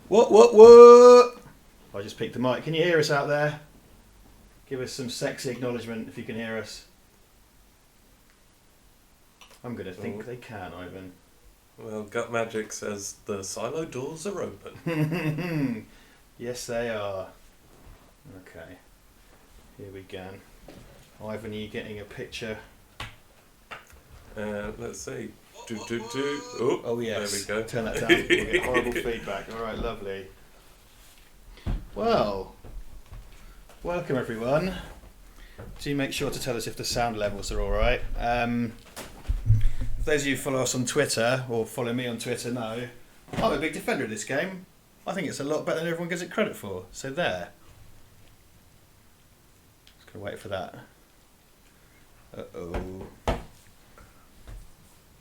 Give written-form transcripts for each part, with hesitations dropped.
What? I just picked the mic. Can you hear us out there? Give us some sexy acknowledgement if you can hear us. I'm going to think they can, Ivan. Well, Gut Magic says the silo doors are open. Yes, they are. Okay. Here we go. Ivan, are you getting a picture? Let's see. Oh, yes. There we go. Turn that down. We'll get horrible feedback. All right, lovely. Well, welcome everyone. Do make sure to tell us if the sound levels are all right. For those of you who follow us on Twitter or follow me on Twitter know, I'm a big defender of this game. I think it's a lot better than everyone gives it credit for. So there. Just gonna wait for that. Uh-oh.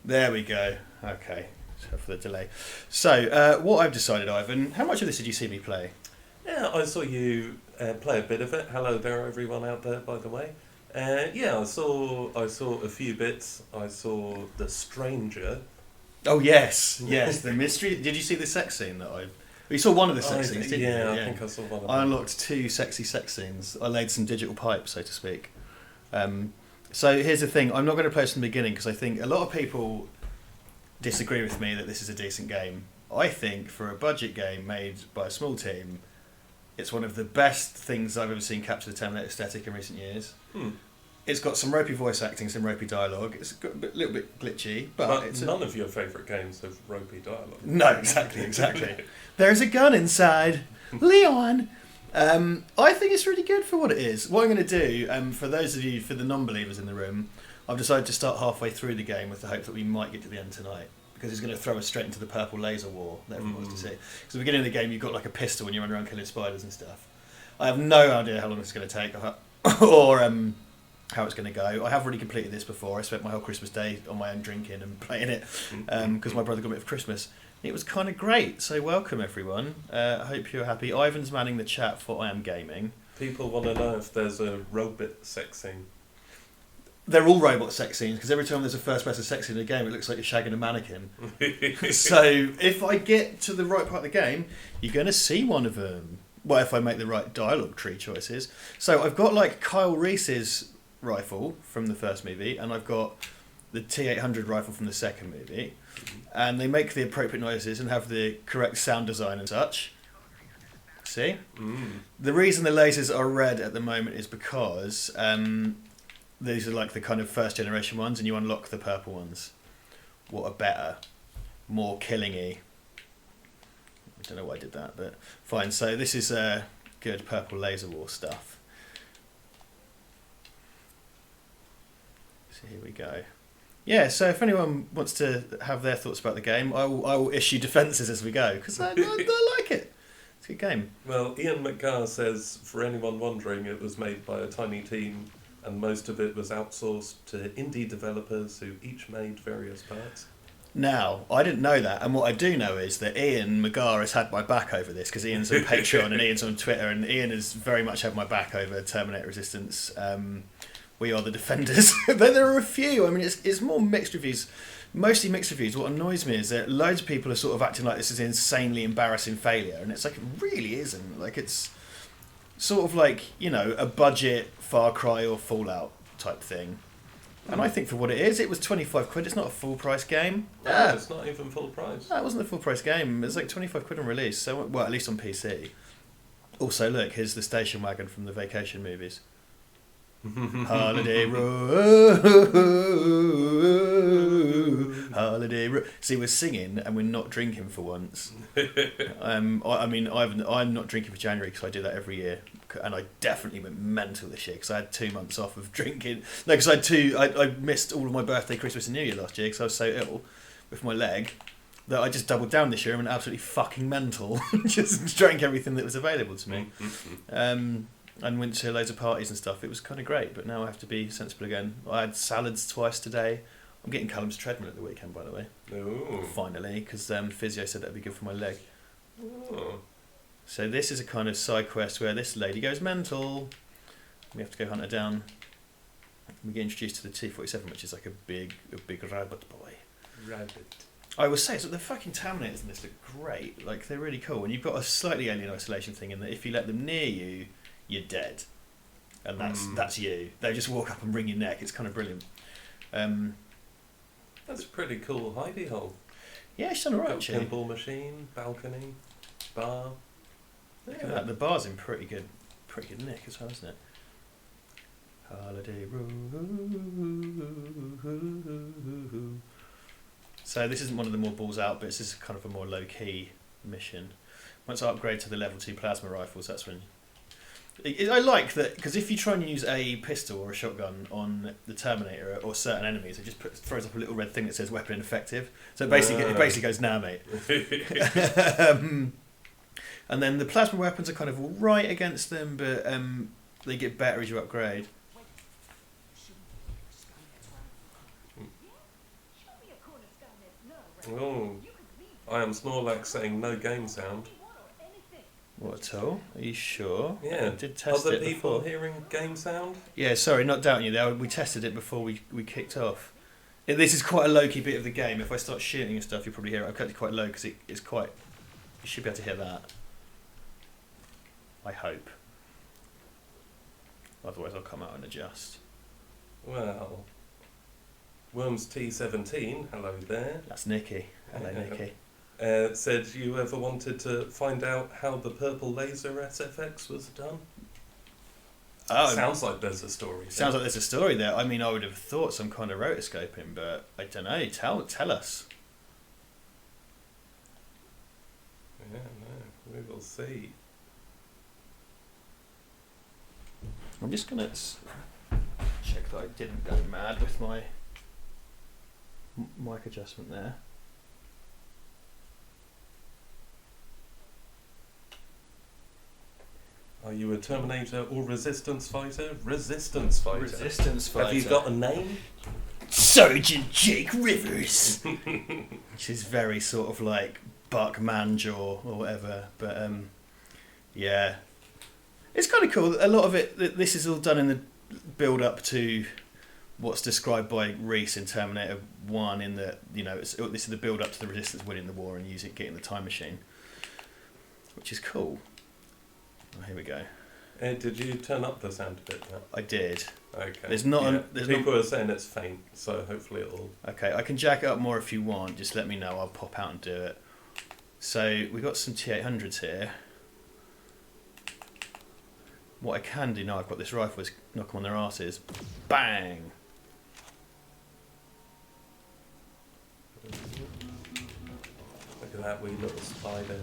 There we go. Okay. So for the delay. So what I've decided, Ivan, how much of this did you see me play? Yeah, I saw you play a bit of it. Hello there, everyone out there, by the way. Yeah, I saw a few bits. I saw The Stranger. Oh yes, the mystery. Did you see the sex scene that I? You saw one of the sex scenes, didn't you? Yeah, I think I saw one of them. I unlocked 2 sexy sex scenes. I laid some digital pipe, so to speak. So here's the thing. I'm not going to play this from the beginning because I think a lot of people disagree with me that this is a decent game. I think for a budget game made by a small team, it's one of the best things I've ever seen capture the Terminator aesthetic in recent years. It's got some ropey voice acting, some ropey dialogue. It's got a little bit glitchy, but it's none of your favourite games have ropey dialogue. No, exactly. There's a gun inside, Leon. I think it's really good for what it is. What I'm going to do, for those of you, for the non-believers in the room, I've decided to start halfway through the game with the hope that we might get to the end tonight. Because it's going to throw us straight into the purple laser war that everyone wants to see. Because at the beginning of the game, you've got like a pistol and you run around killing spiders and stuff. I have no idea how long it's going to take or how it's going to go. I have already completed this before. I spent my whole Christmas day on my own drinking and playing it because my brother got me for Christmas. It was kind of great. So welcome everyone. I hope you're happy. Ivan's manning the chat for I Am Gaming. People want to know if there's a robot sex scene. They're all robot sex scenes because every time there's a first-person sex scene in a game, it looks like you're shagging a mannequin. So if I get to the right part of the game, you're going to see one of them. Well, if I make the right dialogue tree choices. So I've got like Kyle Reese's rifle from the first movie, and I've got the T-800 rifle from the second movie, and they make the appropriate noises and have the correct sound design and such. See? The reason the lasers are red at the moment is because these are like the kind of first generation ones, and you unlock the purple ones. What are better, more killing-y. I don't know why I did that, but fine. So this is good purple laser war stuff. So here we go. Yeah, so if anyone wants to have their thoughts about the game, I will issue defences as we go, because I like it. It's a good game. Well, Ian McGarr says, for anyone wondering, it was made by a tiny team, and most of it was outsourced to indie developers who each made various parts. Now, I didn't know that, and what I do know is that Ian McGarr has had my back over this, because Ian's on Patreon and Ian's on Twitter, and Ian has very much had my back over Terminator Resistance. We are the defenders. But there are a few. I mean, it's more mixed reviews. Mostly mixed reviews. What annoys me is that loads of people are sort of acting like this is an insanely embarrassing failure, and it's like, it really isn't. Like, it's sort of like, you know, a budget Far Cry or Fallout type thing. And I think for what it is, it was 25 quid. It's not a full price game. No, it's not even full price. No, it wasn't a full price game. It was like 25 quid on release. So, well, at least on PC. Also, look, here's the station wagon from the Vacation movies. Holiday Road, Holiday Road. See, we're singing and we're not drinking for once. I mean, I'm not drinking for January because I do that every year, and I definitely went mental this year because I had 2 months off of drinking. No, because I missed all of my birthday, Christmas, and New Year last year because I was so ill with my leg that I just doubled down this year and went absolutely fucking mental. Just drank everything that was available to me. And went to loads of parties and stuff. It was kind of great, but now I have to be sensible again. I had salads twice today. I'm getting Callum's treadmill at the weekend, by the way. Ooh. Finally, because physio said that'd be good for my leg. Oh. So this is a kind of side quest where this lady goes mental. We have to go hunt her down. We get introduced to the T-47, which is like a big rabbit boy. Rabbit. I will say, so the fucking Terminators in this look great. Like, they're really cool. And you've got a slightly alien isolation thing in that if you let them near you, you're dead. And that's you. They just walk up and wring your neck. It's kind of brilliant. That's a pretty cool hidey hole. Yeah, it's done alright, actually. Pinball machine, balcony, bar. Look at that. The bar's in pretty good nick as well, isn't it? Holiday room. So this isn't one of the more balls out bits. This is kind of a more low key mission. Once I upgrade to the level 2 plasma rifles, that's when. I like that because if you try and use a pistol or a shotgun on the Terminator or certain enemies, it just throws up a little red thing that says weapon ineffective. So basically, it basically goes, nah, mate. And then the plasma weapons are kind of all right against them, but they get better as you upgrade. Oh, I am Snorlax saying no game sound. What at all? Are you sure? Yeah. I did test Other it people before. hearing game sound? Yeah, sorry, not doubting you there. We tested it before we kicked off. This is quite a low-key bit of the game. If I start shooting and stuff, you'll probably hear it. I've kept it quite low because it's quite... You should be able to hear that. I hope. Otherwise I'll come out and adjust. Well, Worms T17, hello there. That's Nikki. Hello, Nikki. Said you ever wanted to find out how the purple laser SFX was done? Oh, sounds like there's a story. Sounds like there's a story there. I mean, I would have thought some kind of rotoscoping, but I don't know. Tell us. Yeah, no, we will see. I'm just gonna check that I didn't go mad with my mic adjustment there. Are you a Terminator or Resistance fighter? Resistance fighter. Resistance fighter. Have you got a name? Sergeant Jake Rivers. Which is very sort of like Buck Manjaw or whatever, but yeah, it's kind of cool. A lot of it, this is all done in the build up to what's described by Reese in Terminator 1 in that, you know, this is the build up to the Resistance winning the war and getting the time machine, which is cool. Oh, here we go. Did you turn up the sound a bit now? I did. Okay. People are saying it's faint, so hopefully it'll... Okay, I can jack it up more if you want. Just let me know. I'll pop out and do it. So we've got some T800s here. What I can do now, I've got this rifle, is knock them on their asses. Bang! Look at that wee little spider.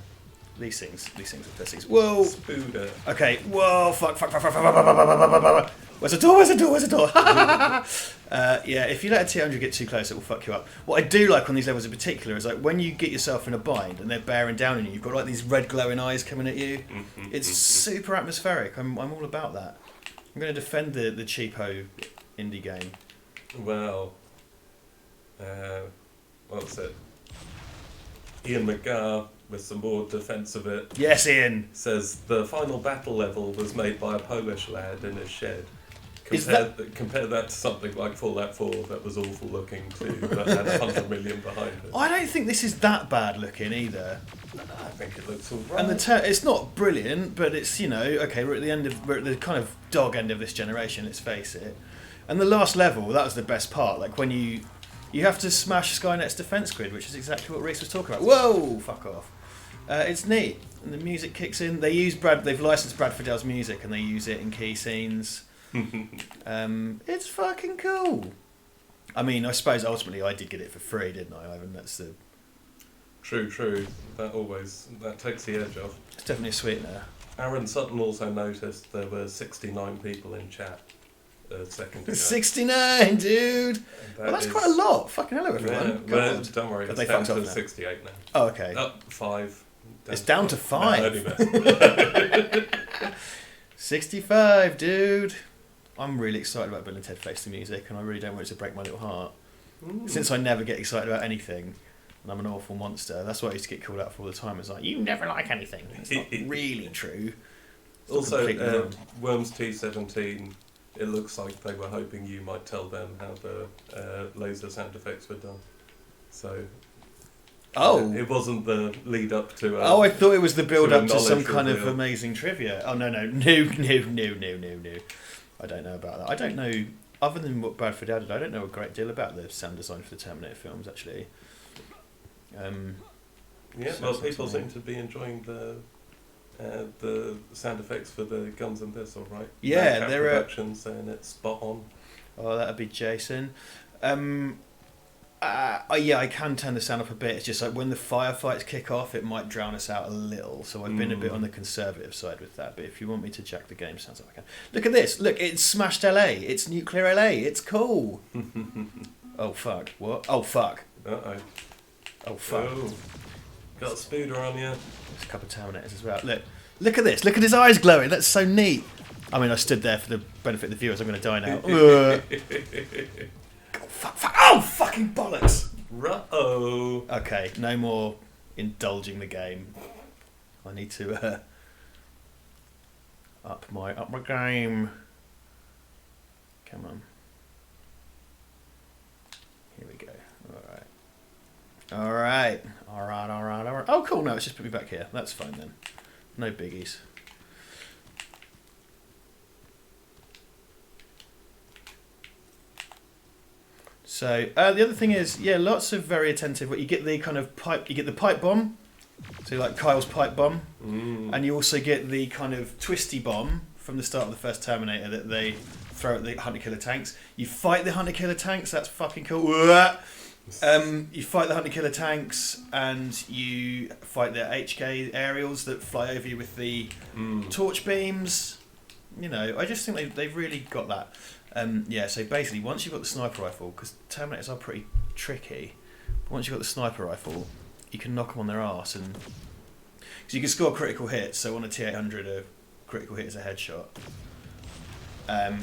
These things are pussies. Whoa! Spooder. Okay, whoa, fuck. Where's the door? Yeah, if you let a T100 get too close, it will fuck you up. What I do like on these levels in particular is like when you get yourself in a bind and they're bearing down on you, you've got like these red glowing eyes coming at you. It's super atmospheric. I'm all about that. I'm going to defend the cheapo indie game. Well, what's it? Ian McGarr, with some more defence of it, Yes, Ian. says the final battle level was made by a Polish lad in his shed. Compare that to something like Fallout 4 that was awful looking too, but had 100 million behind it. I don't think this is that bad looking either. I think it looks alright. And it's not brilliant, but it's, you know, okay, we're at the kind of dog end of this generation, let's face it. And the last level, that was the best part. Like when you have to smash Skynet's defense grid, which is exactly what Reese was talking about. Whoa, fuck off. It's neat, and the music kicks in. They've licensed Brad Fiddel's music, and they use it in key scenes. It's fucking cool. I mean, I suppose ultimately I did get it for free, didn't I, Ivan? That's the True. That takes the edge off. It's definitely a sweetener. Aaron Sutton also noticed there were 69 people in chat a second ago. 69, dude. Well, that's quite a lot. Fucking hello, everyone. Yeah, well, don't worry, But it's they down fucked to off now. 68 now. Oh, okay. Up 5. It's down to 5. No, only 65, dude. I'm really excited about Bill and Ted Face the Music, and I really don't want it to break my little heart. Since I never get excited about anything, and I'm an awful monster, that's what I used to get called out for all the time. It's like, you never like anything. It's not really true. Also, Worms T17, it looks like they were hoping you might tell them how the laser sound effects were done. So, Oh. It wasn't the lead up to. I thought it was the build up to some knowledge kind of reveal. amazing trivia. Oh no. I don't know about that. I don't know, other than what Bradford added, I don't know a great deal about the sound design for the Terminator films actually. Yeah, well, people seem to be enjoying the sound effects for the guns and this, all right. Yeah, Madcap they're Productions saying it's spot on. Oh, that'd be Jason. Yeah, I can turn the sound up a bit. It's just like when the firefights kick off, it might drown us out a little. So I've been a bit on the conservative side with that. But if you want me to jack the game sounds up, I can. Look at this. Look, it's smashed LA. It's nuclear LA. It's cool. Oh fuck! What? Oh fuck! Uh-oh. Oh fuck! Oh. Got a spooder on you. There's a couple of Terminators as well. Look at this. Look at his eyes glowing. That's so neat. I mean, I stood there for the benefit of the viewers. I'm going to die now. Oh, fuck. Oh, fucking bollocks. Ruh-oh. Okay, no more indulging the game. I need to up my game. Come on. Here we go. All right. Oh, cool. No, it's just put me back here. That's fine then. No biggies. So the other thing is, yeah, lots of very attentive. What you get the kind of pipe, you get the pipe bomb, so like Kyle's pipe bomb, and you also get the kind of twisty bomb from the start of the first Terminator that they throw at the hunter killer tanks. You fight the hunter killer tanks. That's fucking cool. You fight the hunter killer tanks, and you fight the HK aerials that fly over you with the torch beams. You know, I just think they've really got that. Yeah, so basically, once you've got the sniper rifle, because Terminators are pretty tricky, but once you've got the sniper rifle, you can knock them on their arse, and so you can score critical hits. So on a T800, a critical hit is a headshot.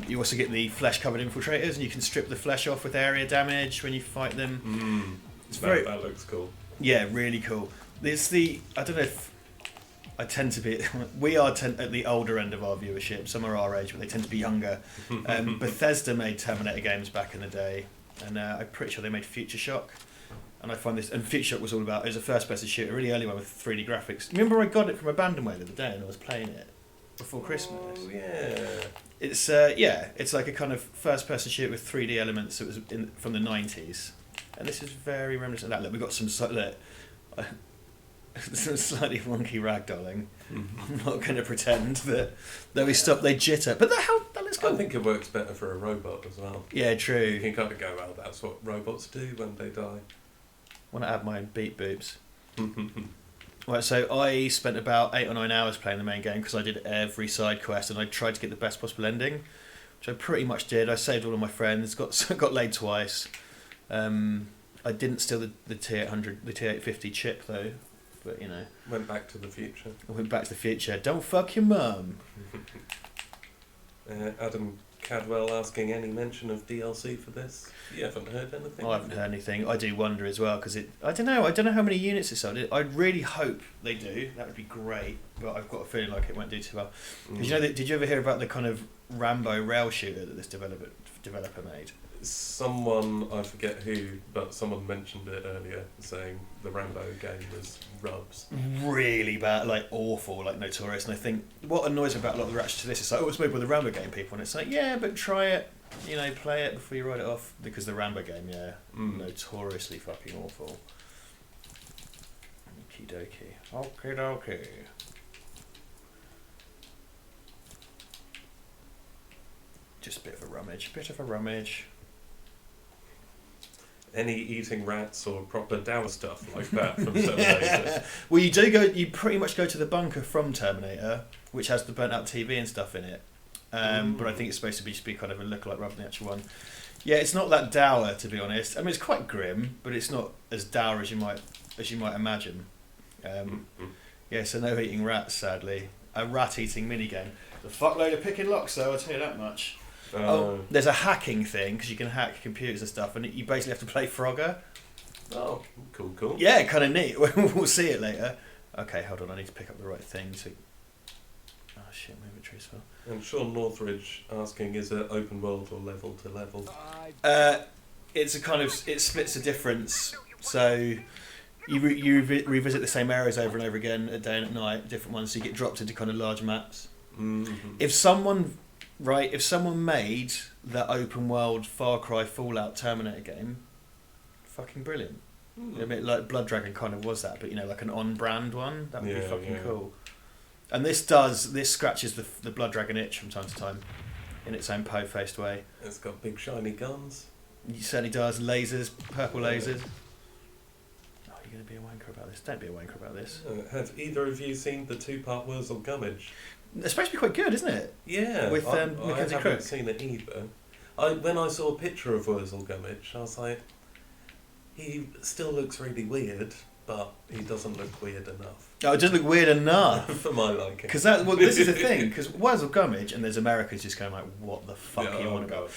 You also get the flesh-covered infiltrators, and you can strip the flesh off with area damage when you fight them. That looks cool. Yeah, really cool. There's I don't know if I tend to be. We are at the older end of our viewership. Some are our age, but they tend to be younger. Bethesda made Terminator games back in the day, and I'm pretty sure they made Future Shock. And I find this, and Future Shock was all about. It was a first-person shooter, a really early one with 3D graphics. Remember, I got it from Abandonware the other day, and I was playing it before Christmas. Oh yeah. It's it's like a kind of first-person shooter with 3D elements. It was from the 90s, and this is very reminiscent of that. Look, we've got some some slightly wonky ragdolling. I'm not going to pretend that we stop, they jitter. But that looks cool. I think it works better for a robot as well. Yeah, true. You can kind of go, well, that's what robots do when they die. Want to add my beat boops. Right, so I spent about 8 or 9 hours playing the main game because I did every side quest and I tried to get the best possible ending, which I pretty much did. I saved all of my friends, got laid twice. I didn't steal the T800, the T850 chip though. But you know, went back to the future. I went back to the future. Don't fuck your mum. Adam Cadwell asking any mention of DLC for this. You haven't heard anything. I haven't heard anything. I do wonder as well because I don't know how many units it sold. I really hope they do. That would be great. But I've got a feeling like it won't do too well. Because you know, did you ever hear about the kind of Rambo rail shooter that this developer made? Someone, I forget who, but someone mentioned it earlier, saying the Rambo game was rubs. Really bad, like awful, like notorious. And I think what annoys me about a lot of the reactions to this is like, oh, it's made by the Rambo game people, and it's like, yeah, but try it, you know, play it before you write it off, because the Rambo game, notoriously fucking awful. Okie dokie. Okie dokie. Just a bit of a rummage. Any eating rats or proper Dower stuff like that from Terminator? Well, you pretty much go to the bunker from Terminator, which has the burnt out TV and stuff in it. But I think it's supposed to be just be kind of a lookalike rather than the actual one. Yeah, it's not that dour, to be honest. I mean, it's quite grim, but it's not as dour as you might imagine. Yeah, so no eating rats, sadly. A rat-eating minigame. The fuckload of picking locks, though, I'll tell you that much. There's a hacking thing, because you can hack computers and stuff, and you basically have to play Frogger. Oh, cool. Yeah, kind of neat. We'll see it later. Okay, hold on, I need to pick up the right thing. Oh shit, my inventory's full. And Sean Northridge asking, is it open world or level to level? It's a kind of, it splits a difference. So revisit the same areas over and over again at day and at night, different ones, so you get dropped into kind of large maps. Mm-hmm. If someone made that open world Far Cry, Fallout, Terminator game, fucking brilliant. Mm. A bit like Blood Dragon kind of was that, but like an on-brand one, that would be fucking cool. And this scratches the Blood Dragon itch from time to time, in its own po-faced way. It's got big shiny guns. It certainly does. Lasers, purple lasers. Oh, you're going to be a wanker about this. Don't be a wanker about this. Have either of you seen the 2-part Wurzel Gummidge? It's supposed to be quite good, isn't it? Yeah. With I Mackenzie haven't Crook. seen it either. When I saw a picture of Wurzel Gummidge, I was like, he still looks really weird, but he doesn't look weird enough. Oh, it doesn't look weird enough. For my liking. Because this is the thing, because Wurzel Gummidge, and there's Americans just going like, what the fuck are you on about?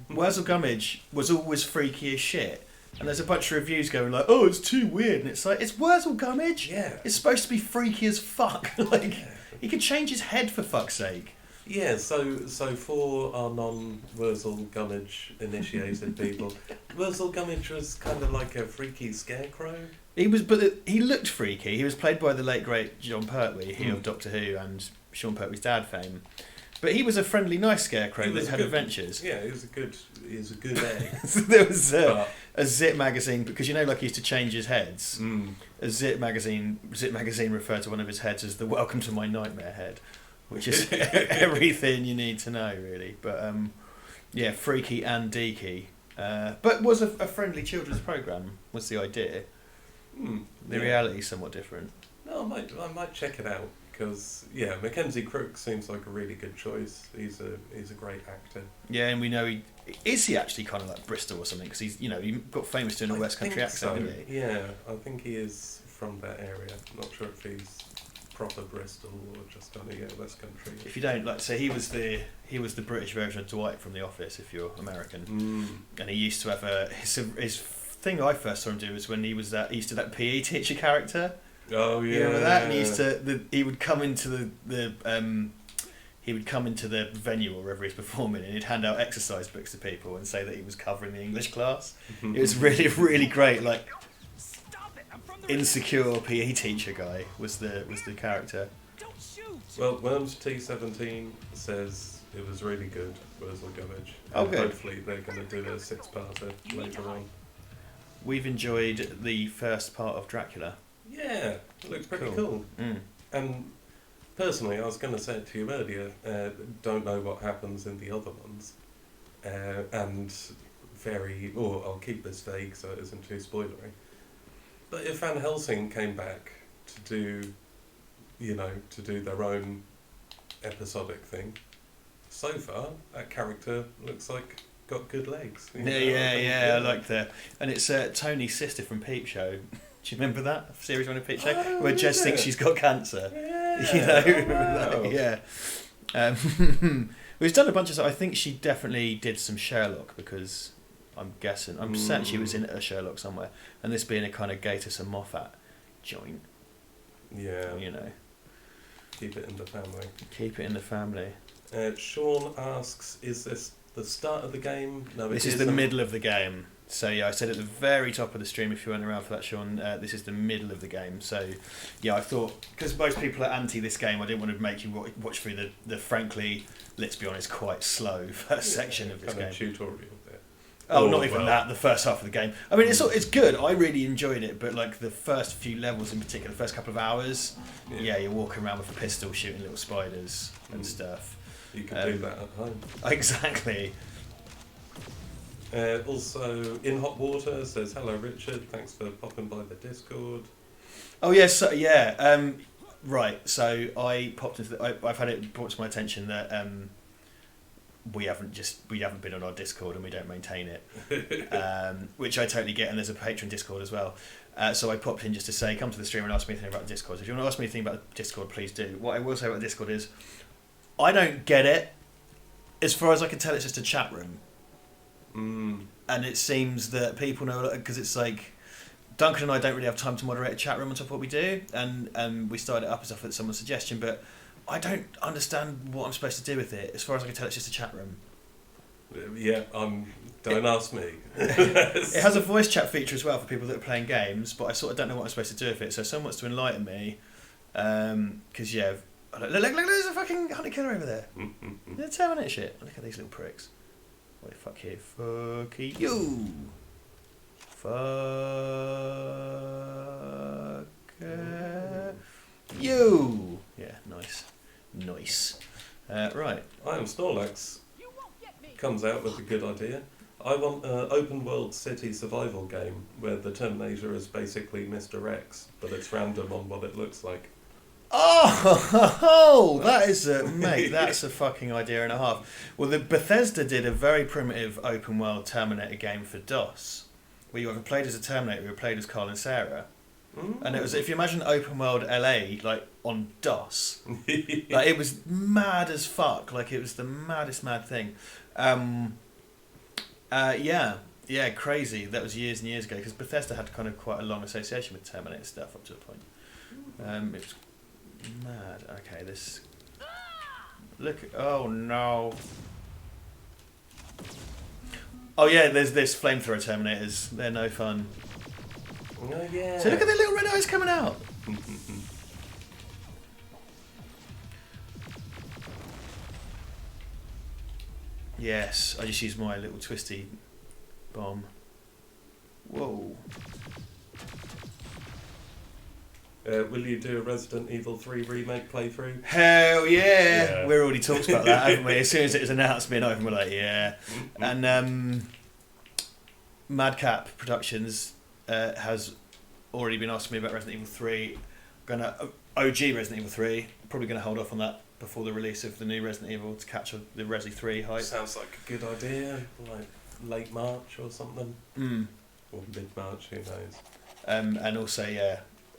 Wurzel Gummidge was always freaky as shit. And there's a bunch of reviews going like, oh, it's too weird. And it's like, it's Wurzel Gummidge. Yeah. It's supposed to be freaky as fuck. He could change his head for fuck's sake. Yeah, so for our non-Wurzel Gummidge initiated people, Wurzel Gummidge was kind of like a freaky scarecrow. He looked freaky. He was played by the late great John Pertwee, of Doctor Who and Sean Pertwee's dad fame. But he was a friendly, nice scarecrow that had adventures. Yeah, he was a good egg. So there was a Zip magazine, because he used to change his heads. Mm. A Zip magazine referred to one of his heads as the "Welcome to My Nightmare" head, which is everything you need to know, really. But freaky and deaky. But was a friendly children's program. Was the idea? The reality is somewhat different. No, I might check it out, because Mackenzie Crook seems like a really good choice. He's a great actor. Yeah, and we know he actually kind of like Bristol or something, because he got famous doing a West Country accent, didn't he? Yeah, I think he is from that area. I'm not sure if he's proper Bristol or just kind of West Country. If you don't so he was the British version of Dwight from The Office, if you're American, and he used to have his thing I first saw him do was when he used to that PE teacher character. Oh yeah. You remember that? And he would come into the venue or wherever he's performing, and he'd hand out exercise books to people and say that he was covering the English class. It was really, really great. Like, insecure PE teacher guy was the character. Well, Worms T17 says it was really good, Wurzel Gummidge. Oh, good. Hopefully they're going to do a 6-parter later on. We've enjoyed the first part of Dracula. Yeah, it looks pretty cool. And personally, I was going to say it to you earlier, don't know what happens in the other ones. And I'll keep this vague so it isn't too spoilery. But if Van Helsing came back to do their own episodic thing, so far that character looks like got good legs. I like that. And it's Tony's sister from Peep Show. Do you remember that series 1 of Peep Show where Jess thinks she's got cancer? Yeah. Remember that? Yeah. We've done a bunch of stuff. I think she definitely did some Sherlock, because I'm certain she was in a Sherlock somewhere, and this being a kind of Gatiss and Moffat joint. Yeah. Keep it in the family. Sean asks, is this the start of the game? No, this is the middle of the game. So I said at the very top of the stream, if you weren't around for that, Sean, this is the middle of the game. So I thought, because most people are anti this game, I didn't want to make you watch through the frankly, let's be honest, quite slow first section of this game. Tutorial bit. Oh, not even that. The first half of the game. I mean, it's good. I really enjoyed it, but like the first few levels in particular, the first couple of hours, you're walking around with a pistol, shooting little spiders and stuff. You can do that at home. Exactly. Also, In Hot Water says, hello Richard, thanks for popping by the Discord. Oh yes, right. So I popped into. I've had it brought to my attention that we haven't been on our Discord and we don't maintain it, which I totally get. And there's a Patreon Discord as well. So I popped in just to say, come to the stream and ask me anything about the Discord. So if you want to ask me anything about the Discord, please do. What I will say about the Discord is, I don't get it. As far as I can tell, it's just a chat room. And it seems that people know, because it's like Duncan and I don't really have time to moderate a chat room on top of what we do, and we started it up as off at someone's suggestion, but I don't understand what I'm supposed to do with it. As far as I can tell, it's just a chat room. Yeah, don't ask me. It has a voice chat feature as well for people that are playing games, but I sort of don't know what I'm supposed to do with it. So someone wants to enlighten me, because look, there's a fucking hunter killer over there. The Terminator shit. Look at these little pricks. Wait, fuck you, fuck you, fuck you. Yeah, nice. Right. I Am Snorlax comes out with a good idea. I want an open world city survival game where the Terminator is basically Mr. X, but it's random on what it looks like. Oh, that is mate. That's a fucking idea and a half. Well, the Bethesda did a very primitive open world Terminator game for DOS, where you either played as a Terminator or played as Carl and Sarah. And it was, if you imagine open world LA like on DOS, like it was mad as fuck. Like it was the maddest mad thing. Yeah, crazy. That was years and years ago because Bethesda had kind of quite a long association with Terminator stuff up to a point. It was mad. Okay, this. Look. Oh no. Oh yeah, there's this flamethrower Terminators. They're no fun. Oh yeah. So look at their little red eyes coming out. Yes, I just used my little twisty bomb. Whoa. Will you do a Resident Evil 3 remake playthrough? Hell yeah! We already talked about that, haven't we? As soon as it was announced, me and Ivan were like, yeah. And Madcap Productions has already been asking me about Resident Evil 3. OG Resident Evil 3. Probably going to hold off on that before the release of the new Resident Evil to catch the Resi 3 hype. Sounds like a good idea. Like late March or something. Or mid-March, who knows. And also,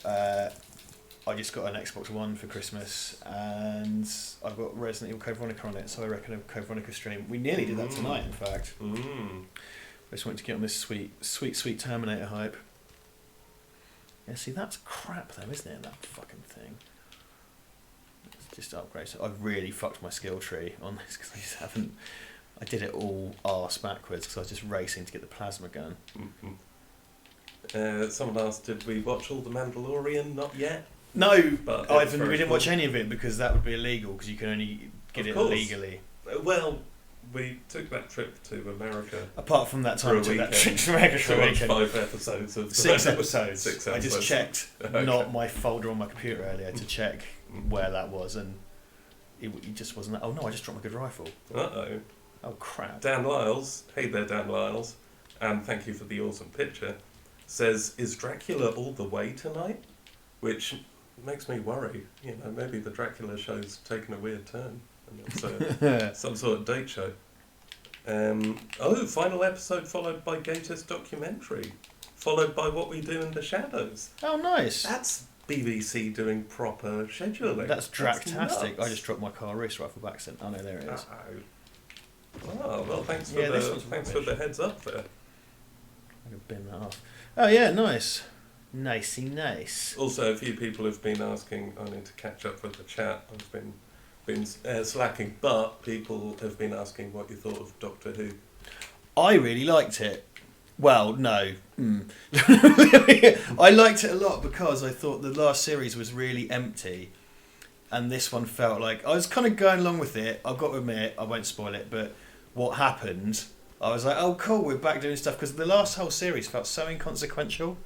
I just got an Xbox One for Christmas and I've got Resident Evil Code Veronica on it, so I reckon a Code Veronica stream. We nearly did that tonight, in fact. I just wanted to get on this sweet Terminator hype. Yeah, see, that's crap though, isn't it, that fucking thing? It's just upgrade. So I've really fucked my skill tree on this because I just haven't... I did it all arse backwards because I was just racing to get the plasma gun. Someone asked, did we watch all The Mandalorian? Not yet. No, but Ivan, we didn't watch any of it because that would be illegal because you can only get it illegally. Well, we took that trip to America. Apart from that time we took that trip to America for a weekend. 5 episodes of... 6 episodes. 6 episodes. I just checked not my folder on my computer earlier to check where that was and it just wasn't... Oh no, I just dropped my good rifle. Uh-oh. Oh crap. Dan Lyles, hey there Dan Lyles, and thank you for the awesome picture, says, is Dracula all the way tonight? Which makes me worry. You know, maybe the Dracula show's taken a weird turn. And it's some sort of date show. Final episode followed by Gators documentary. Followed by What We Do in the Shadows. Oh, nice. That's BBC doing proper scheduling. That's dractastic. I just dropped my car race rifle by accident. Oh no, there it is. Oh, well, thanks for the heads up there. I'm going to bin that off. Oh yeah, nice. Nicey nice. Also, a few people have been asking, I need to catch up with the chat, I've been slacking, but people have been asking what you thought of Doctor Who. I really liked it. Well, no. I liked it a lot because I thought the last series was really empty and this one felt like... I was kind of going along with it. I've got to admit, I won't spoil it, but what happened, I was like, oh cool, we're back doing stuff, because the last whole series felt so inconsequential.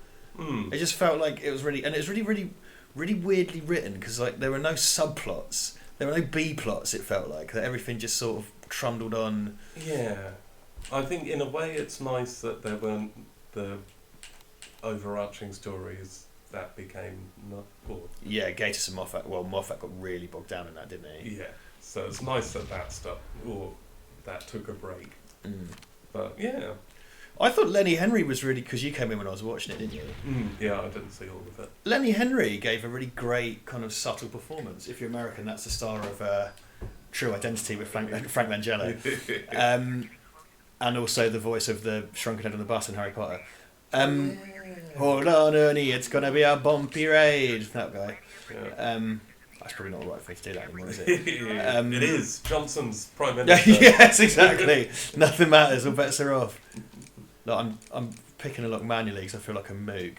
It just felt like it was really... And it was really weirdly written because like there were no subplots. There were no B-plots, it felt like. That everything just sort of trundled on. Yeah. I think in a way it's nice that there weren't the overarching stories that became not... Yeah, Gatiss and Moffat. Well, Moffat got really bogged down in that, didn't he? Yeah. So it's nice that stuff... Or that took a break. But, yeah. I thought Lenny Henry was really... Because you came in when I was watching it, didn't you? Yeah, I didn't see all of it. Lenny Henry gave a really great kind of subtle performance. If you're American, that's the star of True Identity with Frank Langella. And also the voice of the shrunken head on the bus in Harry Potter. Hold on, Ernie, it's going to be a bumpy ride. That guy. Yeah. I That's probably not the right thing to do that anymore, is it? It is. Johnson's Prime Minister. Yes, exactly. Nothing matters. All bets are off. Look, I'm picking a lock manually because I feel like a moog.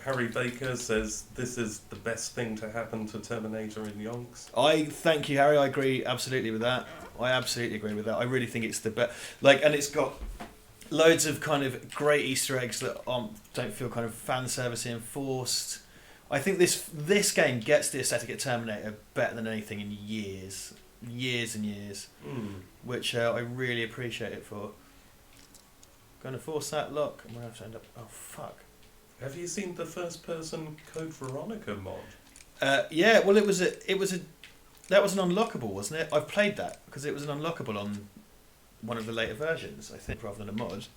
Harry Baker says this is the best thing to happen to Terminator in Yonks. I thank you, Harry. I agree absolutely with that. I absolutely agree with that. I really think it's the best. And it's got loads of kind of great Easter eggs that don't feel kind of fan servicey and forced. I think this game gets the aesthetic of Terminator better than anything in years and years, which I really appreciate it for. Going to force that lock. I'm gonna have to end up. Oh fuck. Have you seen the first-person Code Veronica mod? Yeah. Well, that was an unlockable, wasn't it? I've played that because it was an unlockable on one of the later versions, I think, rather than a mod.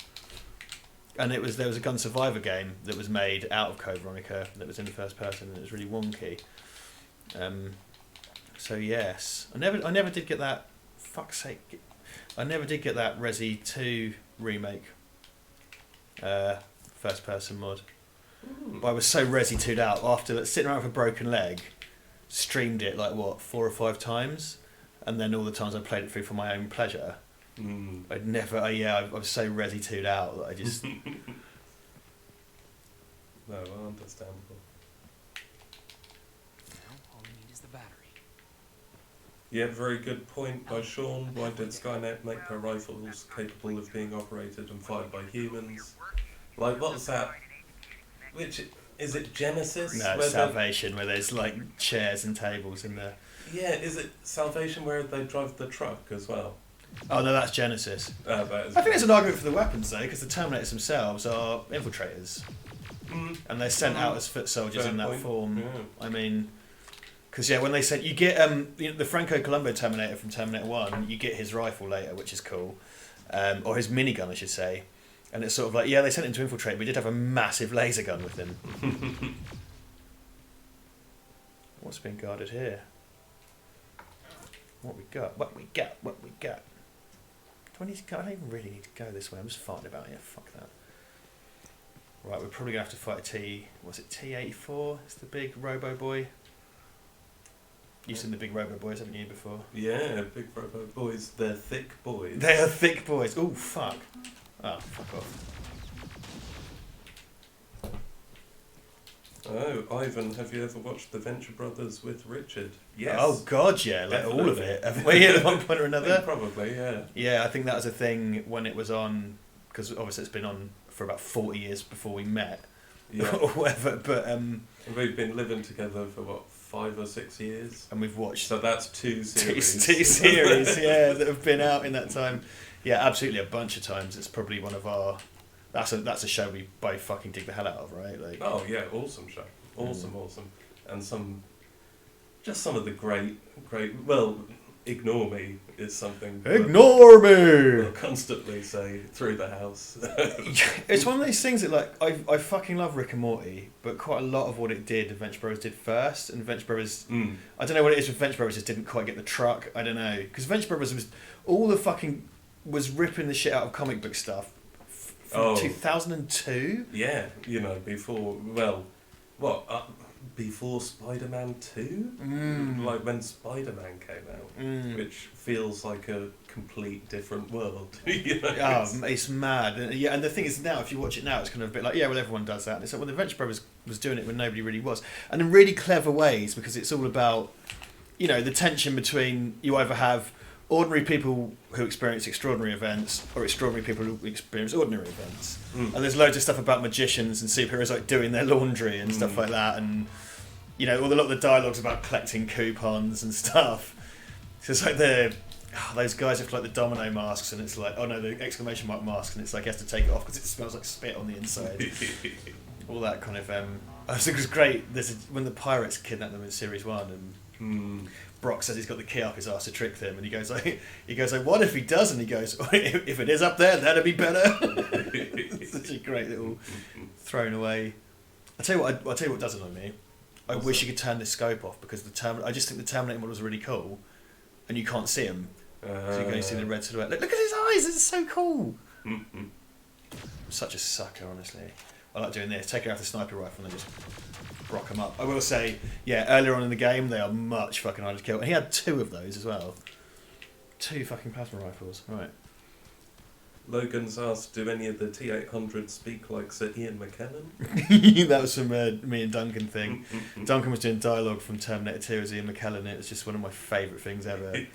And there was a Gun Survivor game that was made out of Code Veronica that was in the first person, and it was really wonky. So yes, I never did get that. Fuck's sake, I never did get that Resi 2 remake. First person mod. But I was so Resi 2'd out after sitting around with a broken leg, streamed it 4 or 5 times, and then all the times I played it through for my own pleasure. I was so Resi 2'd out that I just. No, understandable. Now all we need is the battery. Yeah, very good point by Sean. Why did Skynet make their rifles capable of being operated and fired by humans? What's that? Which is it? Genesis? No, Salvation, where there's chairs and tables in there. Yeah, is it Salvation where they drive the truck as well? Oh no, that's Genesis. That is I think there's an argument for the weapons though, because the Terminators themselves are infiltrators, and they're sent out as foot soldiers Fair in that point. form. Yeah. I mean, because when they said you get the Franco Colombo Terminator from Terminator 1, you get his rifle later, which is cool, or his minigun, I should say. And it's sort of they sent him to infiltrate, but he did have a massive laser gun with him. What's being guarded here? What we got? What we got? What we got? Do I need to go? I don't even really need to go this way. I'm just farting about it. Fuck that. Right, we're probably going to have to fight T-84? It's the big Robo Boy. You've seen the big Robo Boys, haven't you, before? Yeah, big Robo Boys. They're thick boys. They are thick boys. Oh, fuck. Oh, fuck off. Oh, Ivan, have you ever watched The Venture Brothers with Richard? Yes. Oh, God, yeah. All of it. Haven't we, at one point or another? Probably, yeah. Yeah, I think that was a thing when it was on, because obviously it's been on for about 40 years before we met. Yeah. Or whatever, but... And we've been living together for, 5 or 6 years? And we've watched... So that's 2 series. Two series, yeah, that have been out in that time. Yeah, absolutely, a bunch of times. It's probably one of our... That's a show we both fucking dig the hell out of, right? Oh yeah, awesome show, awesome. And some of the great. Well, Ignore Me is something. Ignore me. We'll constantly say through the house. It's one of those things that I fucking love Rick and Morty, but quite a lot of what it did, Adventure Brothers did first, and Adventure Brothers. I don't know what it is with Adventure Brothers, just didn't quite get the truck. I don't know, because Adventure Brothers was ripping the shit out of comic book stuff. 2002? Yeah, before Spider-Man 2? Like when Spider-Man came out, which feels like a complete different world. It's mad. And the thing is now, if you watch it now, it's kind of a bit like, yeah, well, everyone does that. And it's like, well, the Adventure Brothers was doing it when nobody really was. And in really clever ways, because it's all about, the tension between you either have ordinary people who experience extraordinary events or extraordinary people who experience ordinary events. And there's loads of stuff about magicians and superheroes doing their laundry and stuff like that, and a lot of the dialogue's about collecting coupons and stuff. So it's like those guys have the domino masks, and it's the exclamation mark masks, and it's he has to take it off because it smells like spit on the inside. All that kind of I think it was great. When the pirates kidnap them in series 1 and Brock says he's got the key up his arse to trick them, and he goes what if he does? And he goes, if it is up there, that'd be better. It's such a great little thrown away. I'll tell you what does annoy me. I wish you could turn the scope off, because I just think the Terminator models are really cool, and you can't see them. So you can only see the red silhouette. Look at his eyes, it's so cool. I'm such a sucker, honestly. I like doing this. Take it out the sniper rifle and then just brock them up. I will say, earlier on in the game, they are much fucking harder to kill. And he had 2 of those as well. 2 fucking plasma rifles. Right. Logan's asked, do any of the T-800 speak like Sir Ian McKellen? That was from me and Duncan thing. Duncan was doing dialogue from Terminator 2 as Ian McKellen. It was just one of my favourite things ever.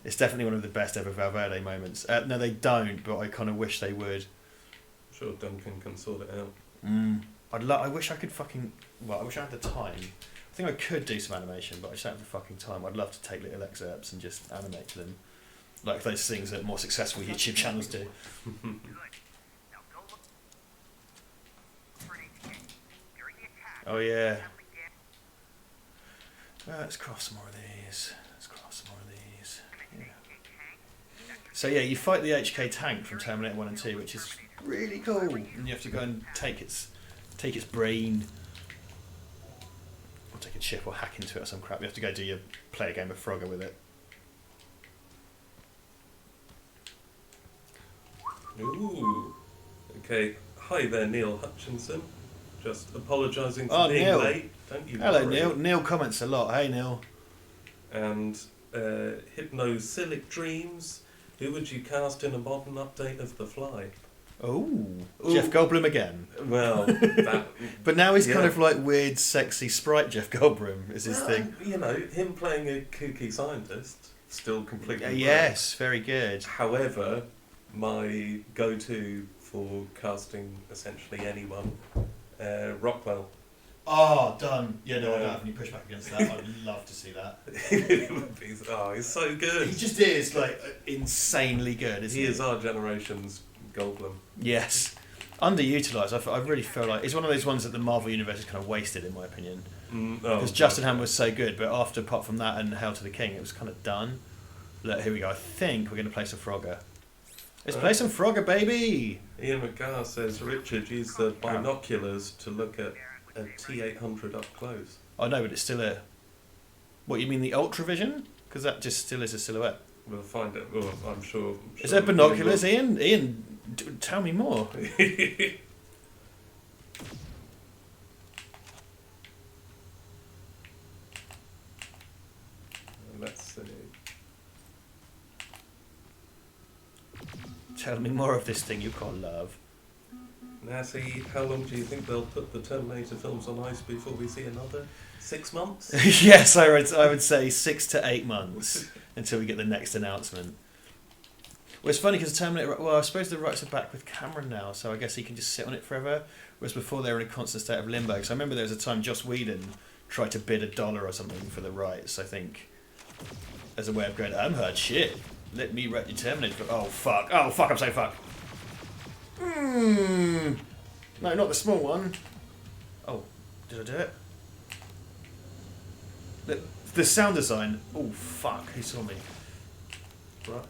It's definitely one of the best ever Val Verde moments. No, they don't, but I kind of wish they would. I'm sure Duncan can sort it out. I wish I could fucking... Well, I wish I had the time. I think I could do some animation, but I just don't have the fucking time. I'd love to take little excerpts and just animate them. Like those things that more successful YouTube channels do. Oh yeah. Let's cross some more of these. Yeah. So yeah, you fight the HK tank from Terminator 1 and 2, which is really cool. And you have to go and take its brain. Or take its chip or hack into it or some crap. You have to go play a game of Frogger with it. Ooh. Okay. Hi there, Neil Hutchinson. Just apologising for being Neil. late. Don't you Hello, worry. Neil. Neil comments a lot. Hey, Neil. And Hypnosilic Dreams. Who would you cast in a modern update of The Fly? Ooh. Jeff Goldblum again. Well, that... But now he's kind of like weird, sexy sprite Jeff Goldblum is his thing. You know, him playing a kooky scientist, still completely... Yes, very good. However, my go-to for casting essentially anyone, Rockwell. Oh, done. Yeah, no, I don't have any pushback against that. I'd love to see that. He's so good. He just is, like, insanely good, isn't he? He is our generation's Goldblum. Yes. Underutilised. I really feel like... It's one of those ones that the Marvel Universe is kind of wasted, in my opinion. Because Justin Hammer was so good, but apart from that and Hail to the King, it was kind of done. Look, here we go. I think we're going to play some Frogger. Let's play some Frogger, baby! Ian McGarr says, Richard, use the binoculars to look at a T-800 up close. Oh no, but it's still a... What, you mean the Ultravision? Because that just still is a silhouette. We'll find it. Well, I'm sure... Is there binoculars, Ian? Ian, tell me more. Let's see. Tell me more of this thing you call love. Nancy, how long do you think they'll put the Terminator films on ice before we see another? 6 months? Yes, I would say 6 to 8 months until we get the next announcement. Well, it's funny because Terminator... Well, I suppose the rights are back with Cameron now, so I guess he can just sit on it forever. Whereas before they were in a constant state of limbo. So I remember there was a time Joss Whedon tried to bid $1 or something for the rights, I think, as a way of going, I haven't heard shit. Let me write your Terminator. Oh, fuck. Oh, fuck, I'm saying fuck. No, not the small one. Oh, did I do it? The sound design. Oh, fuck. Who saw me? Right-ho.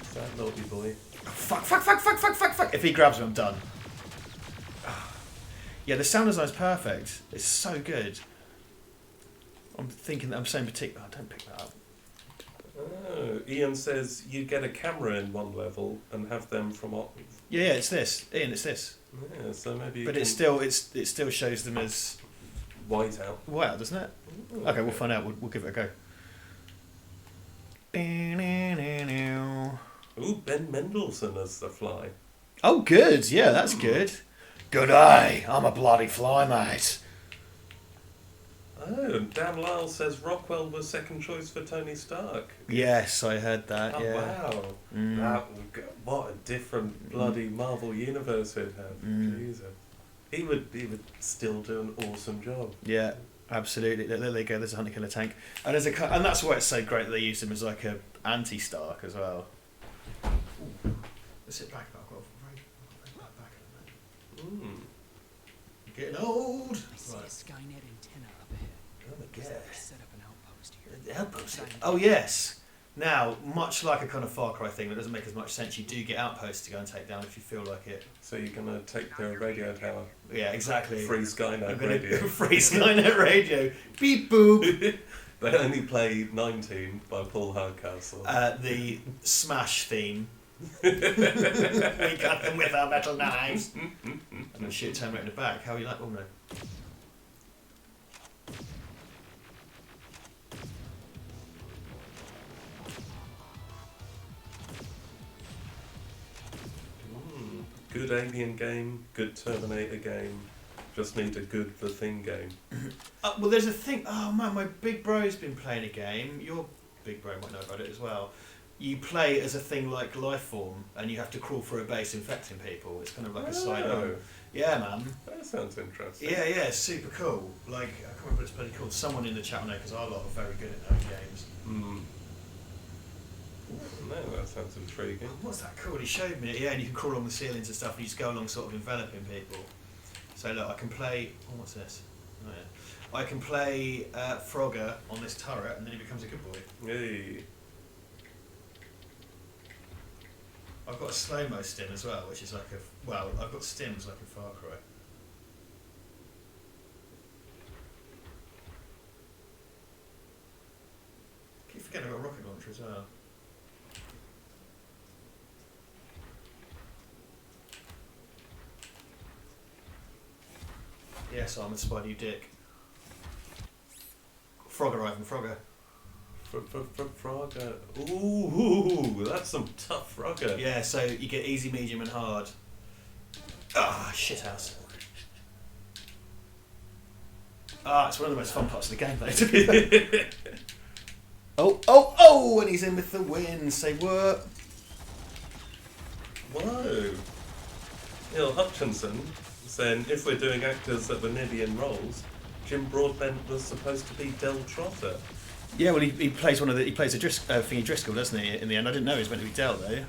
Is that naughty boy? Oh, fuck. If he grabs me, I'm done. Yeah, the sound design's perfect. It's so good. I'm thinking that I'm saying particular. Oh, don't pick that up. Oh, Ian says you get a camera in one level and have them from... Yeah, it's this. Ian, it's this. Yeah, so maybe... But it still shows them as... white out. White out, doesn't it? Ooh, okay, we'll find out. We'll give it a go. Ooh, Ben Mendelsohn as the Fly. Oh, good. Yeah, that's good. Good eye. I'm a bloody fly, mate. Oh, Dan Lyle says Rockwell was second choice for Tony Stark. Yes, I heard that. Oh, Yeah. wow. What a different bloody Marvel universe he'd have. Jesus. He would still do an awesome job. Yeah, absolutely. There they go. There's a hunter killer tank, and and that's why it's so great that they used him as like a anti-Stark as well. Ooh. Let's sit back. I've got a very back in a minute. Getting old. I see a Skynet antenna up ahead. Oh my Looks god. like they set up an outpost here. The outpost. Oh yes. Now, much like a kind of Far Cry thing that doesn't make as much sense, you do get outposts to go and take down if you feel like it. So you're going to take their radio tower. Yeah, exactly. Free Skynet I'm gonna radio. Free Skynet radio. Beep boop. They only play 19 by Paul Hardcastle. The Smash theme. We cut them with our metal knives. And then shoot Terminator in the back. How you like? Oh no. Good Alien game, good Terminator game. Just need a good The Thing game. Well, there's a thing. Oh man, my big bro's been playing a game. Your big bro might know about it as well. You play as a thing like Lifeform, and you have to crawl through a base infecting people. It's kind of like a side on. Yeah, man. That sounds interesting. Yeah, it's super cool. Like, I can't remember what it's bloody called. Someone in the chat will know, because our lot are very good at those games. No, that sounds intriguing. What's that called? He showed me it, yeah, and you can crawl along the ceilings and stuff, and you just go along sort of enveloping people. So look, I can play... Oh, what's this? Oh, yeah. I can play Frogger on this turret, and then he becomes a good boy. Hey. I've got a slow-mo stim as well, which is like a... Well, I've got stims like in Far Cry. Keep forgetting I've got a rocket launcher as well. Yes, I'm a Spider, you dick. Frogger, Ivan, Frogger. Frogger. Ooh, that's some tough Frogger. Yeah, so you get easy, medium, and hard. Ah, shithouse. Ah, it's one of the most fun parts of the game, though, to be fair. Oh, and he's in with the win. Say what? Whoa. Neil Hutchinson saying if we're doing actors that were nearly in roles, Jim Broadbent was supposed to be Del Trotter. Yeah, well, he plays he plays a thingy Driscoll, doesn't he? In the end, I didn't know he was meant to be Del though.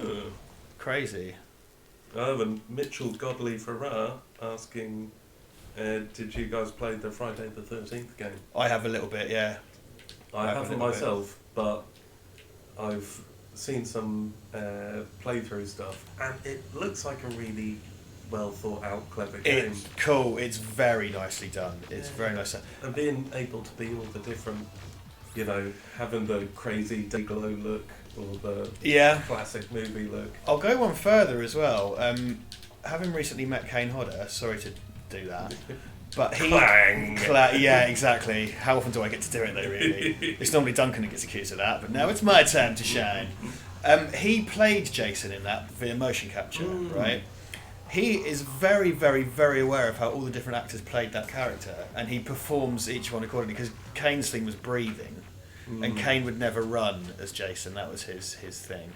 Oh. Crazy. Oh, and Mitchell Godley Ferrar asking, did you guys play the Friday the 13th game? I have a little bit, yeah. I haven't myself, but I've seen some playthrough stuff, and it looks like a really well thought out, clever game. It's cool. It's very nicely done. It's very nice. And being able to be all the different, you know, having the crazy glow look or the classic movie look. I'll go one further as well. Having recently met Kane Hodder, sorry to do that, but he... Clang! Yeah, exactly. How often do I get to do it though, really? It's normally Duncan who gets accused of that, but now it's my turn to shine. He played Jason in that via motion capture, right? He is very, very, very aware of how all the different actors played that character, and he performs each one accordingly, because Kane's thing was breathing, and Kane would never run as Jason. That was his thing.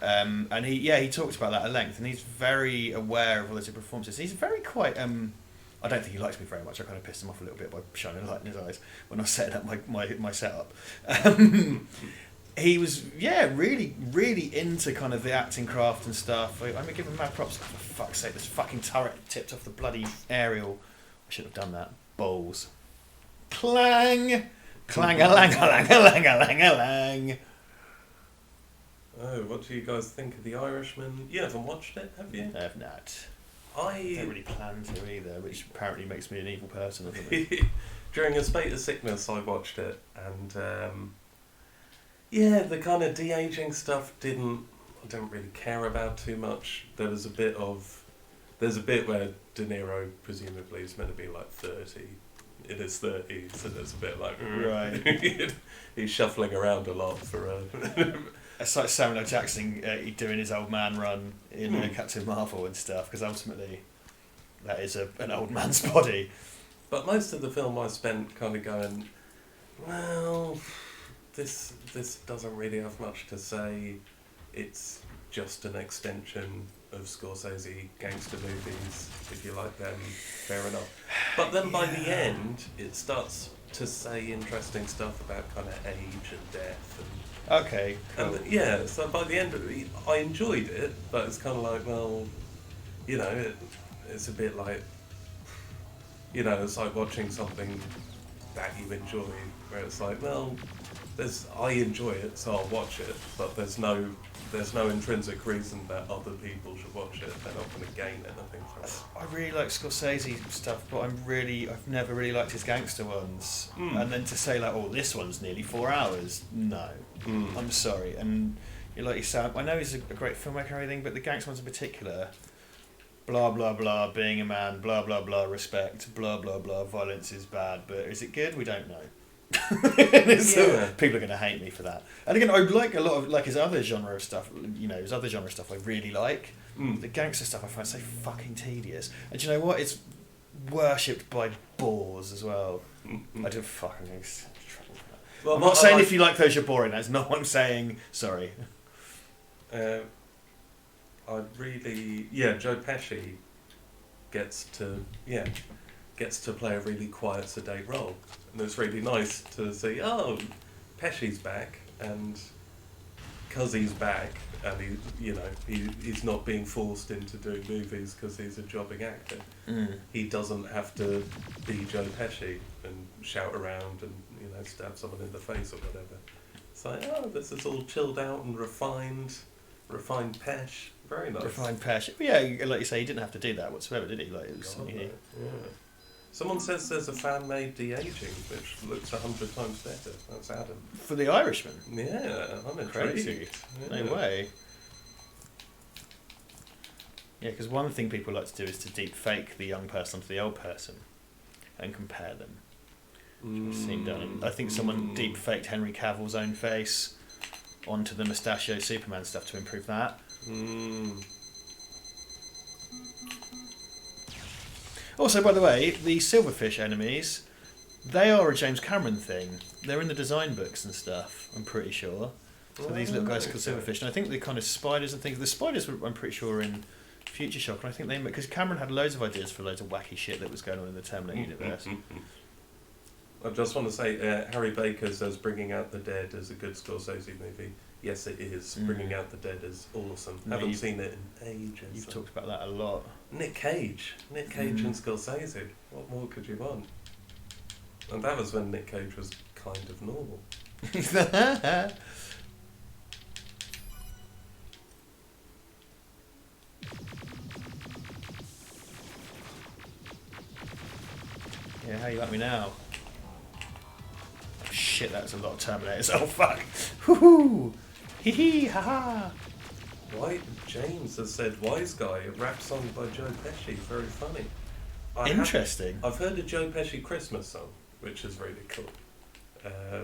And he talked about that at length, and he's very aware of all those performances. He's very quite... I don't think he likes me very much. I kind of pissed him off a little bit by shining a light in his eyes when I was setting up my setup. He was, really, really into kind of the acting craft and stuff. I mean, give him mad props. For fuck's sake, this fucking turret tipped off the bloody aerial. I should have done that. Balls. Clang! Clang-a-lang-a-lang-a-lang-a-lang-a-lang. Oh, what do you guys think of The Irishman? You haven't watched it, have you? I have not. I don't really plan to either, which apparently makes me an evil person or something. During a spate of sickness, I watched it, and the kind of de-aging stuff I didn't really care about too much. There's a bit where De Niro presumably is meant to be like 30 in his 30s, and it's a bit like right. He's shuffling around a lot for a. It's like Samuel L. Jackson doing his old man run in Captain Marvel and stuff, because ultimately that is an old man's body. But most of the film I spent kind of going, well, this doesn't really have much to say. It's just an extension of Scorsese gangster movies. If you like them, fair enough. But then by the end, it starts to say interesting stuff about kind of age and death and. Okay, cool. And so by the end of it, I enjoyed it, but it's kind of like, well, you know, it's a bit like, you know, it's like watching something that you enjoy, where it's like, well, I enjoy it, so I'll watch it, but there's no intrinsic reason that other people should watch it. They're not going to gain anything from it. I really like Scorsese stuff, but I've never really liked his gangster ones. And then to say like, oh, this one's nearly 4 hours, no, I'm sorry. And like you said, I know he's a great filmmaker and everything, but the gangster ones in particular, blah blah blah, being a man, blah blah blah, respect, blah blah blah, violence is bad, but is it good? We don't know. People are going to hate me for that. And again, I like a lot of like his other genre of stuff. His other genre stuff I really like. The gangster stuff I find so fucking tedious. And do you know what? It's worshipped by bores as well. I do fucking trouble for that. Well, I'm not saying if you like those you're boring. That's not what I'm saying. Sorry. Joe Pesci gets to play a really quiet, sedate role, and it's really nice to see. Oh, Pesci's back, and because he's back, and he's not being forced into doing movies because he's a jobbing actor. He doesn't have to be Joe Pesci and shout around and stab someone in the face or whatever. It's like, oh, this is all chilled out and refined Pesh. Very nice. Refined Pesh. Yeah, like you say, he didn't have to do that whatsoever, did he? Like it was. Someone says there's a fan-made de-aging which looks 100 times better. That's Adam. For The Irishman? Yeah, I'm intrigued. Crazy. Yeah. No way. Yeah, because one thing people like to do is to deep fake the young person to the old person and compare them. Which I've seen done. I think someone deep faked Henry Cavill's own face onto the mustachio Superman stuff to improve that. Also, by the way, the silverfish enemies, they are a James Cameron thing. They're in the design books and stuff, I'm pretty sure. So these little guys are called silverfish. And I think the kind of spiders and things, the spiders were, I'm pretty sure, in Future Shock. And I think because Cameron had loads of ideas for loads of wacky shit that was going on in the Terminator universe. I just want to say, Harry Baker says Bringing Out the Dead is a good Scorsese movie. Yes, it is. Bringing Out the Dead is awesome. Haven't seen it in ages. You've talked about that a lot. Nick Cage and Scorsese. What more could you want? And that was when Nick Cage was kind of normal. Yeah, how you like me now? Shit, that was a lot of Terminators. Oh fuck! Woohoo! Hee hee! Ha ha! White James has said "Wise Guy," a rap song by Joe Pesci. Very funny. Interesting. I've heard a Joe Pesci Christmas song, which is really cool. I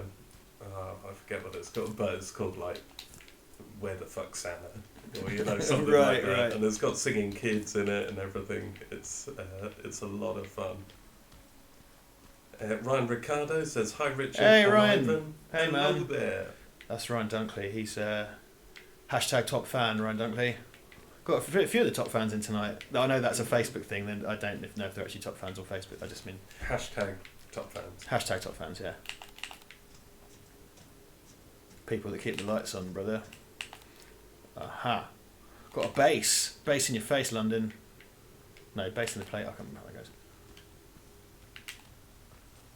forget what it's called, but it's called like "Where the Fuck Santa," or something like that. Right. And it's got singing kids in it and everything. It's a lot of fun. Ryan Ricardo says, "Hi Richard." Hey Ryan. Ivan. Hey man. Hello there. That's Ryan Dunkley. He's hashtag top fan, Ryan Dunkley. Got a few of the top fans in tonight. I know that's a Facebook thing, then I don't know if they're actually top fans or Facebook. I just mean hashtag top fans. Hashtag top fans, yeah. People that keep the lights on, brother. Aha. Got a bass. Bass in your face, London. No, bass in the plate. I can't remember how that goes.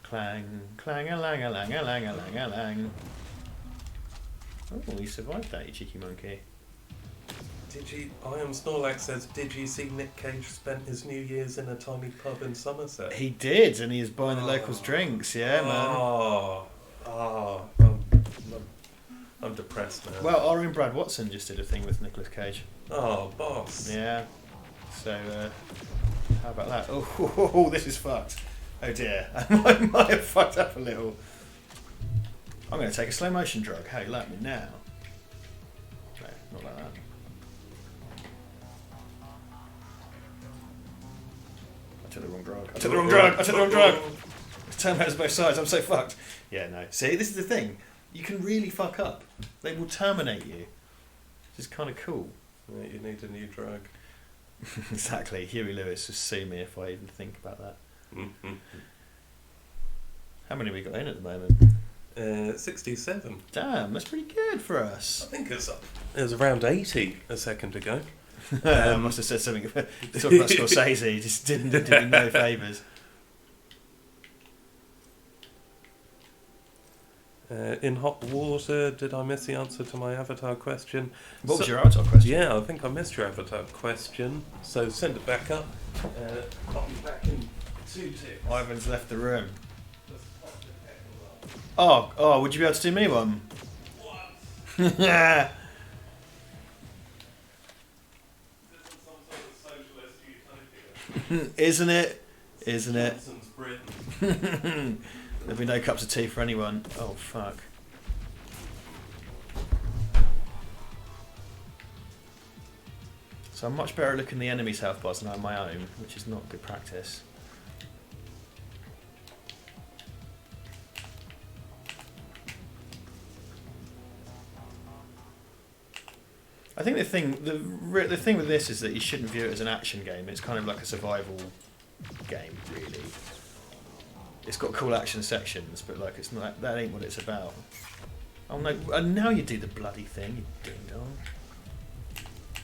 Clang, clang-a-lang-a-lang-a-lang-a-lang-a-lang. Oh, you survived that, you cheeky monkey. I Am Snorlax says, did you see Nick Cage spent his New Year's in a tiny pub in Somerset? He did, and he was buying the locals drinks, yeah, man. I'm depressed now. Well, our own Brad Watson just did a thing with Nicolas Cage. Oh, boss. Yeah. So, how about that? Oh, this is fucked. Oh dear, I might have fucked up a little. I'm going to take a slow motion drug. How do you like me now? No, not like that. I took the wrong drug. It's Terminators both sides. I'm so fucked. Yeah, no. See, this is the thing. You can really fuck up. They will terminate you. Which is kind of cool. Yeah, you need a new drug. Exactly. Huey Lewis will sue me if I even think about that. How many have we got in at the moment? 67. Damn, that's pretty good for us. I think it's up. It was around 80 a second ago. I must have said something talking about Scorsese. He just didn't do me no favours. In hot water, did I miss the answer to my Avatar question? What was your Avatar question? Yeah, I think I missed your Avatar question. So send it back up. I'll be back in 2 ticks. Ivan's left the room. Oh, would you be able to do me one? What? Yeah. This is some sort of socialist Isn't it? Isn't it? Johnson's Britain. There'll be no cups of tea for anyone. Oh, fuck. So I'm much better at looking the enemy's health bars than I am my own, which is not good practice. I think the thing with this is that you shouldn't view it as an action game. It's kind of like a survival game, really. It's got cool action sections, but like it's not. That ain't what it's about. Oh no! And now you do the bloody thing, you ding dong.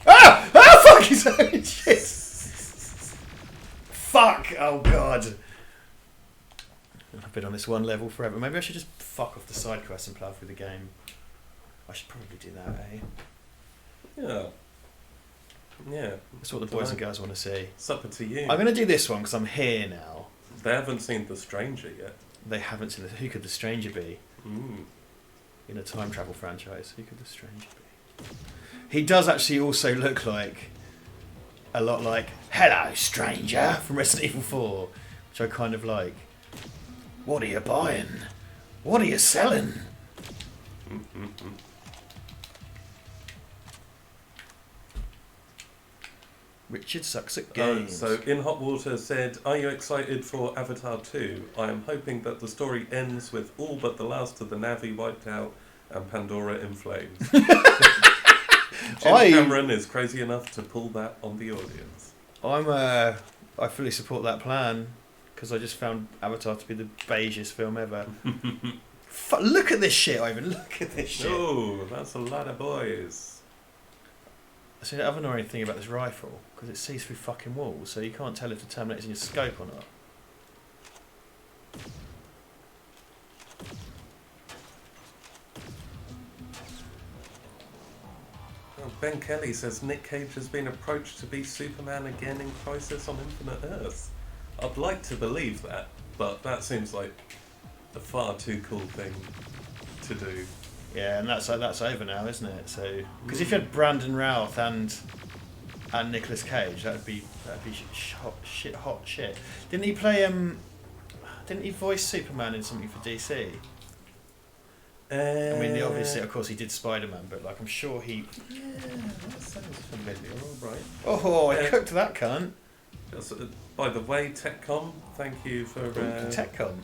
Ah! Ah! Fuck! He's shit. Fuck! Oh god! I've been on this one level forever. Maybe I should just fuck off the side quests and plough through the game. I should probably do that, eh? Yeah. Yeah. That's what the boys and girls want to see. Supper to you. I'm going to do this one because I'm here now. They haven't seen The Stranger yet. They haven't seen this. Who could the stranger be? Mm. In a time travel franchise, who could the stranger be? He does actually also look like a lot like "Hello, stranger" from Resident Evil 4, which I kind of like. What are you buying? What are you selling? Richard sucks at games. So In Hot Water said, "Are you excited for Avatar 2? I am hoping that the story ends with all but the last of the Na'vi wiped out and Pandora in flames." Jim Cameron is crazy enough to pull that on the audience. I fully support that plan because I just found Avatar to be the beigest film ever. Look at this shit, Ivan. Look at this shit. Oh, that's a lot of boys. So I don't know anything about this rifle because it sees through fucking walls, so you can't tell if the Terminator's in your scope or not. Oh, Ben Kelly says Nick Cage has been approached to be Superman again in Crisis on Infinite Earths. I'd like to believe that, but that seems like a far too cool thing to do. Yeah, and that's over now, isn't it? So because if you had Brandon Routh and Nicolas Cage, that'd be hot shit. Didn't he play Didn't he voice Superman in something for DC? I mean, obviously, of course, he did Spider-Man, but like, I'm sure he. Yeah, that sounds familiar. All right. Oh, I cooked that cunt. By the way, TechCom, thank you for TechCom.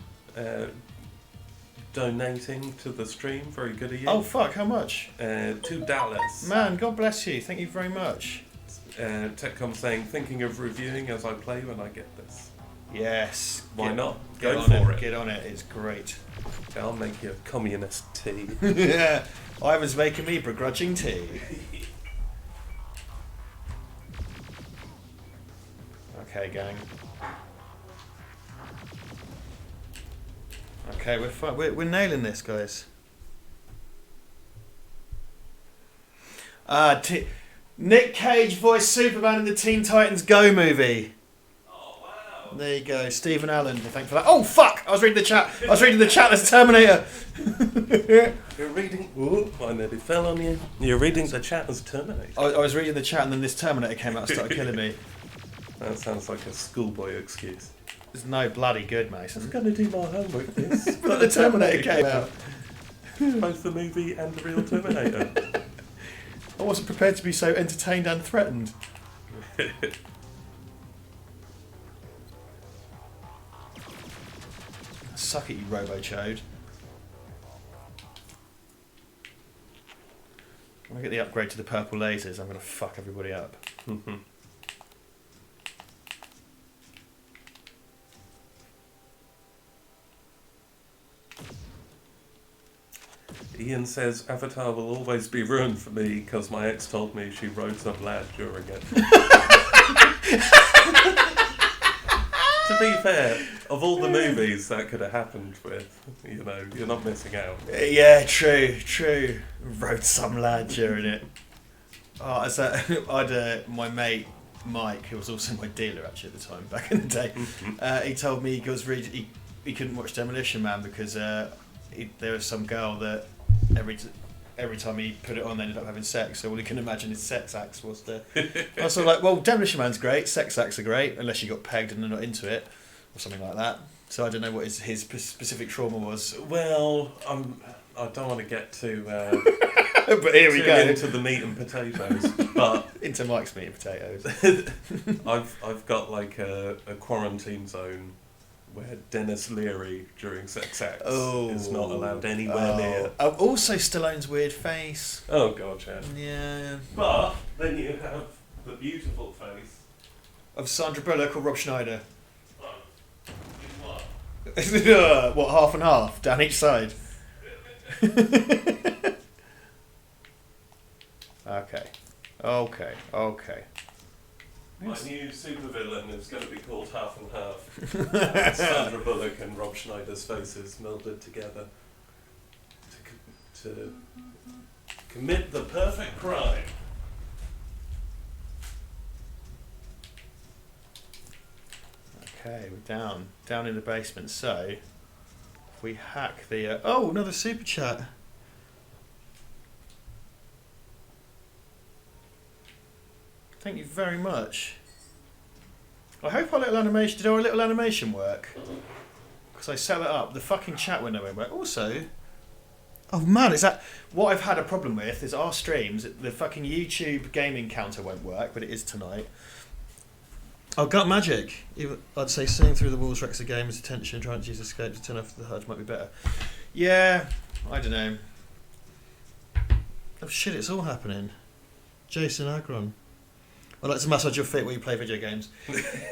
Donating to the stream. Very good of you. Oh fuck! How much? $2. Man, God bless you. Thank you very much. TechCom saying, thinking of reviewing as I play when I get this. Yes. Why not? Get Go on for it. Get on it. It's great. I'll make you a communist tea. Yeah, I was making me begrudging tea. Okay, gang. Okay, we're fine. We're nailing this, guys. Nick Cage voiced Superman in the Teen Titans Go movie. Oh wow! There you go, Stephen Allen. Thanks for that. Oh fuck! I was reading the chat. There's a Terminator. You're reading. Ooh, I nearly fell on you. You're reading the chat as Terminator. I was reading the chat, and then this Terminator came out and started killing me. That sounds like a schoolboy excuse. It's no bloody good, I Mason. was going to do my homework this. But the Terminator came out. Both the movie and the real Terminator. I wasn't prepared to be so entertained and threatened. Suck it, you robo-chode. When I get the upgrade to the purple lasers, I'm going to fuck everybody up. Ian says, Avatar will always be ruined for me because my ex told me she rode some lad during it. To be fair, of all the movies that could have happened with, you know, you're not missing out. Yeah, true. Rode some lad during it. Oh, I'd my mate Mike, who was also my dealer actually at the time, back in the day, he told me he couldn't watch Demolition Man because there was some girl that every time he put it on, they ended up having sex. So all he can imagine his sex acts was the. I was sort of like, well, Demolition Man's great, sex acts are great, unless you got pegged and they're not into it, or something like that. So I don't know what his specific trauma was. Well, I don't want to get too. But here we go into the meat and potatoes, but into Mike's meat and potatoes. I've got like a quarantine zone where Dennis Leary during sex acts is not allowed anywhere near. Oh, also Stallone's weird face. Oh god, yeah. Yeah. But then you have the beautiful face Of Sandra Bullock or Rob Schneider. What? What, half and half down each side? Okay. My new supervillain is going to be called Half and Half. Sandra Bullock and Rob Schneider's faces melded together to commit the perfect crime. Okay, we're down in the basement. So, if we hack the... another super chat. Thank you very much. I hope our little animation... Did our little animation work? Because I set it up. The fucking chat window won't work. Also... Oh man, is that... What I've had a problem with is our streams, the fucking YouTube gaming counter won't work, but it is tonight. Oh, Gut Magic. I'd say seeing through the walls wrecks the game's attention, trying to use escape to turn off the HUD might be better. Yeah, I don't know. Oh shit, it's all happening. Jason Agron. I'd like to massage your feet while you play video games.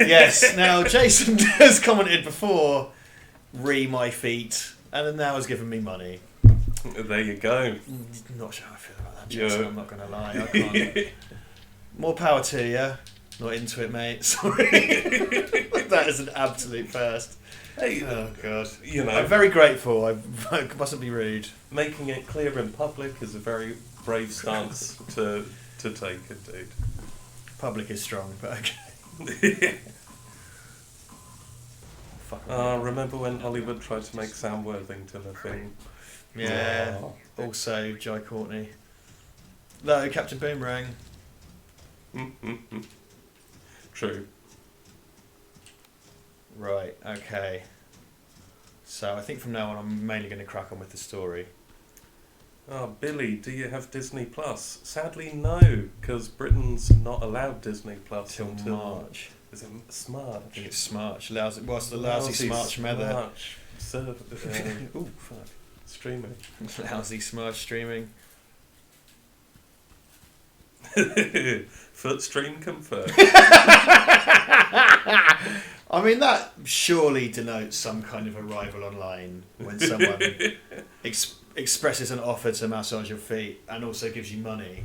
Yes, now Jason has commented before, my feet, and then now has given me money. There you go. Not sure how I feel about that, Jason, I'm not going to lie. I can't. More power to you. Not into it, mate. Sorry. That is an absolute first. Hey, oh god. You know, I'm very grateful. I mustn't be rude. Making it clear in public is a very brave stance to take, indeed. Public is strong, but okay. Remember when Hollywood tried to make Sam Worthington a thing? Yeah. Oh. Also, Jai Courtney. No, Captain Boomerang. True. Right, okay. So I think from now on I'm mainly going to crack on with the story. Oh, Billy, do you have Disney Plus? Sadly, no, because Britain's not allowed Disney Plus Till until March. Is it Smarch? I think it's Smarch. What's the lousy Smarch mother? Ooh, fuck. Streaming. Lousy Smarch streaming. Foot stream confirmed. I mean, that surely denotes some kind of arrival online when someone expresses an offer to massage your feet and also gives you money.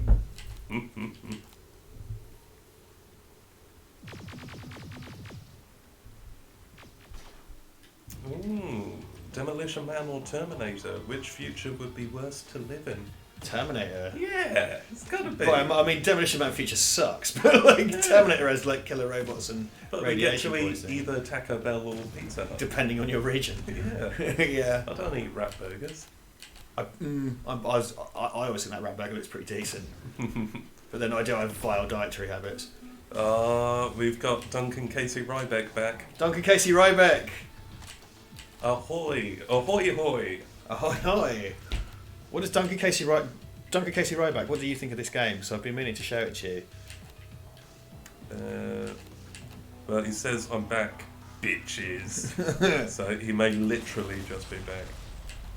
Demolition Man or Terminator? Which future would be worse to live in? Terminator. Yeah, it's gotta be. But, I mean, Demolition Man feature sucks, but like Terminator has like killer robots and radiation we get to eat poisoning. either Taco Bell or Pizza Hut. Depending on your region. Yeah. Yeah. I don't eat rat burgers. I always think that rat burger looks pretty decent. But then I do have vile dietary habits. We've got Duncan Casey Ryback back. Duncan Casey Ryback. Ahoy! Ahoy hoy! Ahoy hoy! What does Duncan Casey Ryback, what do you think of this game? So I've been meaning to show it to you. Well, he says, I'm back, bitches. So he may literally just be back.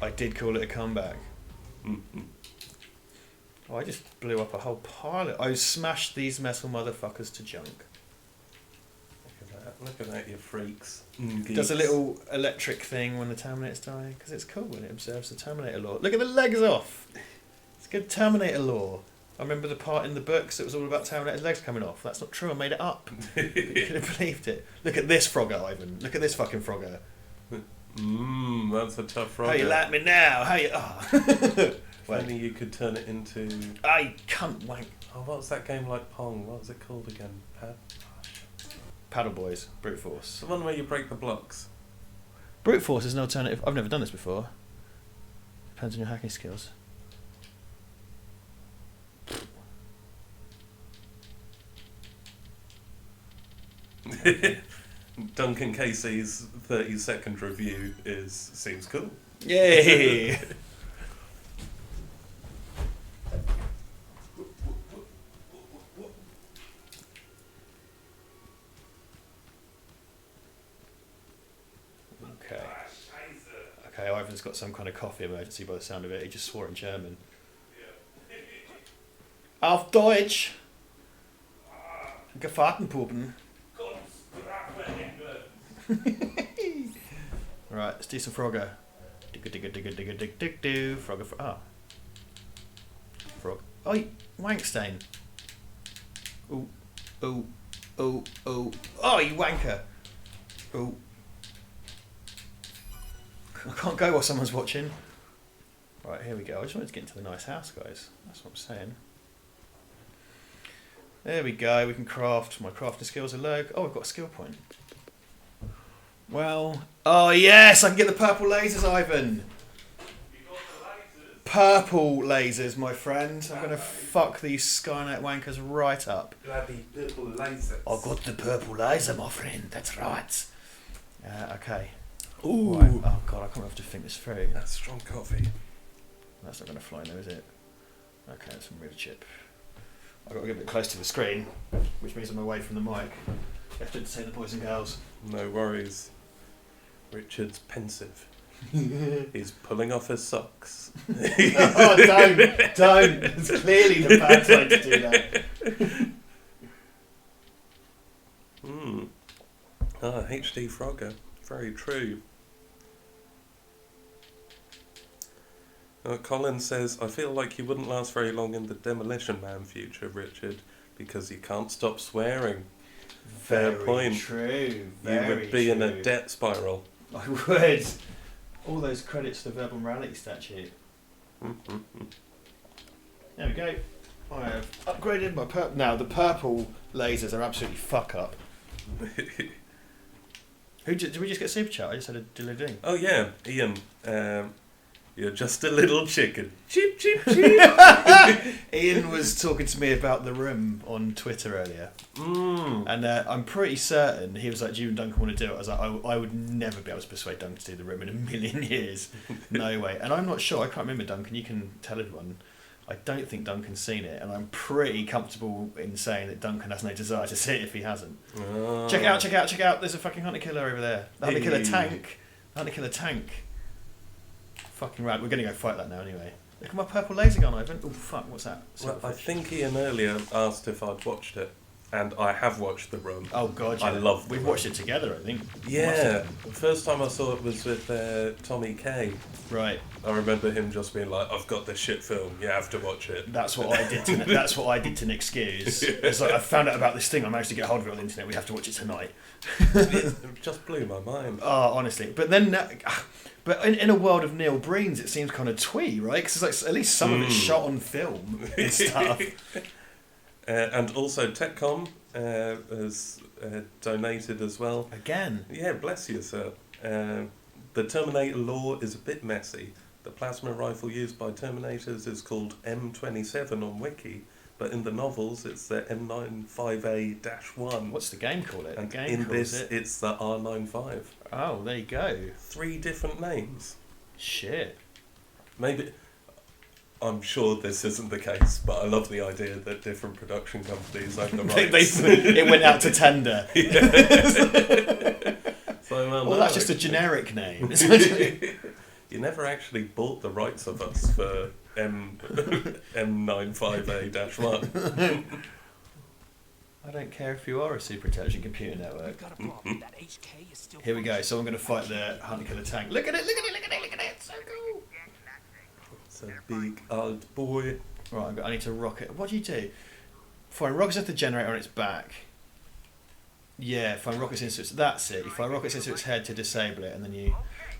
I did call it a comeback. Oh, I just blew up a whole pile of... I smashed these metal motherfuckers to junk. Look at that, you freaks. Does a little electric thing when the Terminator's dying, because it's cool when it observes the Terminator law. Look at the legs off! It's good Terminator law. I remember the part in the books that was all about Terminator's legs coming off. That's not true, I made it up. You could have believed it. Look at this Frogger, Ivan. Look at this fucking Frogger. That's a tough Frogger. How you like me now? How you... Oh. If only you could turn it into... I can't wank. Oh, what's that game like Pong? What was it called again? Paddle Boys, Brute Force. The one where you break the blocks. Brute Force is an alternative. I've never done this before. Depends on your hacking skills. Duncan Casey's 30-second review seems cool. Yay! Okay, Ivan's got some kind of coffee emergency by the sound of it. He just swore in German. Auf Deutsch! Gefahrtenpuppen. Right, let's do some Frogger. Digga digga digga digga dig dig do. Frogger. Frog. Oi! Wankstain. Ooh. Ooh. Ooh. Ooh. Oh, you wanker! Ooh. I can't go while someone's watching. Right, here we go. I just wanted to get into the nice house, guys. That's what I'm saying. There we go. We can craft. My crafting skills are low. Oh, I've got a skill point. Well. Oh, yes! I can get the purple lasers, Ivan! You got the lasers? Purple lasers, my friend. I'm going to fuck these Skynet wankers right up. Bloody purple lasers. I've got the purple laser, my friend. That's right. Okay. Ooh. Right. Oh, God, I can't have to think this through. That's strong coffee. That's not going to fly now, is it? Okay, let's remove the chip. I've got to get a bit close to the screen, which means I'm away from the mic. You have to entertain the boys and girls. No worries. Richard's pensive. He's pulling off his socks. Oh, don't! It's clearly the bad time to do that. HD Frogger. Very true. Colin says, I feel like you wouldn't last very long in the Demolition Man future, Richard, because you can't stop swearing. Fair point. True. You would be in a debt spiral. I would. All those credits to the Verbal Morality statute. There we go. I have upgraded my purple. Now, the purple lasers are absolutely fuck up. Did we just get super chat? I just had a diddly-ding. Oh yeah, Ian. You're just a little chicken. Cheep, cheep, cheep. Ian was talking to me about The Room on Twitter earlier. And I'm pretty certain he was like, do you and Duncan want to do it? I was like, I would never be able to persuade Duncan to do The Room in a million years. No way. And I'm not sure. I can't remember, Duncan. You can tell everyone. I don't think Duncan's seen it, and I'm pretty comfortable in saying that Duncan has no desire to see it if he hasn't. Oh. Check it out, check it out, check it out. There's a fucking hunter killer over there. The hunter killer tank. The hunter killer tank. Fucking rad. We're going to go fight that now anyway. Look at my purple laser gun, Ivan. Oh, fuck, what's that? Well, I think Ian earlier asked if I'd watched it, and I have watched The Room. Oh, God, yeah. I love We've watched it together, I think. Yeah. The first time I saw it was with Tommy Kay. Right. I remember him just being like, I've got this shit film, you have to watch it. That's what I did to that's what I did to Nick Skews. It's like, I found out about this thing, I managed to get hold of it on the internet, we have to watch it tonight. It just blew my mind. Oh, honestly. But then... But in a world of Neil Breens, it seems kind of twee, right? Because like, at least some of it's shot on film and stuff. And also TechCom has donated as well. Again? Yeah, bless you, sir. The Terminator lore is a bit messy. The plasma rifle used by Terminators is called M27 on Wiki, but in the novels it's the M95A-1. What's the game called it? And the game in calls this, it? it's the R95. Oh, there you go. 3 different names. Shit. Maybe... I'm sure this isn't the case, but I love the idea that different production companies own the rights. It went out to tender. So, well, that's just a generic name. You never actually bought the rights of us for M95A-1. I don't care if you are a super intelligent computer network. We've got a problem. That HK is still. Here we go. So I'm going to fight the hunter killer tank. Look at it! Look at it! Look at it! Look at it! It's so cool. It's a big old boy. Right, I need to rock it. What do you do? Fine, rockets at the generator on its back. Yeah, fine, rockets into its... That's it. You fire rockets into its head to disable it, and then you...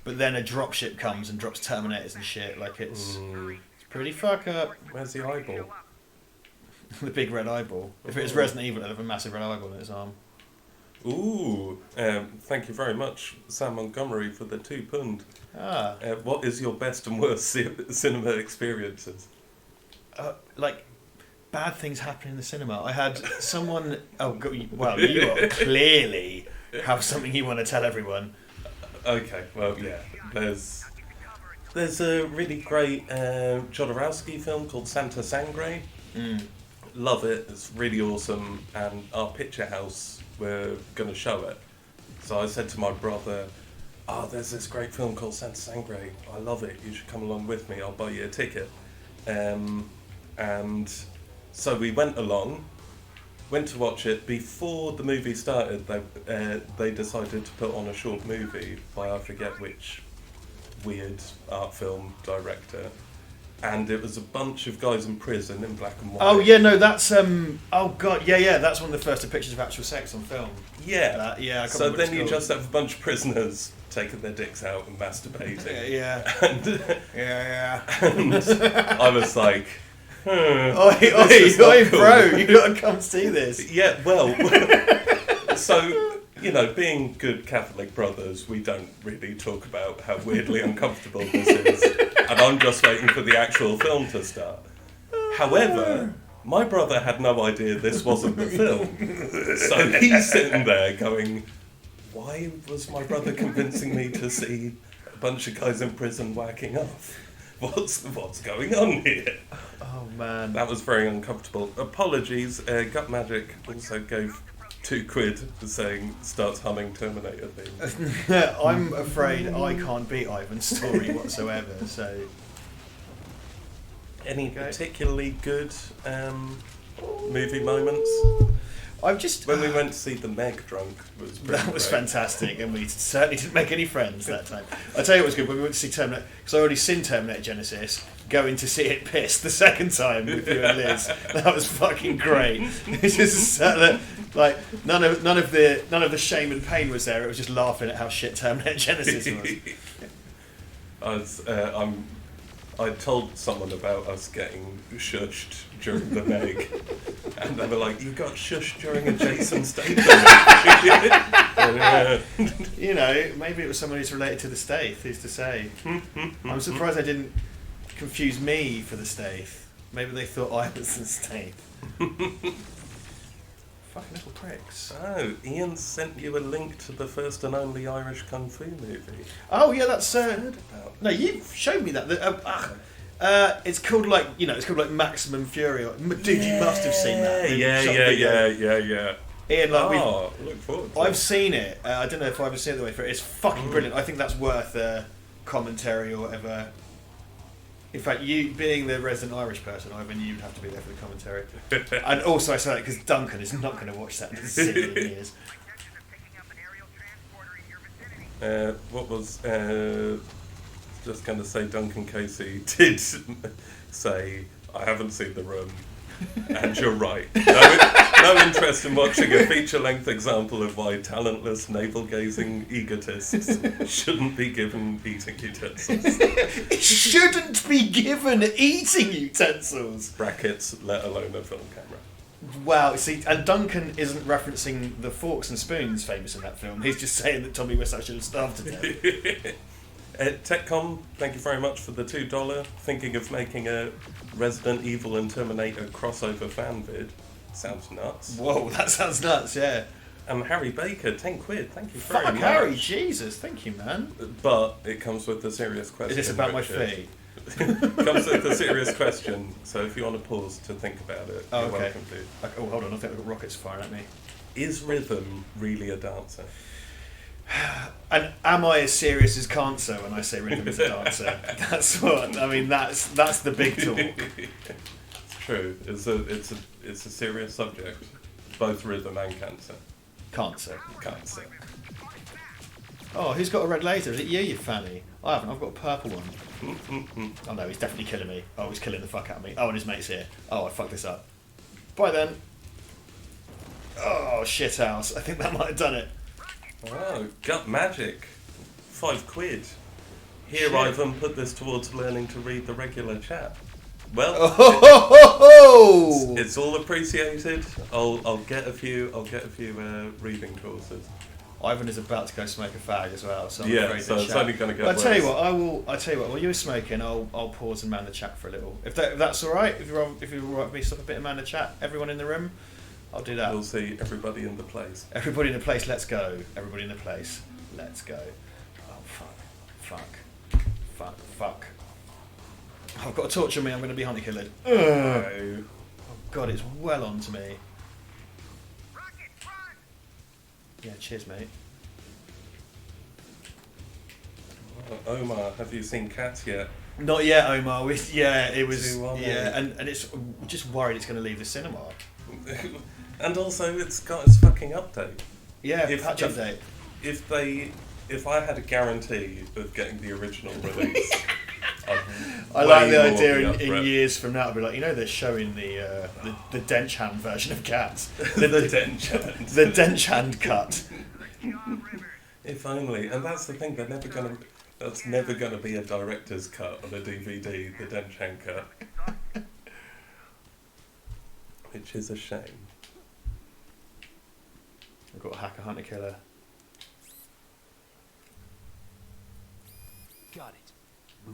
But then a dropship comes and drops Terminators and shit. Like, it's pretty fuck up. Where's the eyeball? The big red eyeball. If it was Resident Evil, it'd have a massive red eyeball in its arm. Ooh, thank you very much, Sam Montgomery, for the £2. What is your best and worst cinema experiences? Like, bad things happen in the cinema. I had someone. Well, you clearly have something you want to tell everyone. Okay, well, yeah. There's a really great Jodorowsky film called Santa Sangre. Love it. It's really awesome. And our picture house, we're going to show it. So I said to my brother, there's this great film called Santa Sangre. I love it. You should come along with me. I'll buy you a ticket. And so we went to watch it. Before the movie started, they decided to put on a short movie by I forget which weird art film director. And it was a bunch of guys in prison in black and white. Oh yeah, no, that's that's one of the first depictions of actual sex on film. Yeah, I can't so remember what then you it's just have a bunch of prisoners taking their dicks out and masturbating. Yeah. And I was like, oi, bro, you gotta come see this. Yeah, well, so, being good Catholic brothers, we don't really talk about how weirdly uncomfortable this is. And I'm just waiting for the actual film to start. However, my brother had no idea this wasn't the film. So he's sitting there going, why was my brother convincing me to see a bunch of guys in prison whacking off? What's going on here? Oh man, that was very uncomfortable. Apologies. Gut Magic also gave £2 for saying starts humming Terminator theme. I'm afraid I can't beat Ivan's story whatsoever. So, any particularly good movie moments? When we went to see The Meg drunk was pretty that was great. Fantastic, and we certainly didn't make any friends that time. I tell you what was good when we went to see Terminator, because I already seen Terminator Genesis. Going to see it pissed the second time with you and Liz, that was fucking great. It's just like none of the shame and pain was there. It was just laughing at how shit Terminator Genesis was. I told someone about us getting shushed during the Meg, and they were like, "You got shushed during a Jason Statham." Maybe it was someone who's related to the Stath. Who's to say? I'm surprised they didn't confuse me for the Stath. Maybe they thought I was the Stath. Fucking little pricks. Oh, Ian sent you a link to the first and only Irish Kung Fu movie. Oh yeah, that's no, you showed me that. It's called it's called Maximum Fury. Dude, you must have seen that. Yeah. Ian, look forward to I've seen it. I don't know if I've ever seen it the way through. It's fucking brilliant. I think that's worth a commentary or whatever. In fact, you being the resident Irish person, Ivan, you'd have to be there for the commentary. And also, I say that because Duncan is not going to watch that in a zillion years. What was just going to say? Duncan Casey did say, "I haven't seen The Room," and you're right. No interest in watching a feature-length example of why talentless, navel-gazing egotists shouldn't be given eating utensils. It shouldn't be given eating utensils. Brackets, let alone a film camera. Wow, see, and Duncan isn't referencing the forks and spoons famous in that film. He's just saying that Tommy Wiseau should have starved to death. TechCom, thank you very much for the $2. Thinking of making a Resident Evil and Terminator crossover fan vid. Sounds nuts. Whoa, that sounds nuts, yeah. And Harry Baker, £10. Thank you very Fuck much. Harry, Jesus, thank you, man. But it comes with a serious question. Is this about Richard. my fee? Comes with a serious question, so if you want to pause to think about it, you're welcome to. Oh, hold on, I think I've got rockets firing at me. Is rhythm really a dancer? And am I as serious as cancer when I say rhythm is a dancer? That's what I mean. That's the big talk. It's true. It's a serious subject. Both rhythm and cancer. Cancer. Cancer. Oh, who's got a red laser? Is it you, you fanny? I haven't. I've got a purple one. Oh no, he's definitely killing me. Oh, he's killing the fuck out of me. Oh, and his mate's here. Oh, I fucked this up. Bye then. Oh, shit house. I think that might have done it. Oh, Gut Magic. £5. Here, Shit. Ivan, put this towards learning to read the regular chat. Well, Oh! it's all appreciated. I'll get a few reading courses. Ivan is about to go smoke a fag as well, so I'm Yeah, afraid so to it's chat. only going to get But worse. I tell you what, I tell you what. While you're smoking, I'll pause and man the chat for a little. If that's all right, if you're all right with me, stop a bit and man the chat. Everyone in the room, I'll do that. We'll see everybody in the place. Everybody in the place, let's go. Everybody in the place, let's go. Oh fuck. I've got a torch on me. I'm going to be hunter killered. Oh God, it's well on to me. Yeah, cheers, mate. Omar, have you seen Cats yet? Not yet, Omar. It was. 2 on Yeah, and it's just worried it's going to leave the cinema. And also, it's got its fucking update. Yeah, patch update. If I had a guarantee of getting the original release, I like the idea in years from now. I'll be like, they're showing the Dench Hand version of Cats. The Dench Hand. The Dench Hand cut. If only. And that's the thing. That's never gonna be a director's cut on a DVD. The Dench Hand cut, which is a shame. I've got a hacker hunter killer. Got it.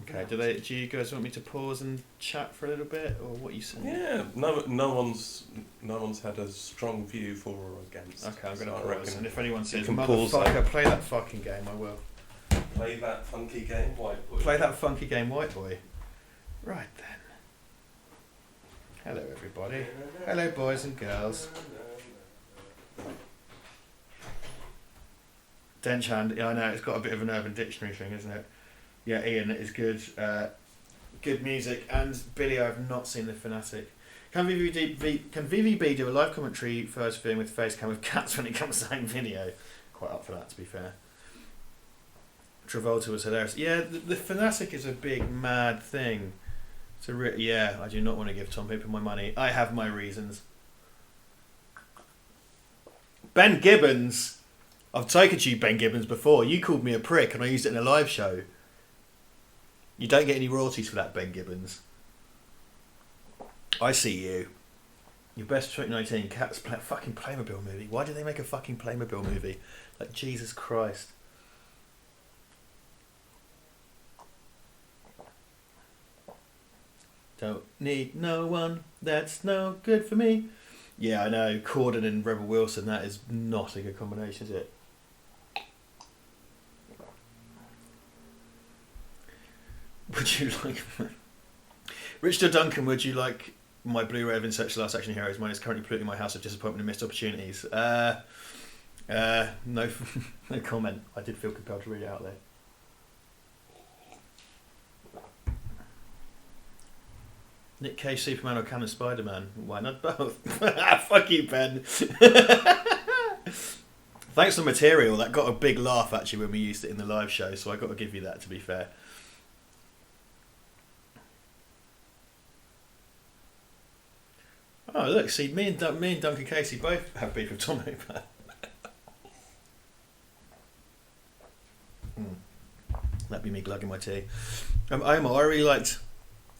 Okay, do you guys want me to pause and chat for a little bit, or what you saying? Yeah, no one's had a strong view for or against. Okay, I'm going to So I pause, reckon and if anyone says, can pause motherfucker, play that fucking game, I will. play that funky game, white boy. Play that funky game, white boy. Right then. Hello, everybody. Hello, boys and girls. Dench Hand, yeah, I know, it's got a bit of an Urban Dictionary thing, isn't it? Yeah, Ian, it is good. Good music. And Billy, I have not seen The Fanatic. Can VVB do a live commentary first viewing with Facecam with Cats when it comes to home video? Quite up for that, to be fair. Travolta was hilarious. Yeah, the Fanatic is a big, mad thing. Yeah, I do not want to give Tom Hooper my money. I have my reasons. Ben Gibbons! I've taken to you, Ben Gibbons, before. You called me a prick and I used it in a live show. You don't get any royalties for that, Ben Gibbons. I see you. Your best 2019 Cats fucking Playmobil movie. Why did they make a fucking Playmobil movie? Like, Jesus Christ. Don't need no one, that's no good for me. Yeah, I know, Corden and Rebel Wilson, that is not a good combination, is it? Would you like... Richard Duncan, would you like my Blu-ray of Inception Last Action Heroes? Mine is currently polluting my house of disappointment and missed opportunities. No, no comment. I did feel compelled to read it out there. Nick Cage, Superman, or Canon Spider-Man? Why not both? Fuck you, Ben. Thanks for the material. That got a big laugh actually when we used it in the live show, so I got to give you that, to be fair. Oh look, see, me and Duncan Casey both have beef with Tom Hooper. That'd be me glugging my tea. Omar, I really liked...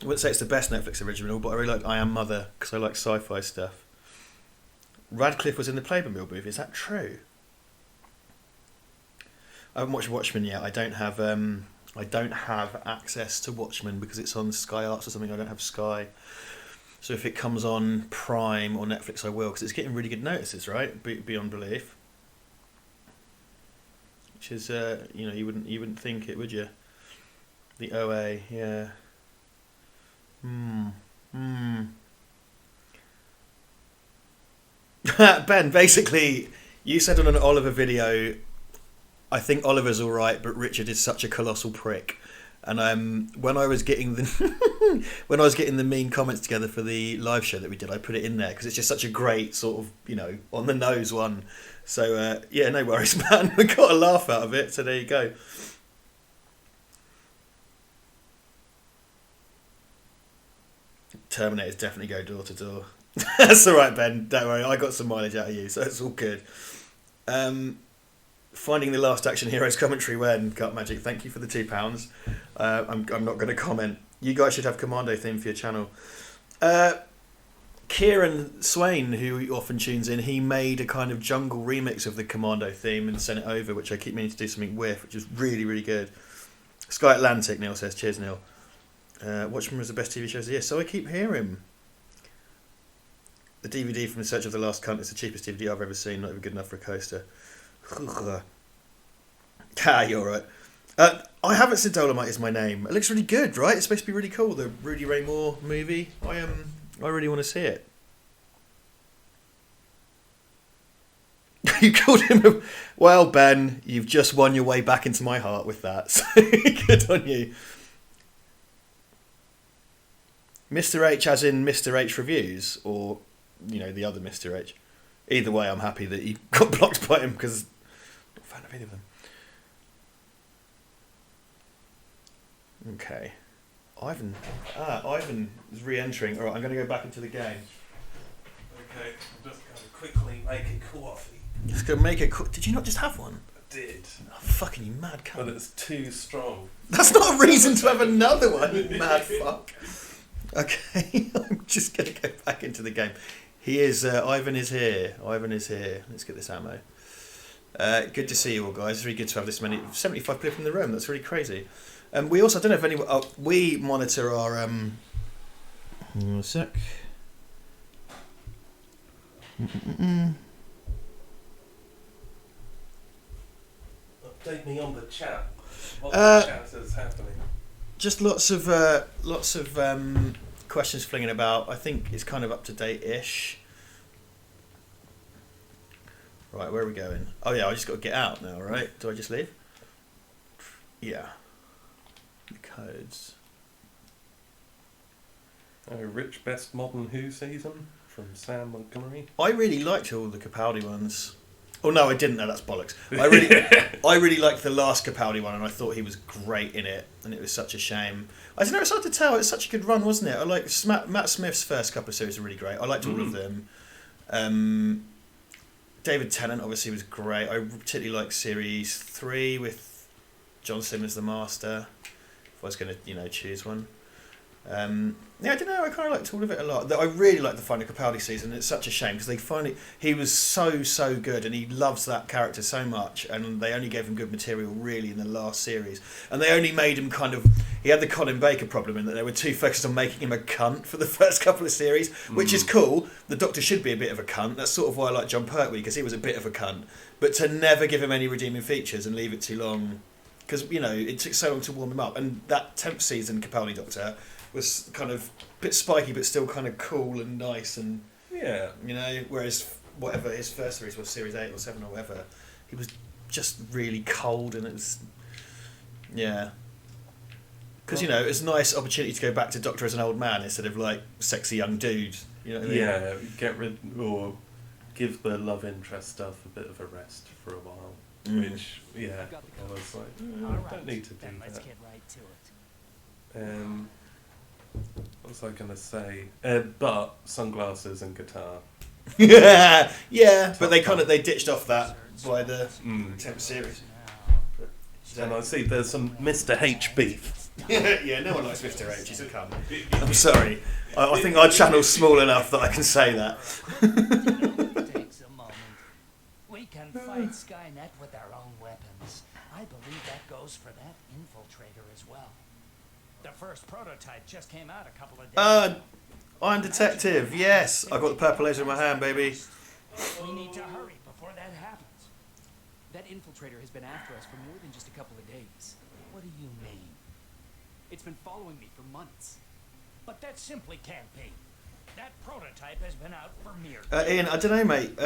I wouldn't say it's the best Netflix original, but I really like I Am Mother because I like sci-fi stuff. Radcliffe was in the Playmobil movie. Is that true? I haven't watched Watchmen yet. I don't have access to Watchmen because it's on Sky Arts or something. I don't have Sky. So if it comes on Prime or Netflix, I will, because it's getting really good notices, right? Beyond belief. Which is, you wouldn't think it, would you? The OA, yeah. Ben, basically, you said on an Oliver video, I think Oliver's all right, but Richard is such a colossal prick. And when I was getting the mean comments together for the live show that we did, I put it in there because it's just such a great sort of on the nose one. So yeah, no worries, man. We got a laugh out of it. So there you go. Terminators definitely go door to door. That's all right, Ben. Don't worry. I got some mileage out of you, so it's all good. Finding the Last Action Heroes commentary when Cut Magic. Thank you for the £2. I'm not going to comment. You guys should have Commando theme for your channel. Kieran Swain, who often tunes in, he made a kind of jungle remix of the Commando theme and sent it over, which I keep meaning to do something with, which is really, really good. Sky Atlantic, Neil says. Cheers, Neil. Watchmen was the best TV shows of the year, so I keep hearing. The DVD from In Search of the Last Cunt is the cheapest DVD I've ever seen, not even good enough for a coaster. You're right. I haven't seen Dolomite Is My Name. It looks really good, right? It's supposed to be really cool, the Rudy Ray Moore movie. I really want to see it. You called him well, Ben, you've just won your way back into my heart with that. So good on you. Mr. H as in Mr. H Reviews, or, the other Mr. H. Either way, I'm happy that you got blocked by him, because I'm not a fan of either of them. Okay. Ivan is re-entering. Alright, I'm going to go back into the game. Okay, I'm just going to quickly make a coffee. Just going to make it... Did you not just have one? I did. Oh, fucking you mad cunt. But it's too strong. That's not a reason to have another one, you mad fuck. Okay, I'm just going to go back into the game. He is... Ivan is here. Let's get this ammo. Good to see you all, guys. It's really good to have this many... 75 people in the room. That's really crazy. We also, I don't know if anyone... we monitor our... One sec. Update me on the chat. What the chat is happening. Just lots of questions flinging about. I think it's kind of up to date-ish. Right, where are we going? Oh yeah, I just got to get out now, right? Do I just leave? Yeah. The codes. Rich Best Modern Who season from Sam Montgomery. I really liked all the Capaldi ones. Oh no, I didn't. No, that's bollocks. I really liked the last Capaldi one, and I thought he was great in it, and it was such a shame. I don't know. It's hard to tell. It was such a good run, wasn't it? I like Matt Smith's first couple of series were really great. I liked all of them. David Tennant obviously was great. I particularly liked series 3 with John Simmons the Master. If I was going to, choose one. I don't know. I kind of liked all of it a lot. I really liked the final Capaldi season. It's such a shame because he was so good, and he loves that character so much, and they only gave him good material really in the last series, and they only made him he had the Colin Baker problem in that they were too focused on making him a cunt for the first couple of series, which is cool. The Doctor should be a bit of a cunt. That's sort of why I like John Pertwee, because he was a bit of a cunt, but to never give him any redeeming features and leave it too long, because it took so long to warm him up. And that 10th season Capaldi Doctor was kind of a bit spiky, but still kind of cool and nice, and whereas whatever his first series was, series 8 or 7 or whatever, he was just really cold, and it was because it's a nice opportunity to go back to Doctor as an old man instead of like sexy young dude. You know what I mean? Yeah, get rid or give the love interest stuff a bit of a rest for a while. Which I was like, don't need to do that. Let's get right to it. What was I going to say? But sunglasses and guitar. yeah, but they ditched off that by the 10th series. And I see there's some Mr. H beef. Yeah, no one likes Mr. H. He's a cunt. I'm sorry. I think our channel's small enough that I can say that. Takes a moment. We can fight Skynet with our own weapons. I believe that goes for that infiltrator as well. The first prototype just came out a couple of days. I'm Detective. Yes, I got the purple laser in my hand, baby. We need to hurry before that happens. That infiltrator has been after us for more than just a couple of days. What do you mean? It's been following me for months. But that simply can't be. That prototype has been out for mere... Ian, I don't know, mate.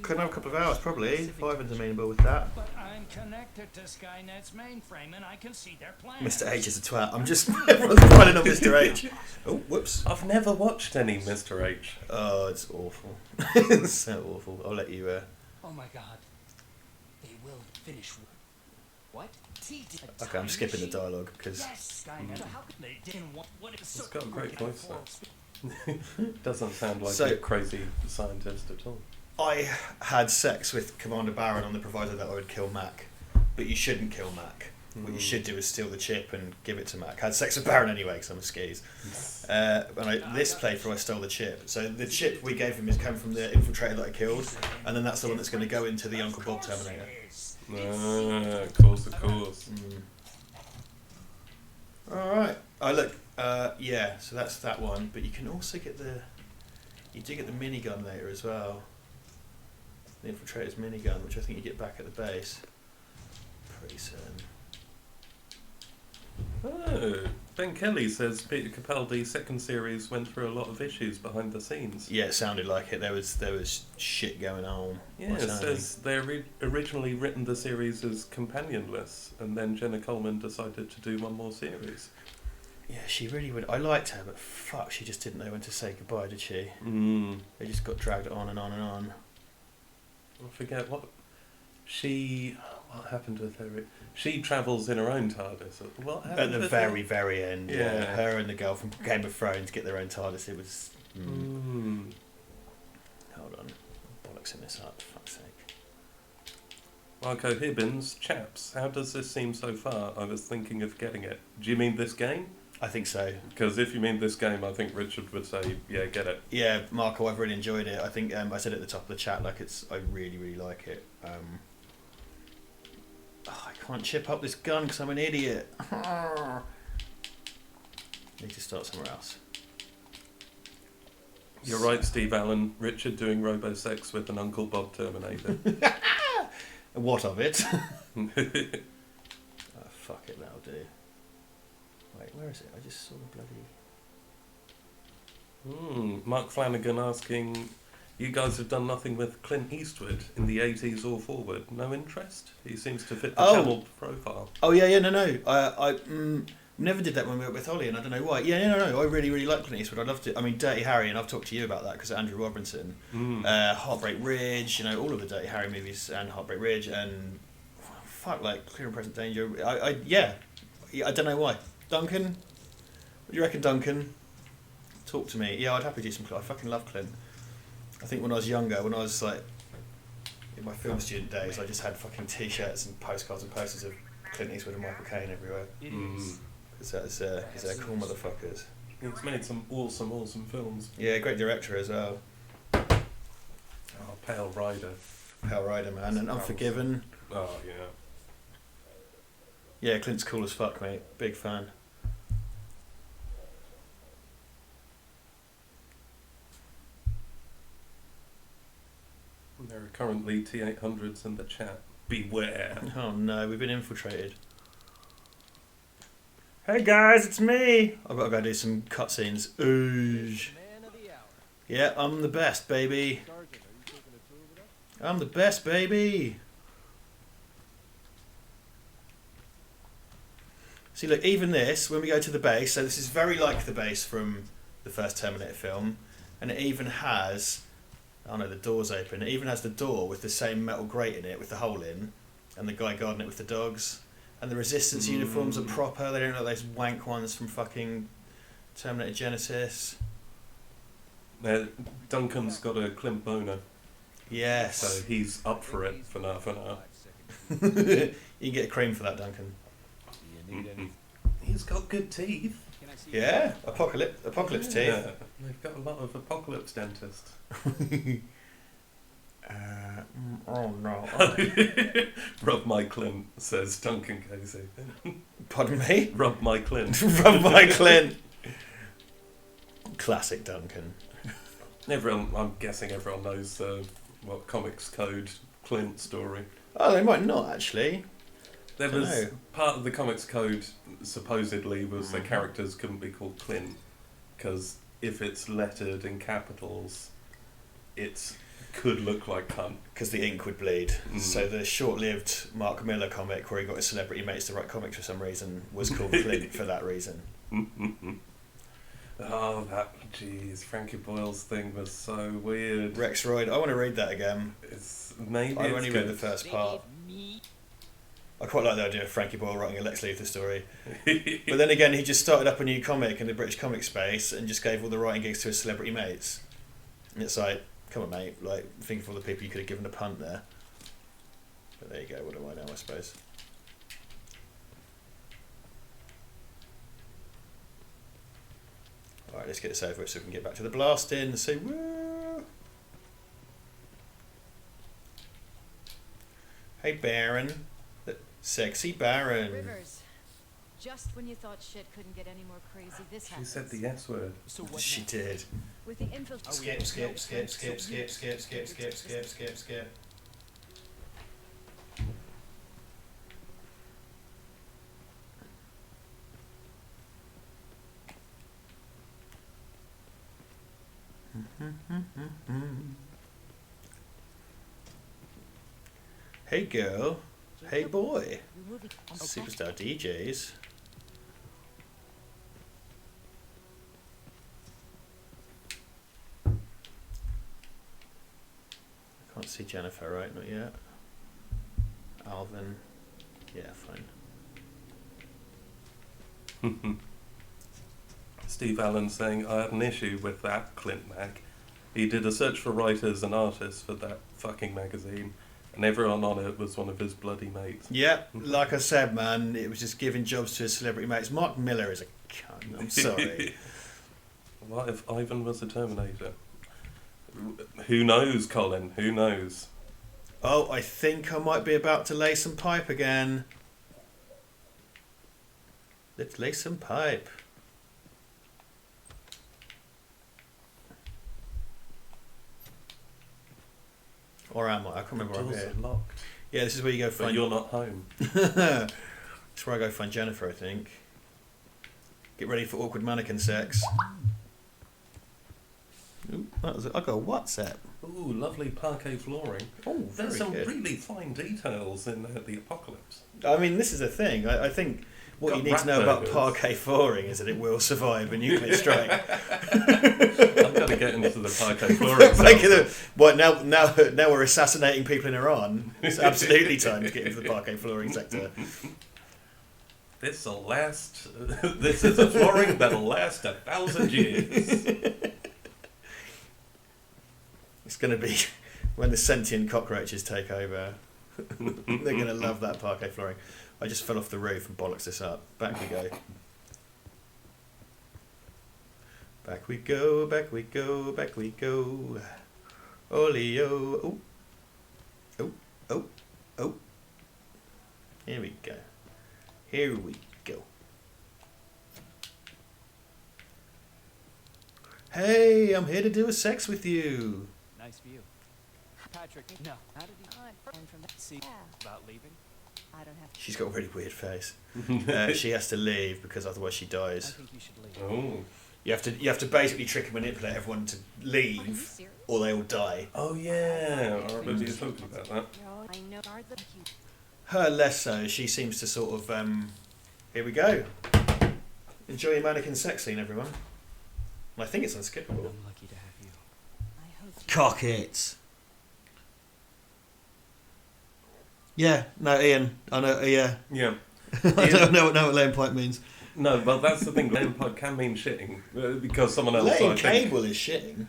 Could have a couple of hours, probably, if Ivan's amenable with that. But I'm connected to Skynet's mainframe, and I can see their plans. Mr. H is a twat. I'm just... Everyone's piling on Mr. H. Oh, whoops. I've never watched any Mr. H. Oh, it's awful. It's so awful. I'll let you... Oh my god. They will finish... What? Okay, I'm skipping the dialogue, because... Yes, Skynet. How could they didn't want... It's got a great voice, though. Doesn't sound like So- a crazy scientist at all. I had sex with Commander Barron on the proviso that I would kill Mac, but you shouldn't kill Mac. What you should do is steal the chip and give it to Mac. I had sex with Baron anyway because I'm a skis. This playthrough I stole the chip. So the chip we gave him is come from the infiltrator that I killed, and then that's the one that's going to go into the Uncle Bob Terminator. Of course. Alright. Oh look, yeah, so that's that one, but you can also get you do get the minigun later as well. The infiltrator's minigun, which I think you get back at the base. Pretty soon. Oh, Ben Kelly says Peter Capaldi's second series went through a lot of issues behind the scenes. Yeah, it sounded like it. There was shit going on. Yeah, it says they originally written the series as companionless, and then Jenna Coleman decided to do one more series. Yeah, she really would. I liked her, but fuck, she just didn't know when to say goodbye, did she? They just got dragged on and on and on. I forget what happened with her. She travels in her own TARDIS. What happened at the very, very end? Yeah. Her and the girl from Game of Thrones get their own TARDIS. It was. Hold on, bollocks in this up. For fuck's sake. Marco Hibbins, chaps, how does this seem so far? I was thinking of getting it. Do you mean this game? I think so. Because if you mean this game, I think Richard would say, yeah, get it. Yeah, Marco, I've really enjoyed it. I think I said at the top of the chat, like I really, really like it. I can't chip up this gun because I'm an idiot. Need to start somewhere else. You're right, Steve Allen. Richard doing robo-sex with an Uncle Bob Terminator. What of it? Oh, fuck it, that'll do. Wait, where is it? I just saw the bloody... Mark Flanagan asking, you guys have done nothing with Clint Eastwood in the 80s or forward. No interest? He seems to fit the channel profile. Oh, yeah, no. I never did that when we were with Ollie, and I don't know why. Yeah, no. I really, really like Clint Eastwood. I loved it. I mean, Dirty Harry, and I've talked to you about that because of Andrew Robinson. Heartbreak Ridge, all of the Dirty Harry movies, and Heartbreak Ridge, and like Clear and Present Danger. I don't know why. Duncan? What do you reckon, Duncan? Talk to me. Yeah, I'd happily do some Clint. I fucking love Clint. I think when I was younger, when I was like in my film student days, I just had fucking t-shirts and postcards and posters of Clint Eastwood and Michael Caine everywhere. Because they're cool motherfuckers. He's made some awesome films. Yeah, great director as well. Oh, Pale Rider. Pale Rider, man. And Unforgiven. Oh, yeah. Yeah, Clint's cool as fuck, mate. Big fan. There are currently T800s in the chat. Beware. Oh no, we've been infiltrated. Hey guys, it's me! I've got to go do some cutscenes. Ooh. Yeah, I'm the best, baby. I'm the best, baby. See, look, even this, when we go to the base, so this is very like the base from the first Terminator film, and it even has, oh no, the door's open, it even has the door with the same metal grate in it with the hole in, and the guy guarding it with the dogs, and the Resistance uniforms are proper, they don't look like those wank ones from fucking Terminator Genesis. Duncan's got a Clint boner. Yes. So he's up for it for now. You can get a cream for that, Duncan. He's got good teeth. Yeah, Apocalypse teeth. Yeah, they've got a lot of Apocalypse dentists. Oh no. Rub my Clint, says Duncan Casey. Pardon me? Rub my Clint. Rub my Clint. Classic Duncan. I'm guessing everyone knows what Comics Code Clint story. Oh, they might not actually. There was part of the Comics Code supposedly was the characters couldn't be called Clint because if it's lettered in capitals, it could look like cunt. Because the ink would bleed. So the short-lived Mark Miller comic where he got his celebrity mates to write comics for some reason was called Clint for that reason. Oh, jeez, Frankie Boyle's thing was so weird. Rex Royd, I want to read that again. I only read the first part. I quite like the idea of Frankie Boyle writing a Lex Luthor story. But then again, he just started up a new comic in the British comic space and just gave all the writing gigs to his celebrity mates. And it's like, come on mate, like, think of all the people you could have given a punt there. But there you go, what do I know, I suppose. Alright, let's get this over so we can get back to the blasting. So, woo! Hey, Baron. The sexy Baron. Rivers, just when you thought shit couldn't get any more crazy, this She happens. said the S word. So what She next? did. With the infiltration. Skip, skip, skip, skip, skip, skip, skip, skip, skip, skip, skip. Hey girl. Hey boy. Removing- Superstar DJs. I can't see Jennifer, right? Not yet. Alvin. Yeah, fine. Steve Allen saying, I had an issue with that Clint Mac. He did a search for writers and artists for that fucking magazine, and everyone on it was one of his bloody mates. Yep, like I said, man, it was just giving jobs to his celebrity mates. Mark Miller is a cunt, I'm sorry. What if Ivan was a Terminator? Who knows, Colin? Who knows? Oh, I think I might be about to lay some pipe again. Let's lay some pipe. Or am I? I can't remember where I'm Doors here. are locked. Yeah, this is where you go But find... you're not home. That's where I go find Jennifer, I think. Get ready for awkward mannequin sex. Ooh, that was I got a WhatsApp. Ooh, lovely parquet flooring. Oh, very There's some good. really fine details in the Apocalypse. I mean, this is the thing. I think what Got you need to know rat about burgers. parquet flooring is that it will survive a nuclear strike. I'm going to get into the parquet flooring. Making the- What now we're assassinating people in Iran. It's absolutely time to get into the parquet flooring sector. This'll last. This is a flooring that'll last 1,000 years. It's going to be when the sentient cockroaches take over. They're going to love that parquet flooring. I just fell off the roof and bollocks this up. Back we go. Back we go, back we go, back we go. Oleo. Oh. Oh, oh, oh. Here we go. Here we go. Hey, I'm here to do a sex with you. Nice view. Patrick, no. How did he And from that, see yeah, about leaving? I don't have to. She's got a really weird face. She has to leave because otherwise she I dies. think you should leave. Oh. You have to basically trick and manipulate everyone to Are you leave, serious? or they all die. Oh yeah, I remember you talking about that. No, I know. Guard the you. Her less so. She seems to sort of. Here we go. Enjoy your mannequin sex scene, everyone. I think it's unskippable. I'm lucky to have you. I hope you. Cock it. Yeah. No, Ian. I know. Yeah. Yeah. I don't know what laying pipe means. No, but that's the thing. Laying pipe can mean shitting because someone else. Laying I think. cable is shitting.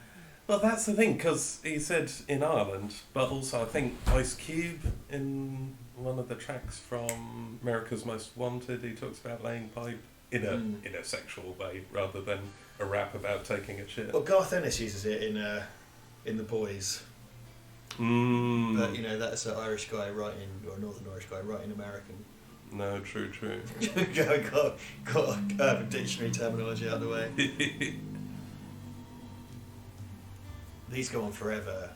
Well, that's the thing because he said in Ireland, but also I think Ice Cube in one of the tracks from America's Most Wanted, he talks about laying pipe in a sexual way rather than a rap about taking a shit. Well, Garth Ennis uses it in The Boys. Mm. But you know, that's an Irish guy writing, or a Northern Irish guy writing American. No, true. got urban dictionary terminology out of the way. These go on forever,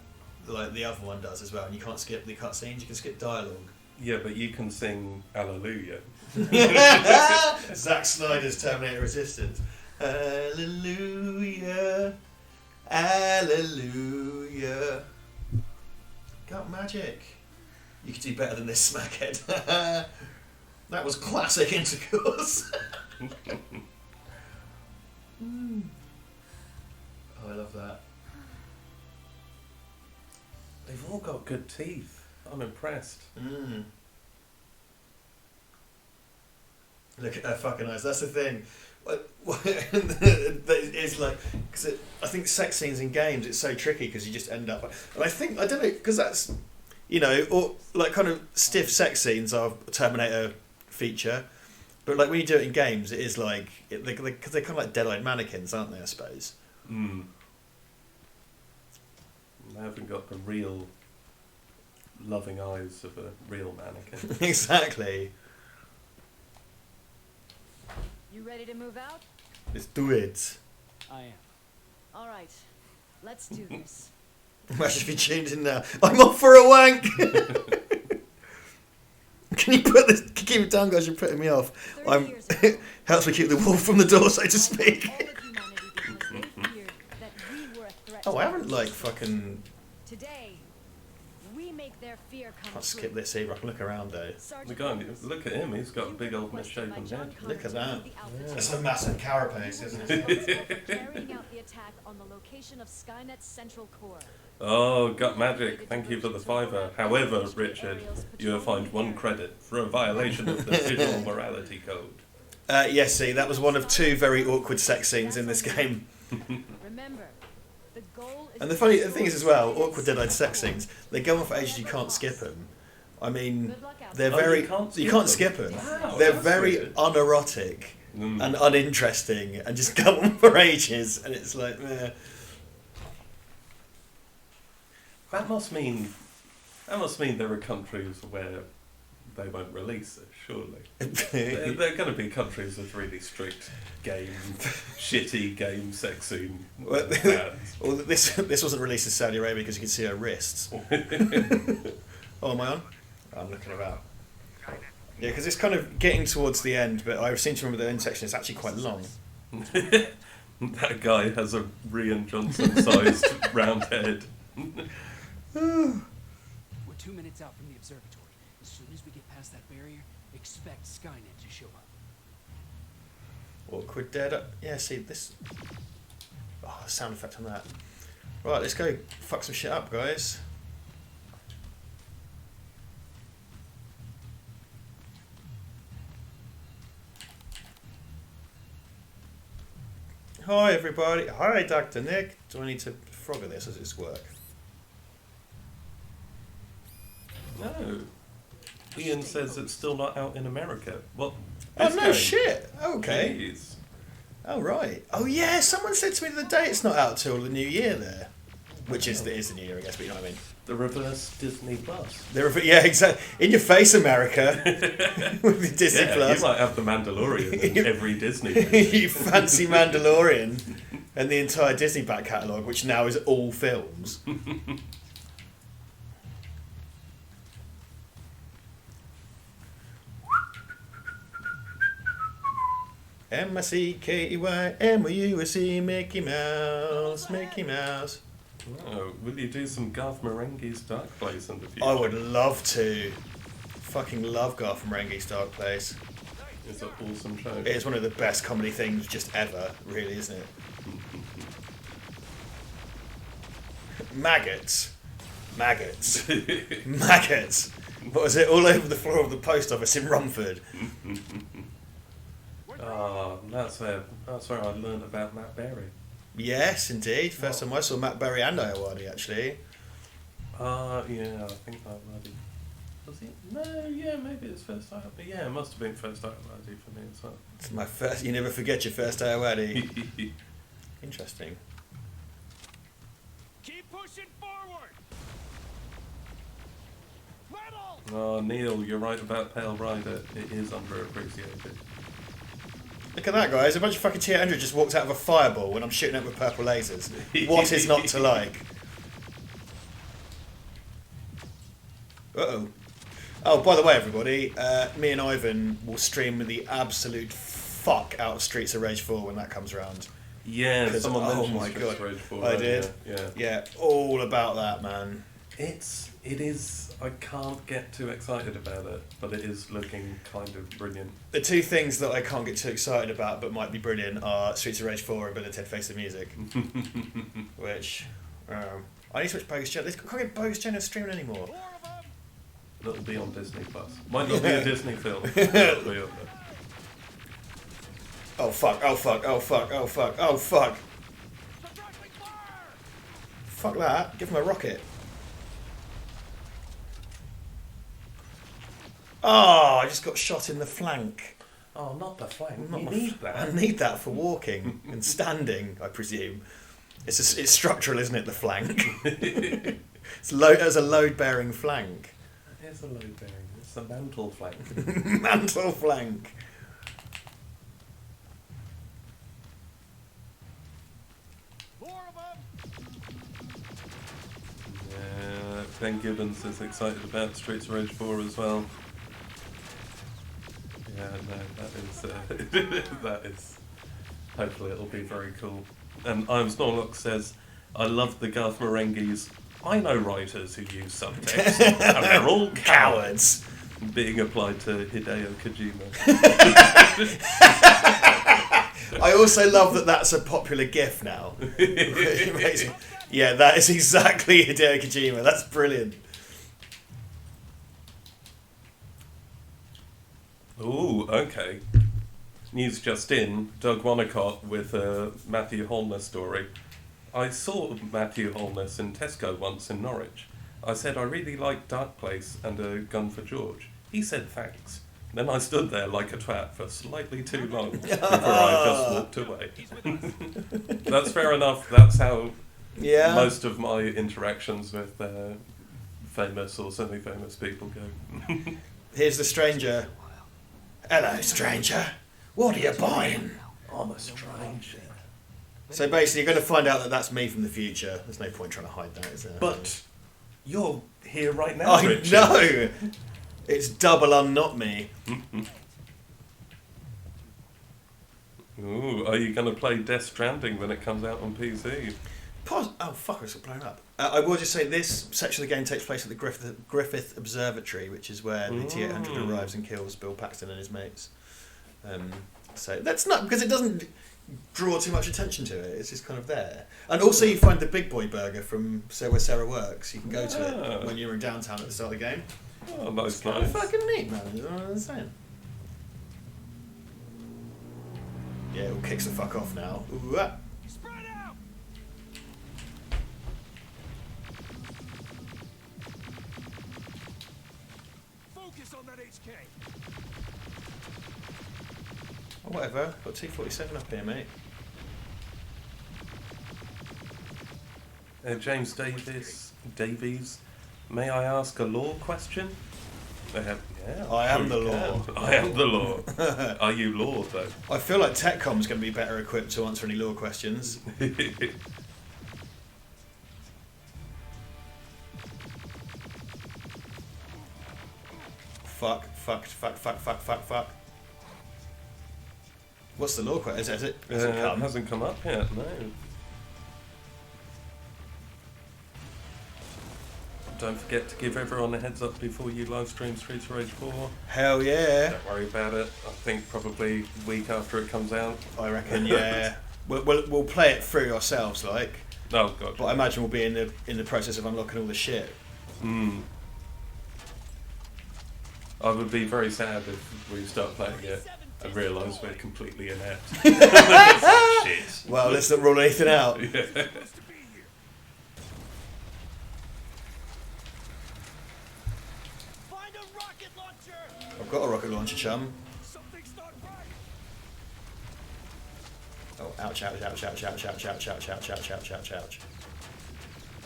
like the other one does as well. And you can't skip the cutscenes. You can skip dialogue. Yeah, but you can sing Hallelujah. Zack Snyder's Terminator Resistance. Hallelujah, hallelujah. Got magic. You could do better than this, smackhead. That was classic intercourse. Oh, I love that. They've all got good teeth. I'm impressed. Look at her fucking eyes. That's the thing. It's like, because I think sex scenes in games, it's so tricky because you just end up. And I don't know, because that's, you know, or like kind of stiff sex scenes are a Terminator feature. But like when you do it in games, it is like because they're kind of like dead-eyed mannequins, aren't they? I suppose. Mm. They haven't got the real loving eyes of a real mannequin. Exactly. You ready to move out? Let's do it. I am. All right. Let's do this. Imagine if you tuned in now. I'm off for a wank. Can you put this? Keep it down, guys. You're putting me off. 30 years ago, Helps me keep the wolf from the door, so to speak. all of humanity because they feared that we were a threat Oh, to I their haven't like peace. fucking. Today, we make their fear come Can't true. skip this either. I can look around though. The Sergeant guy, Lucas, look at him, he's got a big old requested by misshapen John head. Connor Look at to that. lead the Alpha That's team. a massive You carapace, will isn't be it? responsible for carrying out the attack on the location of Skynet's central core. Oh, got magic. Thank you for the £5. However, Richard, you are fined 1 credit for a violation of the visual morality code. Yes, see, that was one of 2 very awkward sex scenes in this game. Remember, the goal is And the to funny destroy thing is as well, Skynet's awkward dead-eyed sex central scenes. They go on for ages. You can't skip them. I mean, Good luck out they're there. Oh, very. you can't skip skip them. Wow, They're that's very weird. unerotic Mm. and uninteresting, and just go on for ages. And it's like, meh. That must mean there are countries where they won't release it, surely. There are going to be countries with really strict shitty game sex scene Well, bans. Well, this wasn't released in Saudi Arabia because you can see her wrists. Oh, am I on? I'm looking about. Yeah, because it's kind of getting towards the end, but I seem to remember the end section is actually quite long. That guy has a Rian Johnson-sized round head. We're 2 minutes out from the observatory. As soon as we get past that barrier, expect Skynet to show up. Awkward dead. Yeah, see this. Oh, the sound effect on that. Right, let's go fuck some shit up, guys. Hi, everybody. Hi, Dr. Nick. Do I need to frog at this? Or does this work? No. Ian says it's still not out in America. What? Oh, This no game? shit. Okay. Jeez. Oh, right. Oh, yeah. Someone said to me the day it's not out till the new year there. Which is the new year, I guess, but you know what I mean. The reverse Disney Plus. Yeah, exactly. In your face, America. With the Disney Yeah, Plus. you might have the Mandalorian in every Disney movie. You fancy Mandalorian and the entire Disney back catalogue, which now is all films. M-I-C-K-E-Y-M-O-U-S-E, Mickey Mouse, Mickey Mouse. Oh, will you do some Garth Marenghi's Dark Place in the future? I would love to. Fucking love Garth Marenghi's Dark Place. It's an awesome show. It is one of the best comedy things just ever, really, isn't it? Maggots. Maggots. Maggots. What was it? All over the floor of the post office in Romford. Ah, that's where I learned about Matt Berry. Yes, indeed. First time I saw Matt Berry and Iowani, actually. Yeah, I think Iowani. Was it? No, yeah, maybe it's first Iowani. Yeah, it must have been first Iowani for me as well. It's my first. You never forget your first Iowani. Interesting. Keep pushing forward! Metal! Oh, Neil, you're right about Pale Rider. It is underappreciated. Look at that, guys. A bunch of fucking T-800 just walked out of a fireball when I'm shooting it with purple lasers. What is not to like? Uh-oh. Oh, by the way, everybody, me and Ivan will stream the absolute fuck out of Streets of Rage 4 when that comes around. Yeah, 'Cause- someone oh mentioned my Streets God. of Rage 4 I earlier. did. Yeah. Yeah, all about that, man. It is. I can't get too excited about it, but it is looking kind of brilliant. The two things that I can't get too excited about but might be brilliant are Streets of Rage 4 and Bill and Ted Face the Music. Which, I need to watch Bogus Journal. I can't get Bogus Journal streaming anymore. That'll be on Disney Plus. Might not be a Disney film. But it'll be on there. Oh fuck, oh fuck, oh fuck, oh fuck, oh fuck. Fuck that, give him a rocket. Oh, I just got shot in the flank. Oh, not the flank. Not You my need I that. need that for walking and standing, I presume. It's structural, isn't it, the flank? It's a load-bearing flank. It is a load bearing. It's a mantle flank. Mantle flank. Yeah, Ben Gibbons is excited about Streets of Rage 4 as well. Yeah, no, that is. Hopefully, it'll be very cool. And I'm Snorlock says, "I love the Garth Marenghi's. I know writers who use subtext, and they're all cowards." Being applied to Hideo Kojima. I also love that that's a popular GIF now. Amazing. Yeah, that is exactly Hideo Kojima. That's brilliant. Ooh, okay. News just in, Doug Wonnacott with a Matthew Holness story. I saw Matthew Holness in Tesco once in Norwich. I said I really like Dark Place and A Gun for George. He said thanks. Then I stood there like a twat for slightly too long before I just walked away. That's fair enough. That's how most of my interactions with famous or semi-famous people go. Here's the stranger. Hello, stranger. What are you buying? I'm a stranger. So basically, you're going to find out that that's me from the future. There's no point trying to hide that, is there? But you're here right now, I Richard. know! It's double unnot me. Ooh, are you going to play Death Stranding when it comes out on PC? Oh, fuck, I just got blown up. I will just say this section of the game takes place at the Griffith Observatory, which is where the T-800 arrives and kills Bill Paxton and his mates. So that's not... because it doesn't draw too much attention to it. It's just kind of there. And also you find the Big Boy Burger from where Sarah works. You can go to it when you're in downtown at the start of the game. Oh, nice, It's kind of fucking neat, man. You know what I'm saying? Yeah, it all kicks the fuck off now. Ooh, ah. Spread out! Focus on that HK. Oh, whatever. Got T-47 up here, mate. James Davies, may I ask a law question? Yeah, I am the law. I am the law. Are you law, though? I feel like TechCom's going to be better equipped to answer any law questions. Fuck. What's the law question? Has it come? Hasn't come up yet, no. Don't forget to give everyone a heads up before you live stream Streets of Rage 4. Hell yeah. Don't worry about it. I think probably a week after it comes out. I reckon, yeah. We'll play it through ourselves, like. Oh god. But I imagine we'll be in the process of unlocking all the shit. I would be very sad if we start playing it and realise we're completely inept. Shit. Well, let's not rule anything out. Yeah. Find a rocket launcher! I've got a rocket launcher, chum. Something's not right! Oh, ouch.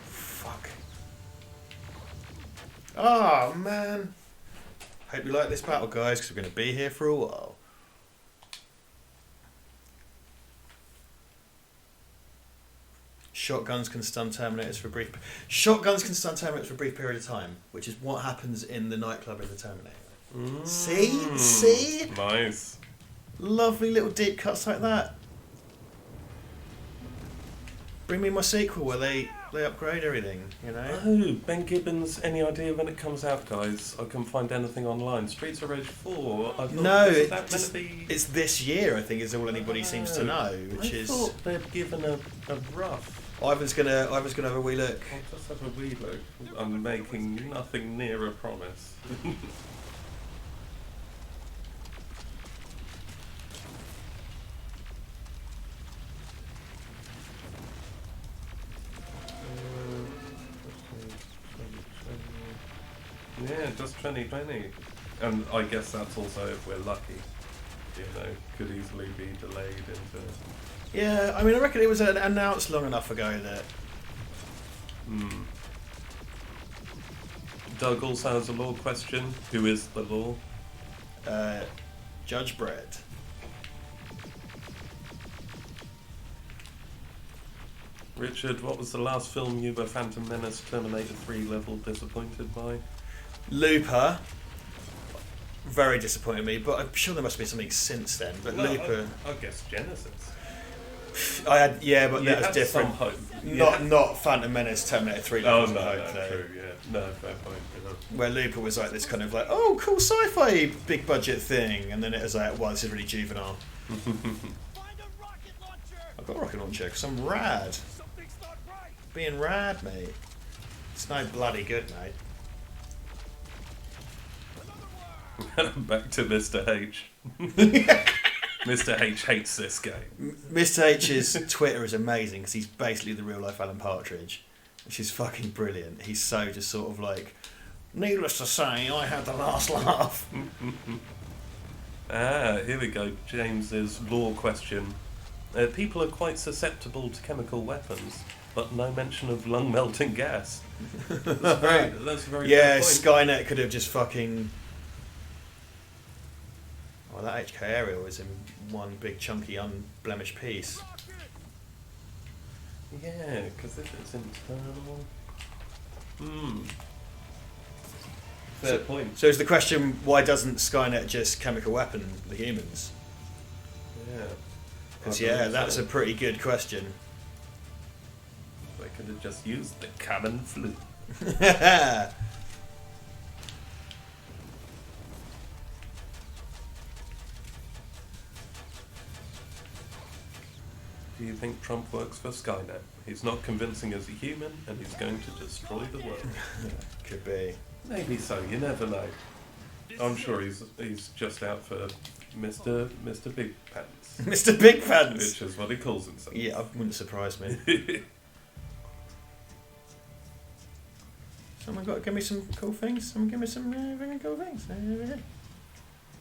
Fuck. Oh, man. Hope you like this battle, guys, because we're going to be here for a while. Shotguns can stun Terminators for a brief... Shotguns can stun Terminators for a brief period of time, which is what happens in the nightclub in the Terminator. See? Nice. Lovely little deep cuts like that. Bring me my sequel where they upgrade everything, you know? Oh, Ben Gibbons, any idea when it comes out, guys? I couldn't find anything online. Streets of Rage 4, I thought, No, is that meant to be... it's this year, I think, is all anybody seems to know, which I thought they'd given a rough... Ivan's gonna have a wee look. I'll just have a wee look. I'm making nothing near a promise. Yeah, just 2020. And I guess that's also if we're lucky. could easily be delayed into... Yeah, I mean, I reckon it was announced long enough ago that... Doug also has a law question. Who is the law? Judge Brett. Richard, what was the last film you were Phantom Menace Terminator 3 level disappointed by? Looper. Very disappointed me, but I'm sure there must be something since then. But Well, Looper... I guess Genesis. I had, yeah, but You that was had different. some hope. Not Phantom Menace, Terminator 3 Oh, levels no, of hope, no, though. true, yeah. No, fair point. Where Looper was like this kind of like, oh, cool sci-fi big budget thing, and then it was like, wow, this is really juvenile. I've got a rocket launcher because I'm rad. Being rad, mate. It's no bloody good, mate. Back to Mr. H. Mr. H hates this game. Mr. H's Twitter is amazing because he's basically the real life Alan Partridge, which is fucking brilliant. He's so just sort of like, needless to say, I had the last laugh. Here we go. James's law question. People are quite susceptible to chemical weapons, but no mention of lung melting gas. That's a very yeah, good point. Skynet could have just fucking... Oh, that HK area was in one big chunky unblemished piece. Yeah, because if it's internal... Fair point. So is the question, why doesn't Skynet just chemical weapon the humans? Yeah. Because yeah, that's a pretty good question. They could have just used the common flu. Do you think Trump works for Skynet? He's not convincing as a human, and he's going to destroy the world. Could be. Maybe so. You never know. I'm sure he's just out for Mr. Big Pants. Mr. Big Pants! Which is what he calls himself. Yeah, it wouldn't surprise me. Someone got to give me some cool things. Someone give me some very cool things.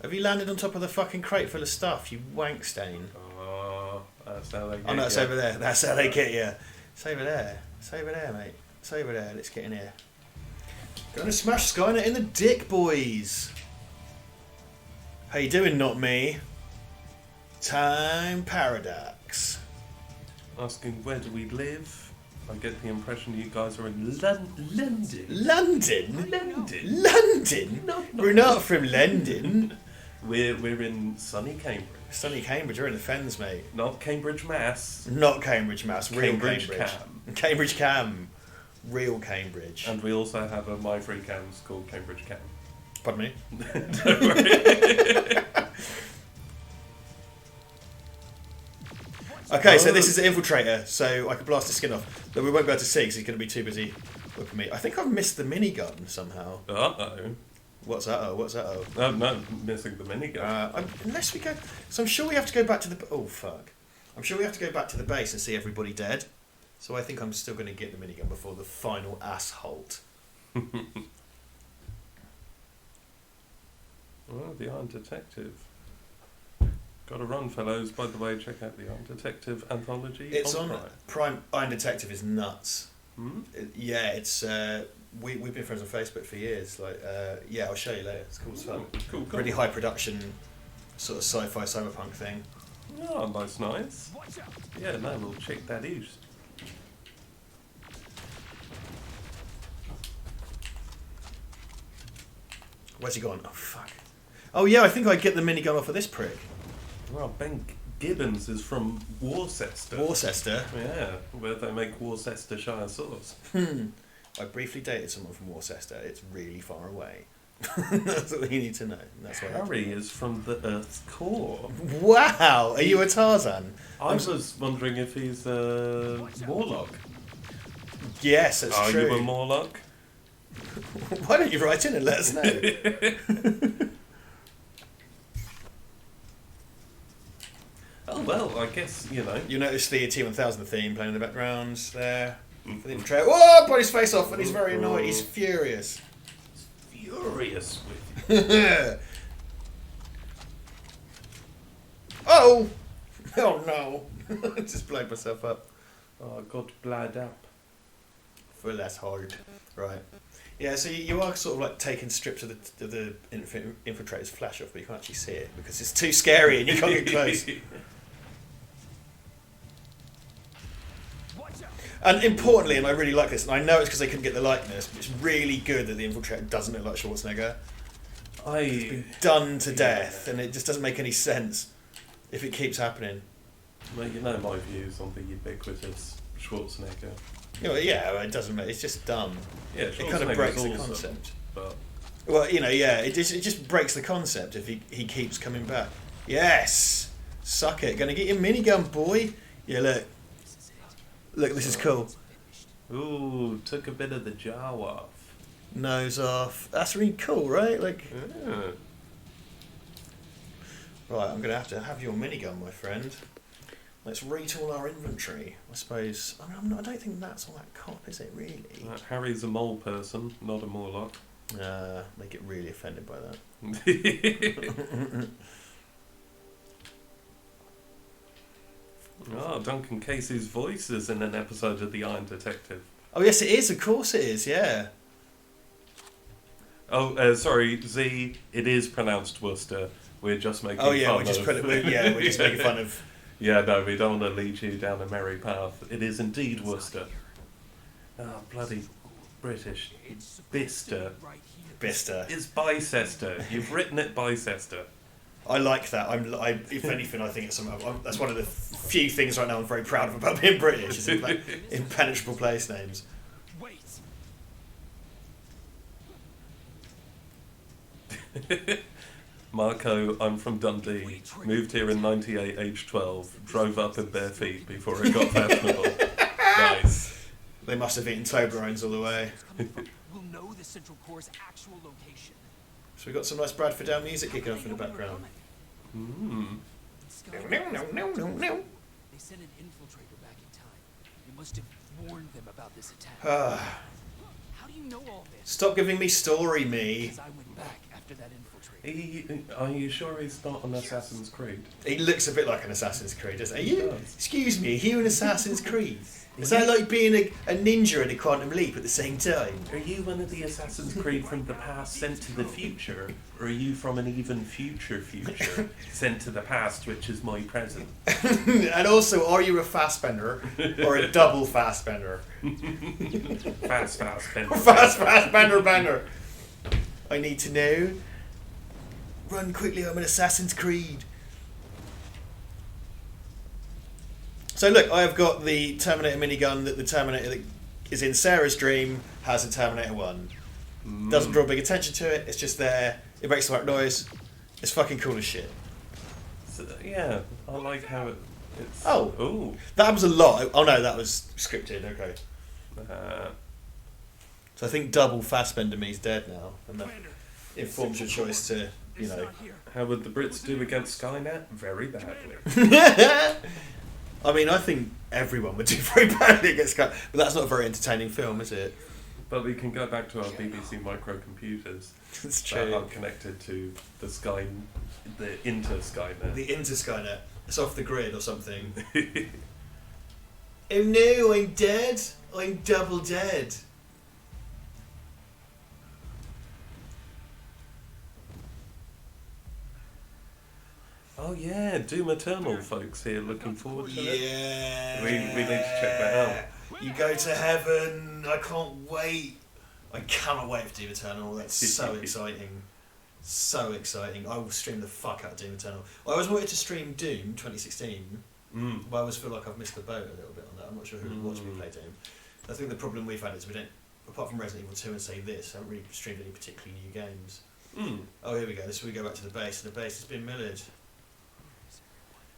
Have you landed on top of the fucking crate full of stuff, you wank stain? Oh, that's how they get Oh no, it's you. over there. That's how they get you. It's over there. It's over there, mate. It's over there. Let's get in here. Gonna smash Skynet in the dick, boys. How you doing, not me? Time Paradox. Asking where do we live? I get the impression you guys are in London. London? London? London? No, We're not from London. We're in sunny Cambridge. Sunny Cambridge, you're in the fens, mate. Not Cambridge, Mass. Not Cambridge, Mass. Real Cambridge Cambridge. Cam. Cambridge Cam. Real Cambridge. And we also have a My Free Cams called Cambridge Cam. Pardon me? Don't worry. Okay, so this is an infiltrator, so I can blast his skin off. But we won't be able to see because he's going to be too busy looking at me. I think I've missed the minigun somehow. Uh-oh. What's that? Oh, what's that? Oh. No, missing the minigun. Unless we go... So I'm sure we have to go back to the... Oh, fuck. I'm sure we have to go back to the base and see everybody dead. So I think I'm still going to get the minigun before the final ass halt. Well, the Iron Detective. Gotta run, fellows. By the way, check out the Iron Detective anthology. It's on Prime. Iron Detective is nuts. Hmm? Yeah, it's... we've been friends on Facebook for years. Like, yeah, I'll show you later. It's cool as fuck. Cool. Really high production, sort of sci-fi cyberpunk thing. Oh, nice. Yeah, no, we'll check that out. Where's he gone? Oh, fuck. Oh, yeah, I think I'd get the minigun off of this prick. Well, Ben Gibbons is from Worcester. Worcester? Yeah, where they make Worcestershire sauce. I briefly dated someone from Worcester. It's really far away. That's all you need to know. That's why Harry is from the Earth's core. Wow! Are you a Tarzan? I was wondering if he's a Morlock. Yes, that's Are true. you a Morlock? Why don't you write in and let us know? Oh, well, I guess, you know. You notice the T-1000 theme playing in the background there. For the infiltrator. Whoa! Put his face off and he's very annoyed. He's furious. Furious with you. Oh! Oh no! Just blowed myself up. Oh, I got blood up. For less hard. Right. Yeah, so you are sort of like taking strips of the infiltrator's flesh off, but you can't actually see it because it's too scary and you can't get close. And importantly, and I really like this, and I know it's because they couldn't get the likeness, but it's really good that the infiltrator doesn't look like Schwarzenegger. It's been done to death, and it just doesn't make any sense if it keeps happening. Well, you know my views on the ubiquitous Schwarzenegger. You know, yeah, it doesn't make. It's just dumb. Yeah, it kind of breaks the concept. But well, you know, yeah, it just breaks the concept if he keeps coming back. Yes, suck it. Gonna get your minigun, boy. Yeah, look, this is cool. Ooh, took a bit of the jaw off. Nose off. That's really cool, right? Like, yeah. Right, I'm gonna have your minigun, my friend. Let's retool our inventory, I suppose. I mean, I don't think that's all that cop, is it, really? Harry's a mole person, not a Morlock. They get really offended by that. Oh, Duncan Casey's voice is in an episode of The Iron Detective. Oh, yes, it is. Of course it is, yeah. Oh, sorry, Z, it is pronounced Worcester. We're just making fun of... we're just making fun of... Yeah, no, we don't want to lead you down a merry path. It is indeed Worcester. Oh, bloody British. Bicester. Bicester. It's Bicester. You've written it Bicester. I like that. If anything, I think it's that's one of the few things right now I'm very proud of about being British, is impenetrable place names. Marco, I'm from Dundee. Moved here in '98, age 12. Drove up in bare feet before it got fashionable. Nice. They must have eaten Toblerones all the way. We'll know the Central Core's actual location. So we've got some nice Bradford Down music kicking off in the background. They sent an infiltrator back in time. You must have warned them about this attack. How do you know all this? Stop giving me story, me. Because I went back after that infiltrator. Are you sure he's not an Assassin's Creed? He looks a bit like an Assassin's Creed, doesn't he? He does. Excuse me, are you an Assassin's Creed? Is that like being a ninja in a Quantum Leap at the same time? Are you one of the Assassin's Creed from the past sent to the future? Or are you from an even future sent to the past, which is my present? And also, are you a fastbender or a double fastbender? Fast bender. Fast bender. I need to know. Run quickly, I'm an Assassin's Creed. So look, I've got the Terminator minigun that the Terminator that is in Sarah's dream has in Terminator 1. Doesn't draw big attention to it, it's just there, it makes the right noise, it's fucking cool as shit. So, yeah, I like how it's... Oh, ooh. That was a lot. Oh no, that was scripted, okay. So I think double Fassbender me's dead now, and that informs your choice to, you know... How would the Brits do against Skynet? Very badly. I mean, I think everyone would do very badly against Skynet, but that's not a very entertaining film, is it? But we can go back to our BBC microcomputers. It's true. That are connected to the inter-Skynet. The inter-Skynet. It's off the grid or something. Oh no, I'm dead. I'm double dead. Oh yeah, Doom Eternal folks here looking forward to it. Yeah. We need to check that out. You go to heaven. I can't wait. I cannot wait for Doom Eternal. That's so exciting. So exciting. I will stream the fuck out of Doom Eternal. I always wanted to stream Doom 2016, but I always feel like I've missed the boat a little bit on that. I'm not sure who would watch me play Doom. I think the problem we've had is we don't, apart from Resident Evil 2 and say this, I haven't really streamed any particularly new games. Oh, here we go. This is where we go back to the base, and the base has been mullered.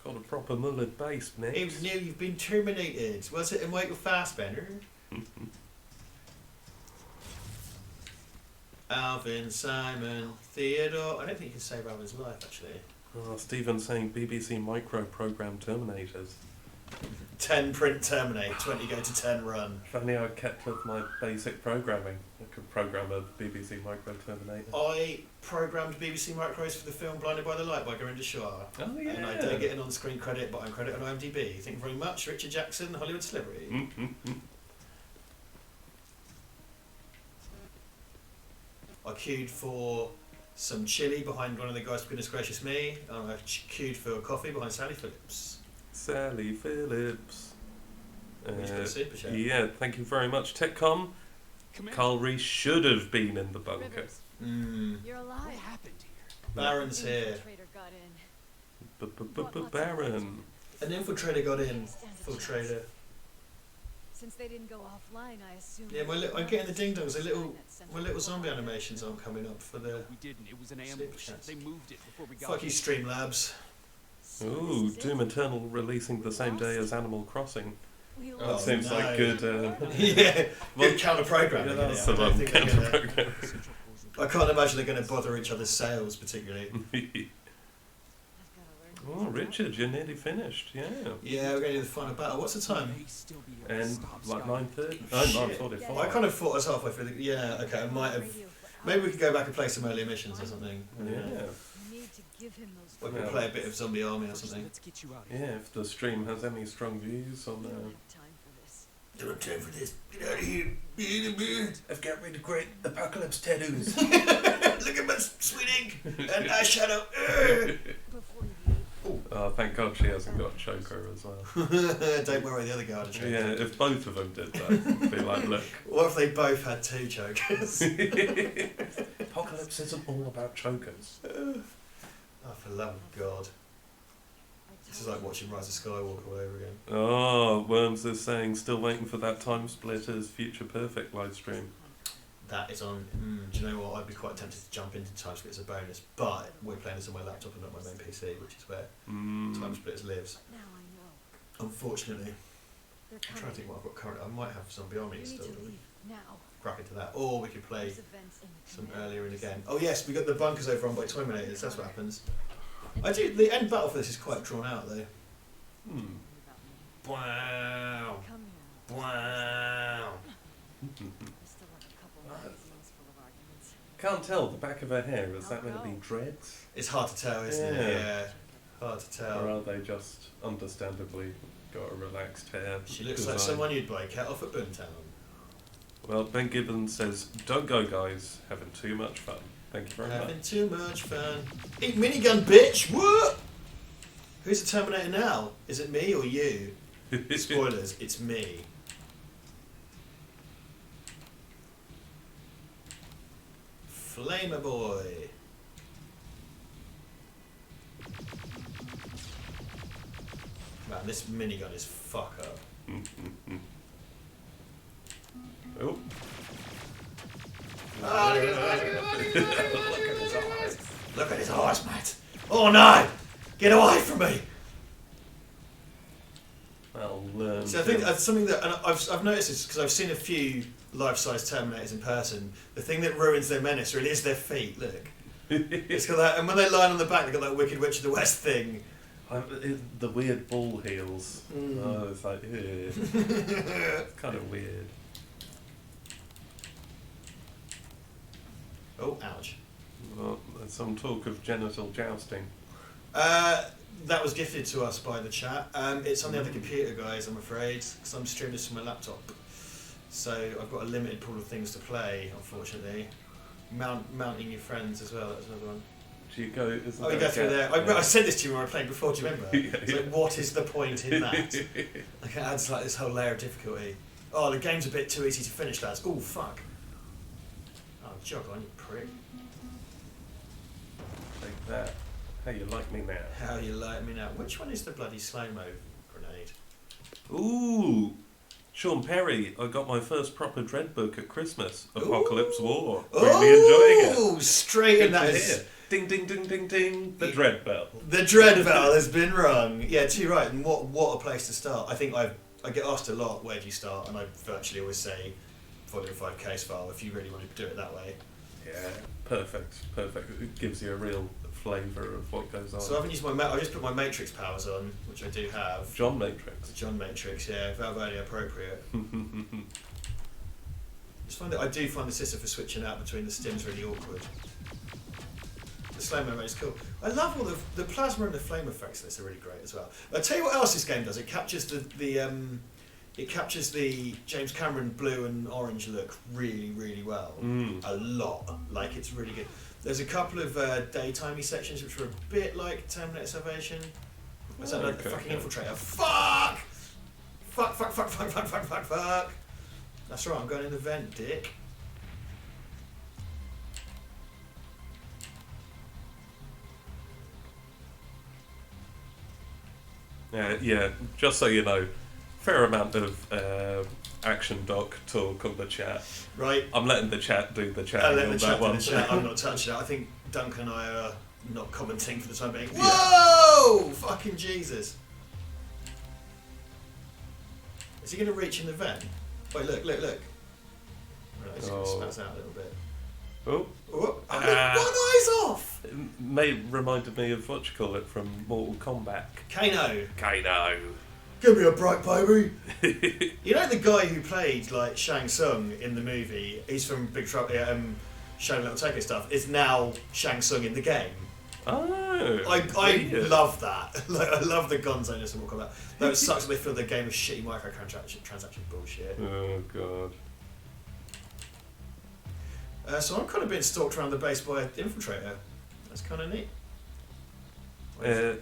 Got a proper mullered base, mate. It was new, you've been terminated. Was it a Michael Fassbender? Alvin, Simon, Theodore. I don't think you can save Alvin's life, actually. Oh, Stephen's saying BBC micro program Terminators. 10 print terminate, 20 go to 10 run. If only I kept with my basic programming. I could program a BBC Micro Terminator. I programmed BBC Micros for the film Blinded by the Light by Gurinder Shaw. Oh, yeah. And I don't get an on-screen credit, but I'm credited on IMDb. Thank you very much, Richard Jackson, Hollywood celebrity. I queued for some chili behind one of the guys for Goodness Gracious Me, and I queued for coffee behind Sally Phillips. Sally Phillips. Super chat. Yeah, thank you very much. TechCom, Carl Reese should have been in the bunker. Rivers, you're What alive. happened here? Baron's here. Infiltrator got in. Baron. An infiltrator got in. Infiltrator. Since they didn't go offline, I assume. Yeah, I'm getting the ding dongs. My little zombie animations aren't coming up for the. We didn't. It was an ambush. They moved it before we got Fuck you, Streamlabs. Ooh, Doom Eternal releasing the same day as Animal Crossing. We That lost. seems like good. Yeah, Well, good counter programming. Yeah, that's the one. Counter-programming. I can't imagine they're going to bother each other's sales particularly. Oh, Richard, you're nearly finished. Yeah. Yeah, we're going to do the final battle. What's the time? And like 9:30. Shit. 9:45. I kind of thought I was halfway through the. Yeah, okay, I might have. Maybe we could go back and play some earlier missions or something. Yeah. Or we could play a bit of Zombie Army or something. Let's get you out. Yeah, if the stream has any strong views on Don't have time for this. Get out of here. I've got really great apocalypse tattoos. Look at my sweet ink and eyeshadow. Oh, thank God she hasn't got choker as well. Don't worry, the other guy had a choker. Yeah, if both of them did that, it'd be like, look. What if they both had 2 chokers? Apocalypse isn't all about chokers. Oh, for the love of God. This is like watching Rise of Skywalker all over again. Oh, Worms is saying, still waiting for that Time Splitters Future Perfect live stream. That is on. Do you know what? I'd be quite tempted to jump into Time Splitters as a bonus, but we're playing this on my laptop and not my main PC, which is where Time Splitters lives. Now I know. Unfortunately. They're I'm trying to think what I've got currently. I might have Zombie Army You need still. to leave now. Crack into that. Or we could play There's events in the some command earlier in the post. game. Oh yes, we got the bunkers overrun by Terminators. That's what happens. I do. The end battle for this is quite drawn out though. Wow. Come here. Wow. I still have a couple magazines full of arguments. Can't tell, the back of her hair, is that meant to be dreads? It's hard to tell, isn't it? Yeah. Yeah. Hard to tell. Or are they just understandably got a relaxed hair? She looks like design? someone you'd buy cat off at Boomtown. Well, Ben Gibbons says, don't go guys, having too much fun. Thank you very Having much. too much fun. Eat minigun, bitch! What? Who's the Terminator now? Is it me or you? Spoilers, it's me. Flamer boy. Man, this minigun is fuck up. Oh. Oh, look at his eyes. Look at his eyes, mate. Oh no! Get away from me! Well, See, I think that's something that and I've noticed this because I've seen a few life-size Terminators in person. The thing that ruins their menace really is their feet. Look, it's got that, and when they lie on the back, they've got that Wicked Witch of the West thing. the weird ball heels. Oh, it's like, it's kind of weird. Oh, ouch! Well, there's some talk of genital jousting. That was gifted to us by the chat. It's on the other computer, guys, I'm afraid, because I'm streaming this from my laptop. So I've got a limited pool of things to play, unfortunately. Mounting your friends as well, that's another one. Do you go? Isn't Oh, you there go a through gap? there. Yeah. I said this to you when I played before, do you remember? Yeah, It's like, what is the point in that? Like, it adds like this whole layer of difficulty. Oh, the game's a bit too easy to finish, lads. Oh, fuck. Oh, jog on, you prick. Like that. How you like me now? How you like me now? Which one is the bloody slow-mo grenade? Ooh! Sean Perry, I got my first proper Dread book at Christmas. Apocalypse War. Really enjoying it. Oh, straight in Good that to is... hear. Ding, ding, ding, ding, ding. The Dread bell. The dread bell has been rung. Yeah, too right. And what a place to start. I think I get asked a lot, where do you start? And I virtually always say, Volume 5 case file, if you really want to do it that way. Yeah, perfect. Perfect. It gives you a real flavour of what goes on. So I haven't used I just put my Matrix powers on, which I do have. John Matrix. John Matrix, yeah, Val Verde appropriate. I do find the system for switching out between the stims really awkward. The slow-mo mode is cool. I love all the plasma and the flame effects in this are really great as well. I'll tell you what else this game does. It captures it captures the James Cameron blue and orange look really, really well. A lot. Like, it's really good. There's a couple of daytimey sections which were a bit like Terminator Salvation. Was that like the fucking infiltrator? Fuck! Fuck! That's right, I'm going in the vent, dick. Yeah, just so you know, fair amount of action doc talk on the chat. Right. I'm letting the chat do the chat. I'm letting the chat do the chat. I'm not touching it. I think Duncan and I are not commenting for the time being. Yeah. Whoa! Fucking Jesus. Is he going to reach in the vent? Wait, look. Right, he's going to spaz out a little bit. Oh. One eye's off! It reminded me of what you call it from Mortal Kombat. Kano. Give me a break, baby. You know the guy who played like Shang Tsung in the movie? He's from Big Trouble, Shang Little Tokyo stuff. Is now Shang Tsung in the game. Oh. I love that. Like, I love the gonzo-ness of Mortal Kombat. Though it sucks that they fill the game with shitty microtransaction bullshit. Oh god. So I'm kind of being stalked around the base by an infiltrator. That's kind of neat.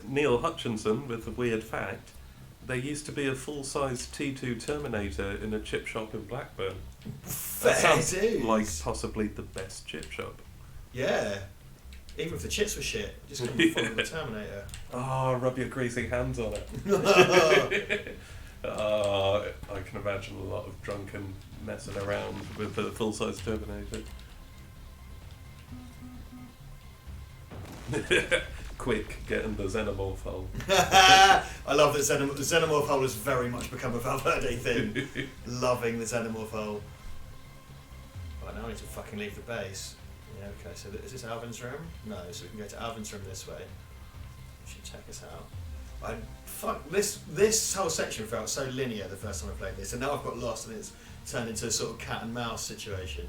Neil Hutchinson with the weird fact. There used to be a full-size T2 Terminator in a chip shop in Blackburn. That sounds like possibly the best chip shop. Yeah. Even if the chips were shit, just couldn't follow the Terminator. Oh, rub your greasy hands on it. I can imagine a lot of drunken messing around with the full-size Terminator. Quick, get in the Xenomorph hole. I love that the Xenomorph hole has very much become a Val Verde thing. Loving the Xenomorph hole. Right, now I need to fucking leave the base. Yeah, okay, so is this Alvin's room? No, so we can go to Alvin's room this way. We should check this out. This whole section felt so linear the first time I played this, and now I've got lost and it's turned into a sort of cat and mouse situation.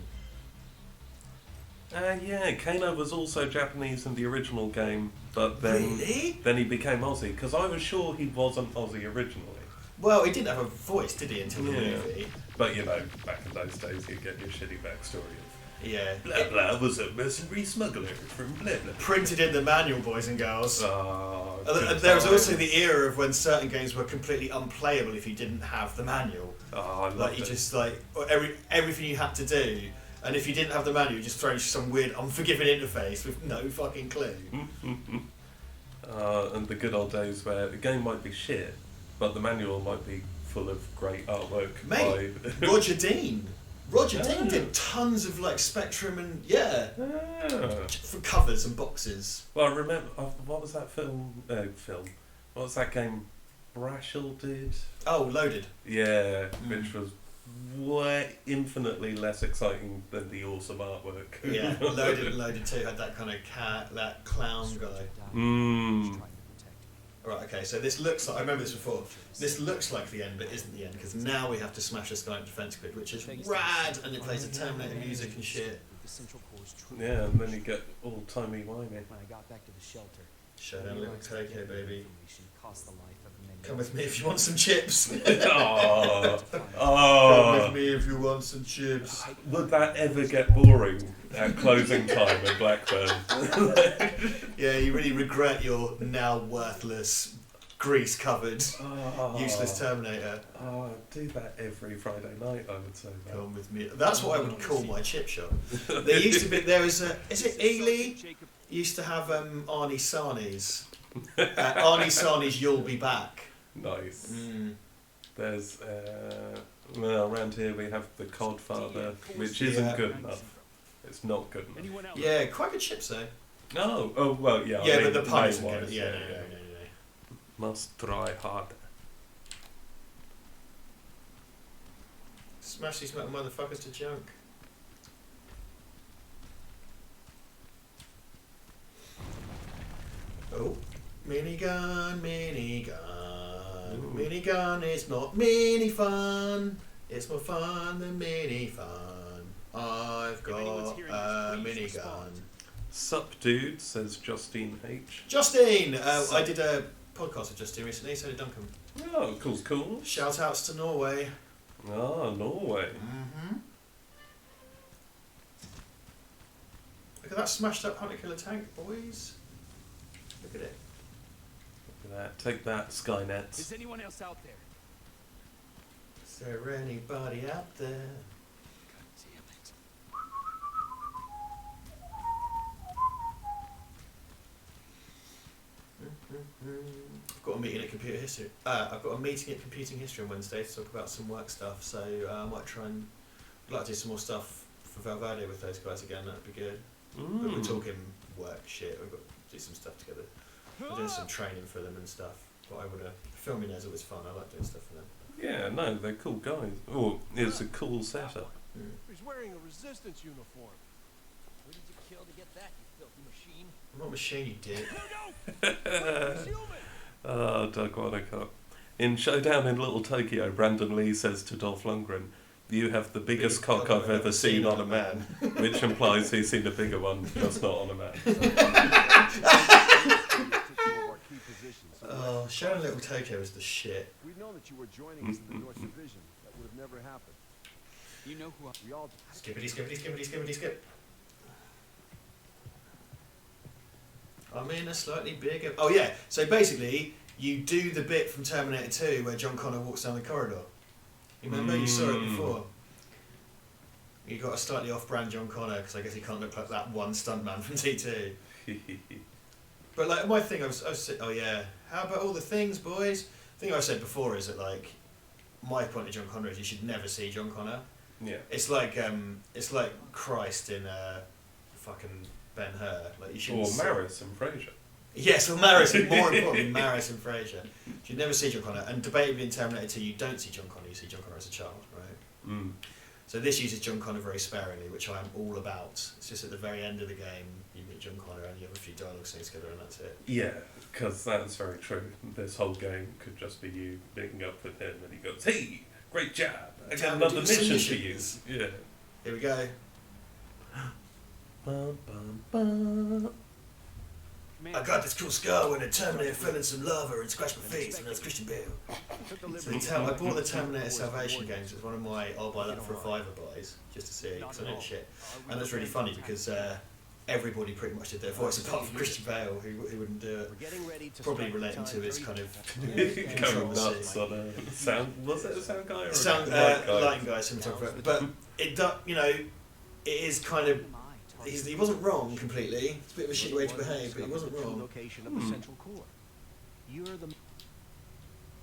Yeah, Kano was also Japanese in the original game, but then Really? then he became Aussie, because I was sure he wasn't Aussie originally. Well, he didn't have a voice, did he, until the movie? But you know, back in those days, you'd get your shitty backstory of Yeah. blah blah was a mercenary smuggler from blah blah. Printed in the manual, boys and girls. Oh, There was also the era of when certain games were completely unplayable if you didn't have the manual. Oh, I loved Like you it. just like everything you had to do, and if you didn't have the manual, you just throw some weird, unforgiving interface with no fucking clue. And the good old days where the game might be shit, but the manual might be full of great artwork. Mate, by Roger Dean. Roger Dean did tons of like Spectrum and for covers and boxes. Well, I remember what was that film? What was that game? Brashel did. Oh, Loaded. Yeah, which was way infinitely less exciting than the awesome artwork. Yeah, Loaded and Loaded 2 had that kind of that clown guy. Right, okay, so this looks like, I remember this before, this looks like the end but isn't the end, because now we have to smash a Skype defense grid, which is rad, and it plays the Terminator music and shit. Yeah, and then you get all timey-wimey. When I got back to the shelter, Showdown Little Tokyo, baby. cost the life of many. Come with me if you want some chips. Oh, Come with me if you want some chips. Would that ever get boring at closing time in Blackburn? Yeah, you really regret your now worthless, grease-covered, useless Terminator. Oh, do that every Friday night, I would say. Come with me. That's what I would call my chip shop. There used to be, is it Ely? Used to have Arnie Sarni's. Arnie Sarni's You'll Be Back. Nice. There's, well, around here we have the Codfather, which isn't good enough. It's not good enough. Yeah, quite good chips though. No, oh, well, yeah. Yeah, I mean, but the pun isn't name-wise, good. Yeah, no. Must try hard. Smash these metal motherfuckers to junk. Oh, minigun, minigun. Minigun is not mini fun. It's more fun than mini fun. I've got a minigun. Sup, dude, says Justine H. Justine! I did a podcast with Justine recently, so did Duncan. Oh, cool. Shout outs to Norway. Ah, Norway. Mm-hmm. Look at that smashed up hunter killer tank, boys. Look at it. Look at that. Take that, Skynet. Is anyone else out there? Is there anybody out there? God damn it. I've got a meeting at computer history. I've got a meeting at computing history on Wednesday to talk about some work stuff. So I might try and I'd like to do some more stuff for Val Verde with those guys again. That'd be good. But we're talking work shit. We've got to do some stuff together. We're doing some training for them and stuff. But I would filming is always fun. I like doing stuff for them. Yeah, no, they're cool guys. Oh, it's a cool setup. He's wearing a resistance uniform. Who did you kill to get that, you filthy machine? I'm not a machine, you dick. Oh, Doug Wanacott. In Showdown in Little Tokyo, Brandon Lee says to Dolph Lundgren, "You have the biggest cock I've ever seen on a man," which implies he's seen a bigger one, just not on a man. Oh, Showdown Little Tokyo is the shit. We've known that you were joining us in the North Division. That would have never happened. You know who We all Skip. I'm in a slightly bigger... Oh yeah, so basically, you do the bit from Terminator 2 where John Connor walks down the corridor. You remember? You saw it before. You got a slightly off-brand John Connor, because I guess he can't look like that one stuntman from T2. But like, my thing, I was oh yeah, how about all the things, boys? The thing I've said before is that, like, my point of John Connor is you should never see John Connor. Yeah. It's like Christ in fucking Ben-Hur. Like, you shouldn't. Or Maris and Fraser. Yes, well, Maris, more importantly, Maris and Fraser. You should never see John Connor. And debatably in Terminator 2, you don't see John Connor. You see John Connor as a child, right? Mm. So this uses John Connor very sparingly, which I am all about. It's just at the very end of the game, you meet John Connor and you have a few dialogue scenes together, and that's it. Yeah, because that's very true. This whole game could just be you meeting up with him and he goes, "Hey, great job. I got another mission for you." Yeah. Here we go. Bum, bum, bum. I got this cool scar when a Terminator fell in some lava and scratched my face, and that's Christian Bale. So I bought the Terminator Salvation games. It's one of my I'll buy that for a $5 buys, just to see, because I know shit. And that's really funny because everybody pretty much did their voice apart from Christian Bale, who wouldn't do it. Probably relating to his kind of Going nuts on a sound. Was it a sound guy or a lighting guy, cinematographer? But it, you know, it is kind of. He wasn't wrong completely. It's a bit of a shitty way to behave, but he wasn't wrong. Location of the central core. You're the.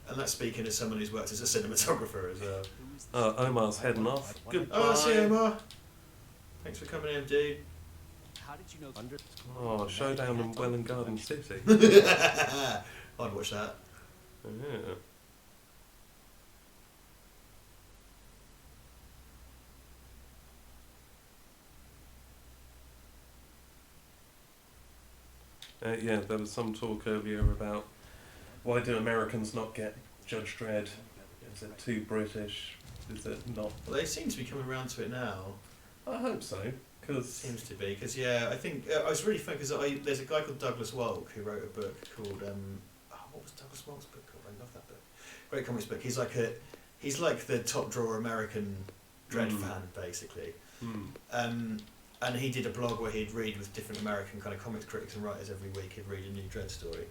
And that's speaking as someone who's worked as a cinematographer as well. Omar's heading off. Goodbye. Oh, see you, Omar. Thanks for coming in, dude. How did you know? Oh, Showdown in Welland Garden City. I'd watch that. Yeah. Yeah, there was some talk earlier about why do Americans not get Judge Dredd? Is it too British? Is it not? Well, they seem to be coming around to it now. I hope so, because Seems to be, because yeah, I think I was really fun because there's a guy called Douglas Wolk who wrote a book called what was Douglas Wolk's book called? I love that book. Great comics book. He's like the top drawer American Dredd fan basically. And he did a blog where he'd read with different American kind of comics critics and writers every week. He'd read a new Dredd story.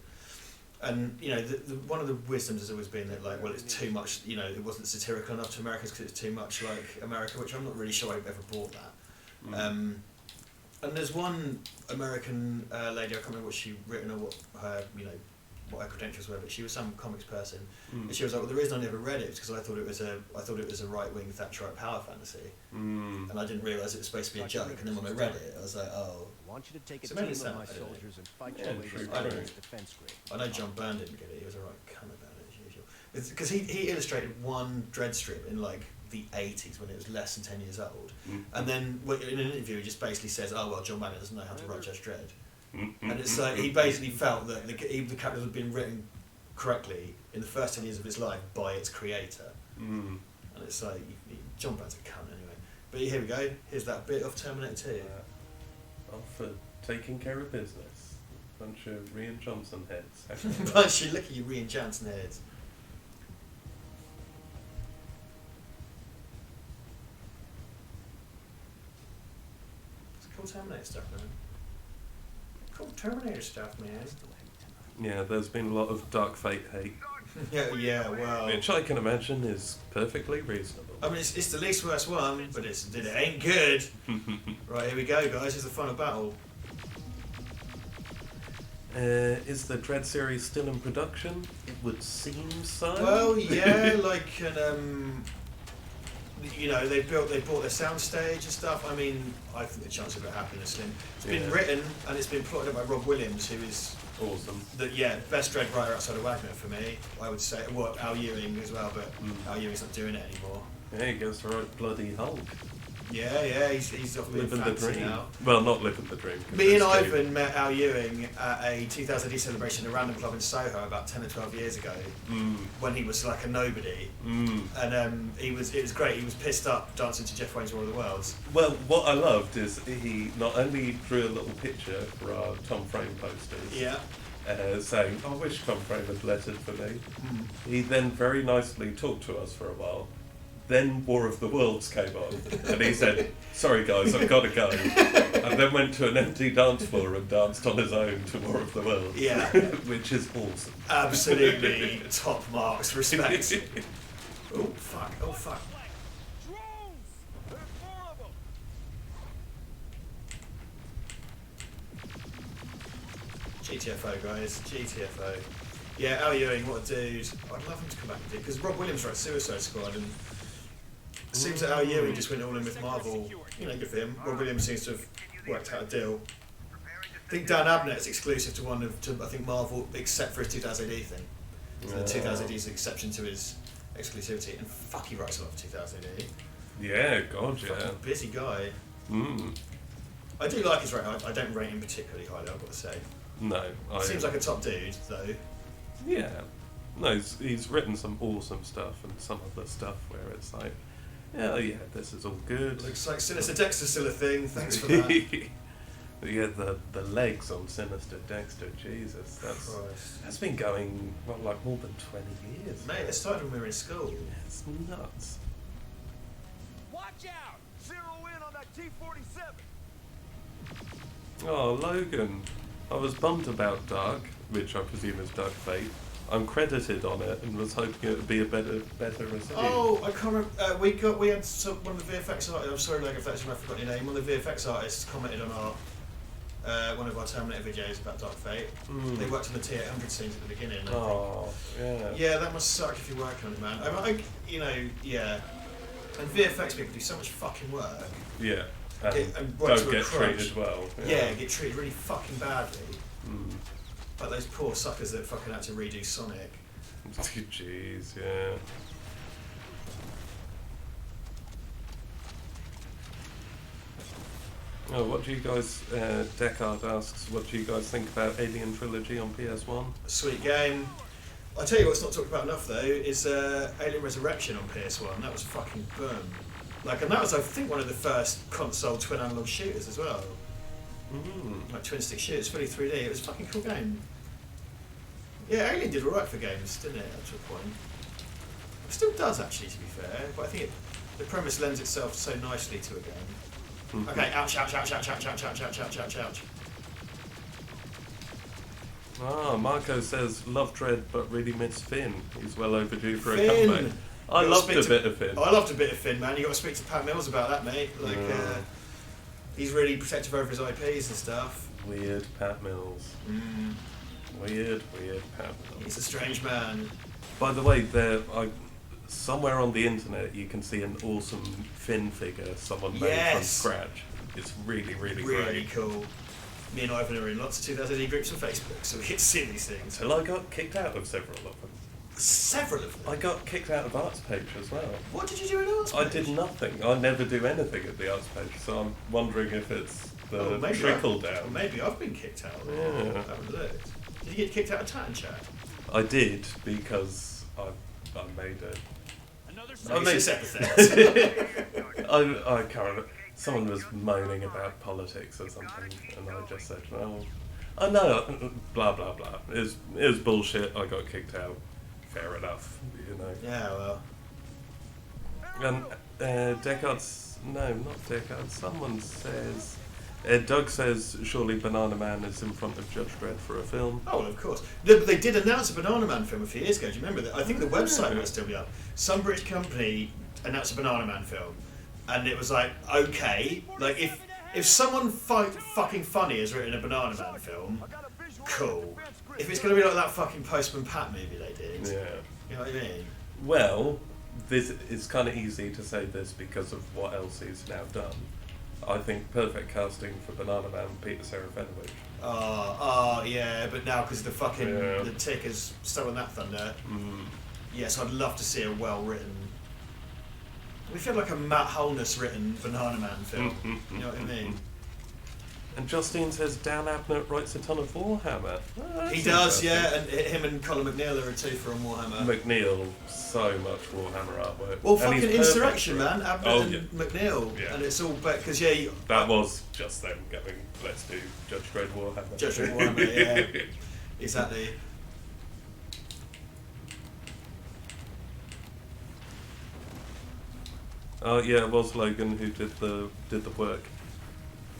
And, you know, one of the wisdoms has always been that, like, well, it's too much, you know, it wasn't satirical enough to Americans because it's too much like America, which I'm not really sure I've ever bought that. And there's one American lady, I can't remember what she'd written or what her, you know, what her credentials were, but she was some comics person, and she was like, well, the reason I never read it was because I thought it was a right-wing Thatcherite power fantasy, and I didn't realise it was supposed to be a joke. And then when I read it, I was like, oh. I want you to take So a maybe team it's of my that, I don't know. soldiers and fight Yeah, your way true, to I don't the know. defense grade. I know John Byrne didn't get it. He was a right cunt about it as usual. Because he illustrated one Dredd strip in like the 80s when it was less than 10 years old, and then in an interview he just basically says, oh well, John Byrne doesn't know how to write Judge Dredd. And it's like he basically felt that the character had been written correctly in the first 10 years of his life by its creator. And it's like, John Brad's a cunt anyway. But here we go. Here's that bit of Terminator 2. Off for taking care of business. Bunch of Rian Johnson heads. Bunch of look at you, Rian Johnson heads. It's cool Terminator stuff, man. Cool Terminator stuff, man. Yeah, there's been a lot of Dark Fate hate. yeah, well. Which I can imagine is perfectly reasonable. I mean, it's the least worst one, but it ain't good. Right, here we go, guys. Here's the final battle. Is the Dread series still in production? It would seem so. Well, yeah, like, you know, they bought their soundstage and stuff. I mean, I think the chance of it happening is slim. It's been written and it's been plotted by Rob Williams, who is awesome. Best Dread writer outside of Wagner for me. I would say, well, Al Ewing as well, but Al Ewing's not doing it anymore. Yeah, he gets to write bloody Hulk. Yeah, he's off being Living the fancy dream. now. Well, not living the dream. Me and Ivan met Al Ewing at a 2000 AD celebration at a random club in Soho about 10 or 12 years ago, when he was like a nobody. And it was great. He was pissed up dancing to Jeff Wayne's War of the Worlds. Well, what I loved is he not only drew a little picture for our Tom Frame posters, saying, I wish Tom Frame had lettered for me. He then very nicely talked to us for a while. Then War of the Worlds came on, and he said, sorry guys, I've got to go. And then went to an empty dance floor and danced on his own to War of the Worlds. Yeah. Which is awesome. Absolutely top marks, respect. Oh fuck, oh fuck. Drones! There's 4 of them! GTFO, guys, GTFO. Yeah, Al Ewing, what a dude. I'd love him to come back and do, because Rob Williams wrote Suicide Squad, and it seems that Al Ewing just went all in with Marvel. You know, good for him. Rob Williams seems to have worked out a deal. I think Dan Abnett's exclusive to I think Marvel, except for his 2000 AD thing. So the 2000 AD is an exception to his exclusivity, and fuck, he writes a lot of 2000 AD. Yeah, God, yeah. Fucking busy guy. I do like his writing. I don't rate him particularly highly, I've got to say. No. Seems like a top dude, though. Yeah. No, he's written some awesome stuff and some other stuff where it's like, yeah, this is all good. Looks like Sinister Dexter's still a thing, thanks for that. But yeah, the legs on Sinister Dexter, Jesus, that's been going, like more than 20 years. Mate, it started when we were in school. It's nuts. Watch out! Zero in on that T-47! Oh, Logan. I was bummed about Dark, which I presume is Dark Fate. I'm credited on it and was hoping it would be a better review. Oh, I can't remember. We had one of the VFX artists. I'm sorry, Logan, if that's I forgot your name. One of the VFX artists commented on our one of our Terminator videos about Dark Fate. They worked on the T800 scenes at the beginning. Oh, yeah. Yeah, that must suck if you're working on it, man. Yeah. And VFX people do so much fucking work. Yeah. And work don't to a get crunch. treated well. Yeah, get treated really fucking badly. Like those poor suckers that fucking had to redo Sonic. Jeez, yeah. Oh, what do you guys, Deckard asks, what do you guys think about Alien Trilogy on PS1? Sweet game. I tell you what's not talked about enough though is Alien Resurrection on PS1. That was fucking boom. Like, and that was, I think, one of the first console twin analog shooters as well. Like twin stick shooters, fully 3D. It was a fucking cool game. Yeah, Alien did alright for games, didn't it, up to a point? It still does, actually, to be fair. But I think the premise lends itself so nicely to a game. Okay, ouch, ouch, ouch, ouch, ouch, ouch, ouch, ouch, ouch, ouch, ouch. Ah, Marco says, love Dread but really miss Finn. He's well overdue for a Finn! comeback. I loved a bit of Finn. I loved a bit of Finn, man. You got to speak to Pat Mills about that, mate. Like, he's really protective over his IPs and stuff. Weird Pat Mills. Weird Pat Mills. He's a strange man. By the way, somewhere on the internet you can see an awesome Finn figure someone made from scratch. It's really great. Cool. Me and Ivan are in lots of 2000 AD groups on Facebook, so we get to see these things. Until I got kicked out of several of them. Several of them? I got kicked out of Arts Page as well. What did you do in Arts Page? I did nothing. I never do anything at the Arts Page, so I'm wondering if it's the trickle down. Well, maybe I've been kicked out. Yeah. I haven't looked. Did you get kicked out of Tat and Chat? I did because I made a. I made epithets. I can't. Someone was moaning about politics or something, and I just said, "Oh, I know, blah blah blah." It was bullshit. I got kicked out. Fair enough, you know. Yeah, well. And Deckard's no, not Deckard. Someone says. Doug says, surely Banana Man is in front of Judge Dredd for a film. Oh, well, of course. They did announce a Banana Man film a few years ago. Do you remember that? I think the website might still be up. Some British company announced a Banana Man film, and it was like, okay, like if someone fucking funny has written a Banana Man film, cool. If it's going to be like that fucking Postman Pat movie they did, Yeah. you know what I mean? Well, this it's kind of easy to say this because of what else he's now done. I think perfect casting for Banana Man, Peter Serafinovich. Oh, yeah, but now because the fucking Yeah. the tick has stolen that thunder. Yes, I'd love to see a well-written. We feel like a Matt Holness written Banana Man film. You know what I mean? And Justine says Dan Abnett writes a ton of Warhammer. Oh, He that's does, interesting. yeah, and him and Colin McNeil are a two for on Warhammer. McNeil, so much Warhammer artwork. Well, And fucking he's perfect Insurrection, for it. man. Abnett Oh, and yeah. McNeil. Yeah. And it's all back, because, yeah. That was just them going, let's do Judge Dredd Warhammer. Judge Dredd Warhammer, yeah. Exactly. Oh, yeah, it was Logan who did the work.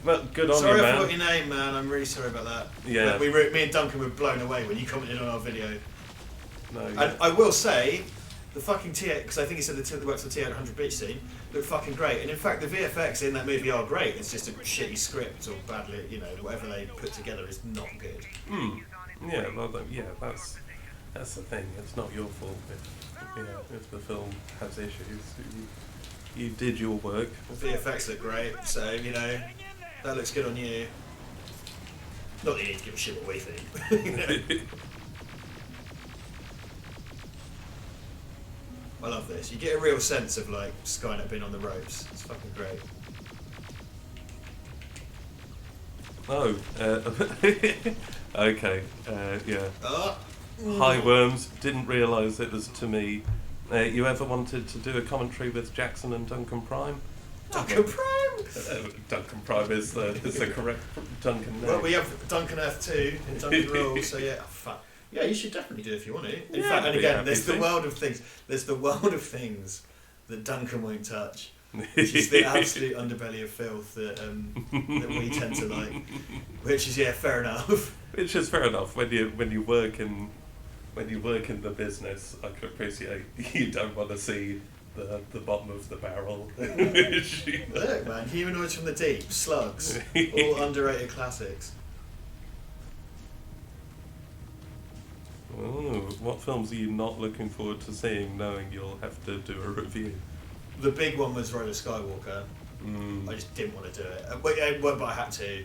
Well, good on Sorry you, I man. forgot your name, man. I'm really sorry about that. Yeah. But me and Duncan were blown away when you commented on our video. No, And I will say, the fucking T8, because I think he said the works on T800 beach scene, look fucking great. And in fact, the VFX in that movie are great. It's just a shitty script or badly, you know, whatever they put together is not good. Yeah, well, that's the thing. It's not your fault if the film has issues. You did your work. The VFX look great, so, you know, that looks good on you. Not that you need to give a shit what we think. You know? I love this. You get a real sense of, like, Skynet being on the ropes. It's fucking great. Oh, okay, yeah. Oh. Hi Worms, didn't realise it was to me. You ever wanted to do a commentary with Jackson and Duncan Prime? Duncan Prime? Duncan Prime is the correct Duncan name. Well, we have Duncan Earth 2 and Duncan Rules, so yeah, fuck. Yeah, you should definitely do it if you want to. In Yeah, fact, I'd and be again, happy there's the to. world of things. There's the world of things that Duncan won't touch, which is the absolute underbelly of filth that we tend to like. Which is fair enough. Which is fair enough when you work in the business. I can appreciate you don't want to see the bottom of the barrel. Look, man, humanoids from the deep, slugs, all underrated classics. Oh, what films are you not looking forward to seeing, knowing you'll have to do a review? The big one was Rise of Skywalker. I just didn't want to do it, but I had to.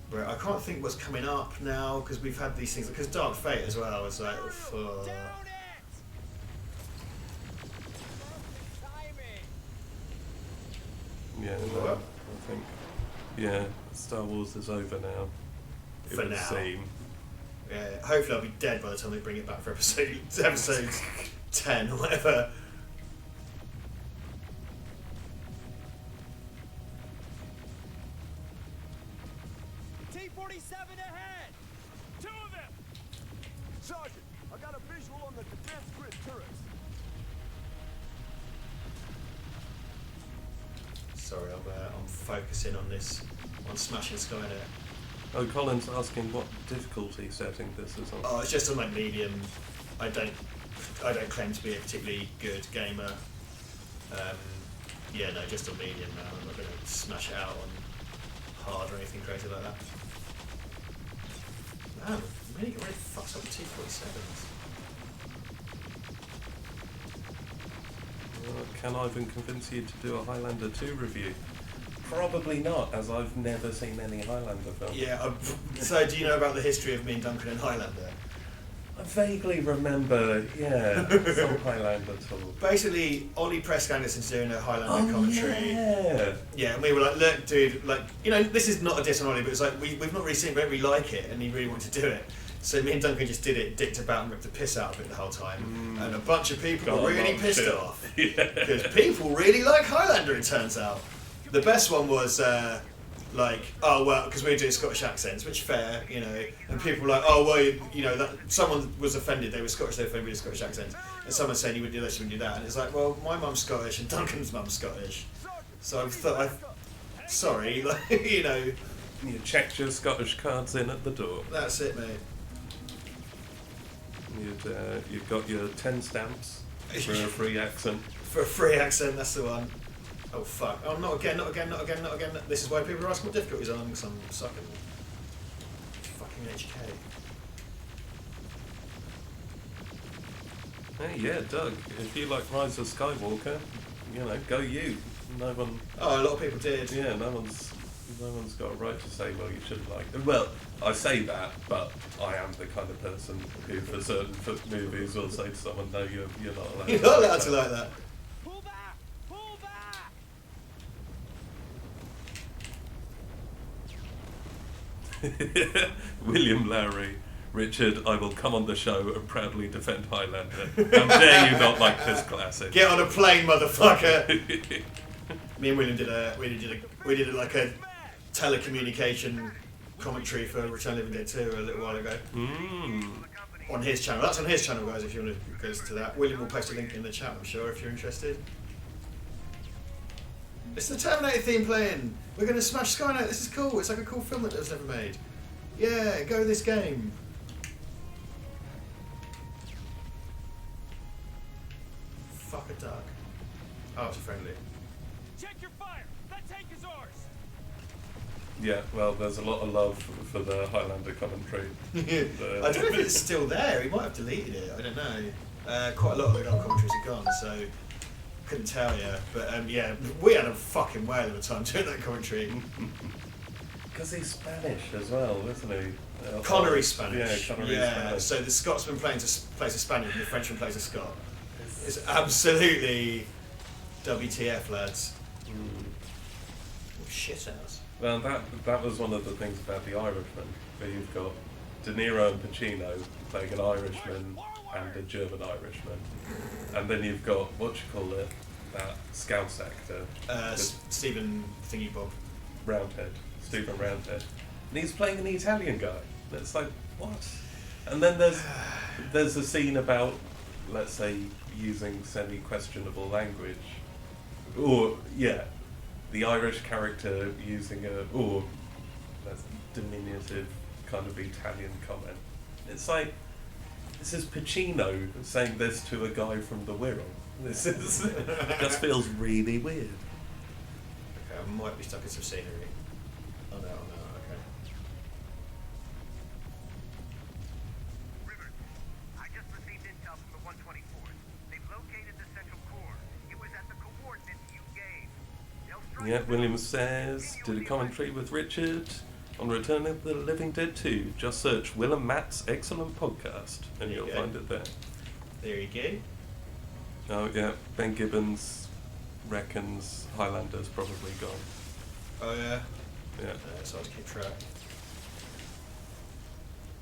But I can't think what's coming up now because we've had these things. Because Dark Fate as well was like, Yeah, no, What? I think Star Wars is over now. It For would now. seem. yeah. Hopefully, I'll be dead by the time they bring it back for episode 10 or whatever. T-47 ahead! 2 of them! Sergeant, I got a visual on the defense grid turrets. Sorry, I'm focusing on this, on smashing Skynet. Oh, Colin's asking what difficulty setting this is on. Oh, it's just on like medium. I don't claim to be a particularly good gamer. Yeah, no, just on medium now. I'm not going to smash it out on hard or anything crazy like that. Man, really fucks up the T-47s. Can Ivan convince you to do a Highlander 2 review? Probably not, as I've never seen any Highlander films. Yeah, so do you know about the history of me and Duncan and Highlander? I vaguely remember, some Highlander talk. Basically, Ollie Presque Anderson's doing a Highlander commentary. Yeah. Yeah, and we were like, look, dude, like, you know, this is not a diss on Ollie, but it's like, we've not really seen it, we don't really like it, and he really wanted to do it. So me and Duncan just did it, dicked about and ripped the piss out of it the whole time. And a bunch of people were really pissed off. Because people really like Highlander, it turns out. The best one was, like, oh, well, because we were doing Scottish accents, which fair, you know, and people were like, oh, well, you know, that someone was offended, they were Scottish, they were offended with Scottish accents, and someone saying you would do this, you would do that, and it's like, well, my mum's Scottish and Duncan's mum's Scottish, so I thought, sorry, like, you know. You checked your Scottish cards in at the door. That's it, mate. You've got your 10 stamps for a free accent. For a free accent, that's the one. Oh fuck! Oh, not again! Not again! Not again! Not again! This is why people are asking what difficulties are, because I'm sucking fucking HK. Hey, yeah, Doug. If you like Rise of Skywalker, you know, go you. No one. Oh, a lot of people did. Yeah, no one's got a right to say, well, you shouldn't like them. Well, I say that, but I am the kind of person who, for certain movies, will say to someone, no, you're not allowed. You're not allowed to like that. Pull back! Pull back! William Lowry, Richard, I will come on the show and proudly defend Highlander. How dare you not like this classic? Get on a plane, motherfucker! Me and William did like a telecommunication commentary for Return of the Living Dead 2 a little while ago. On his channel. That's on his channel, guys, if you want to go to that. William will post a link in the chat, I'm sure, if you're interested. It's the Terminator theme playing! We're going to smash Skynet, this is cool, it's like a cool film that was never made. Yeah, go this game. Fuck a duck. Oh, it's a friendly. Check your fire! That tank is ours! Yeah, well, there's a lot of love for the Highlander commentary. I don't know if it's still there. He might have deleted it. I don't know. Quite a lot of the old commentaries are gone, so couldn't tell you. But yeah, we had a fucking whale of a time doing that commentary. Because he's Spanish as well, isn't he? Connery's Spanish. Yeah, Connery's Spanish. So the Scotsman plays a Spaniard and the Frenchman plays a Scot. It's absolutely WTF, lads. Oh, shit house. Well, that was one of the things about The Irishman, where you've got De Niro and Pacino playing an Irishman and a German Irishman. And then you've got, that Scouse actor. Stephen Thingy Bob. Stephen Roundhead. And he's playing an Italian guy. And it's like, what? And then there's a scene about, let's say, using semi-questionable language. Or, yeah, the Irish character using that's diminutive kind of Italian comment. It's like, this is Pacino saying this to a guy from The Wirral. This just feels really weird. Okay, I might be stuck in some scenery. Oh no, okay. River, I just received intel from the 124th. They've located the central core. It was at the coordinates you gave. Yeah, Williams says, did a commentary with Richard on Return of the Living Dead 2. Just search Will and Matt's excellent podcast and you'll find it there. There you go. Oh yeah, Ben Gibbons reckons Highlander's probably gone. Oh yeah? Yeah. So I have to keep track.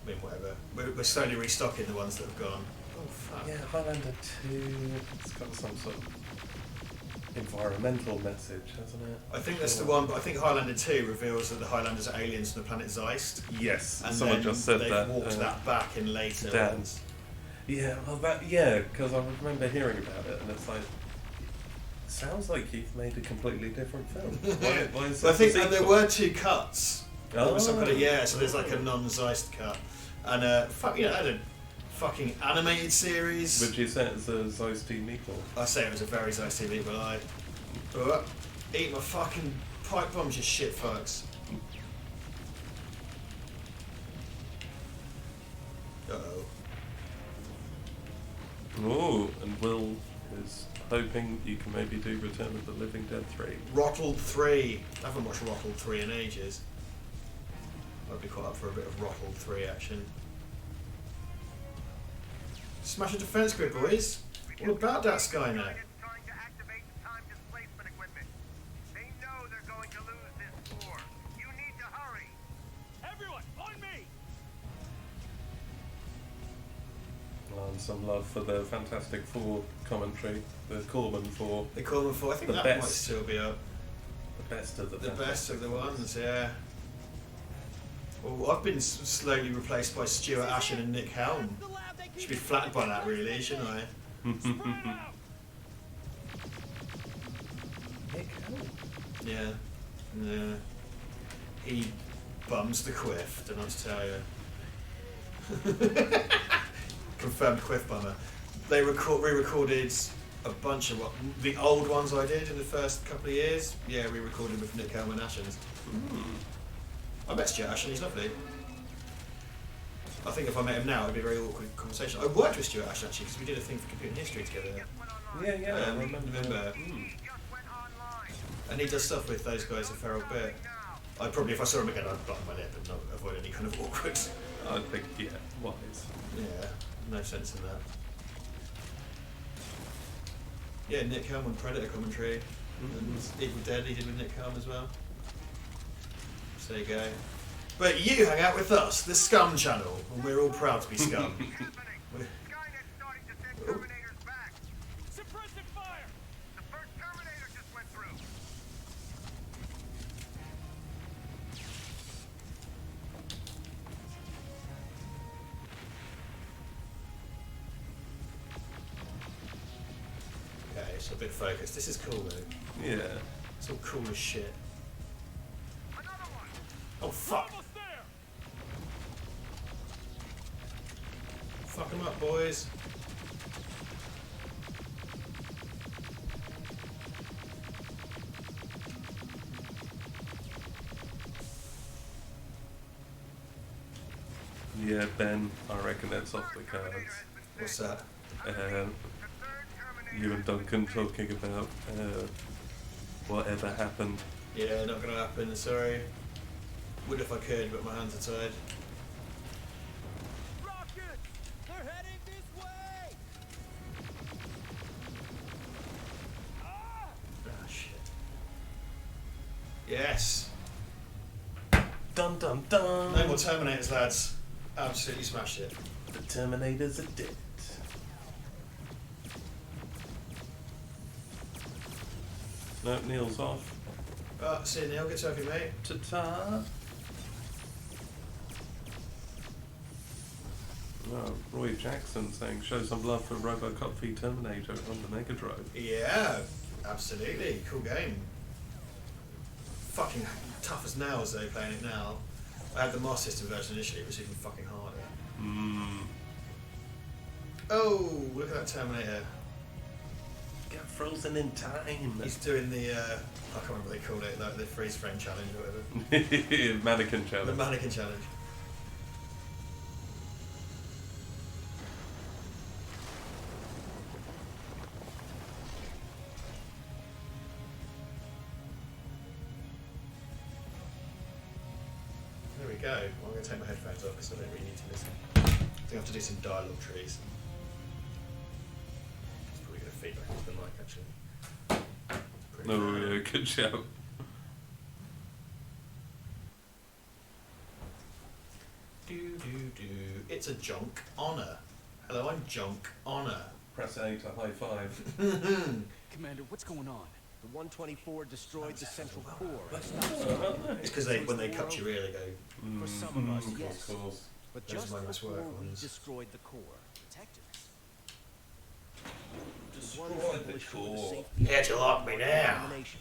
I mean, whatever. We're slowly restocking the ones that have gone. Oh fuck. Yeah, Highlander 2, it's got some sort of environmental message, hasn't it? I think that's the one, but I think Highlander 2 reveals that the Highlanders are aliens from the planet Zeist. Yes, And someone then just said they've that. walked that back in later Dan. ones. Yeah, well because I remember hearing about it, and it's like, sounds like you've made a completely different film. Why is I this think a and there sequel? were two cuts. There was some kind of, so there's like a non-Zeist cut. And I had a fucking animated series. Would you say it's a Zeisty meatball? I say it was a very Zeisty meatball. Eat my fucking pipe bombs, you shit fucks. Uh-oh. Oh, and Will is hoping you can maybe do Return of the Living Dead 3. Rottled 3. I haven't watched Rottled 3 in ages. I'd be quite up for a bit of Rottled 3 action. Smash a defense grid, boys. All about that Skynet. It's trying to activate the time displacement equipment. They know they're going to lose this war. You need to hurry. Everyone, on me! And some love for the Fantastic Four commentary, the Corman Four, They call them for. I think The that best. might still be up. the best of the The best Fantastic of the ones, yeah. Well, I've been slowly replaced by Stuart Ashen and Nick Helm. Should be flattered by that, really, shouldn't I? Spread out! Nick Helm. Yeah. Yeah. He bums the quiff, don't I tell you. Confirmed quiff bummer. They re-recorded a bunch of the old ones I did in the first couple of years. Yeah, re-recorded with Nick Helm and Ashens. I met Stuart Ashen, he's lovely. I think if I met him now, it'd be a very awkward conversation. I worked with Stuart Ashen actually because we did a thing for computer history together. Yeah, I remember. Remember. And he does stuff with those guys a feral bit. I'd probably, if I saw him again, I'd button my lip and not avoid any kind of awkward. I think, yeah, wise. Yeah, no sense in that. Yeah, Nick Helm on Predator commentary. And Evil Dead he did with Nick Helm as well. So there you go. But you hang out with us, the Scum channel, and we're all proud to be Scum. Skynet's starting to send Terminators back. Suppressive fire! The first Terminator just went through. Okay, it's a bit focused. This is cool though. Yeah. It's all cool as shit. Another one. Oh fuck! Almost there! Fuck them up, boys. Yeah, Ben, I reckon that's off the cards. What's that? Um, The third Terminator. you and Duncan talking about whatever happened. Yeah, not gonna happen, sorry. Would if I could, but my hands are tied. Rocket! They're heading this way! Ah! Ah, shit. Yes! Dun dun dun! No more Terminators, lads. Absolutely smashed it. The Terminators are dead. No, Neil's off. Oh, see you, Neil. Good talking, mate. Ta-ta! Oh, Roy Jackson saying, show some love for Robocop v Terminator on the Mega Drive. Yeah, absolutely. Cool game. Fucking tough as nails, though, playing it now. I had the Master System version initially, it was even fucking harder. Oh, look at that Terminator. Get frozen in time. He's doing the, I can't remember what they called it, like the freeze frame challenge or whatever. Mannequin The challenge. mannequin challenge. There we go. Well, I'm going to take my headphones off because I don't really need to listen. I think I have to do some dialogue trees. It's probably going to feed back into the mic, actually. Pretty No, loud. yeah, good shout. It's a junk honor. Hello, I'm Junk Honor. Press A to high five. Commander, what's going on? The 124 destroyed the central core. It's because when they cut your ear, they go. For some of us, Of yes. course. But Those just are my most before work we ones. destroyed the core, Protectors. Destroy one the will assure the core. safety How'd you like me now? domination.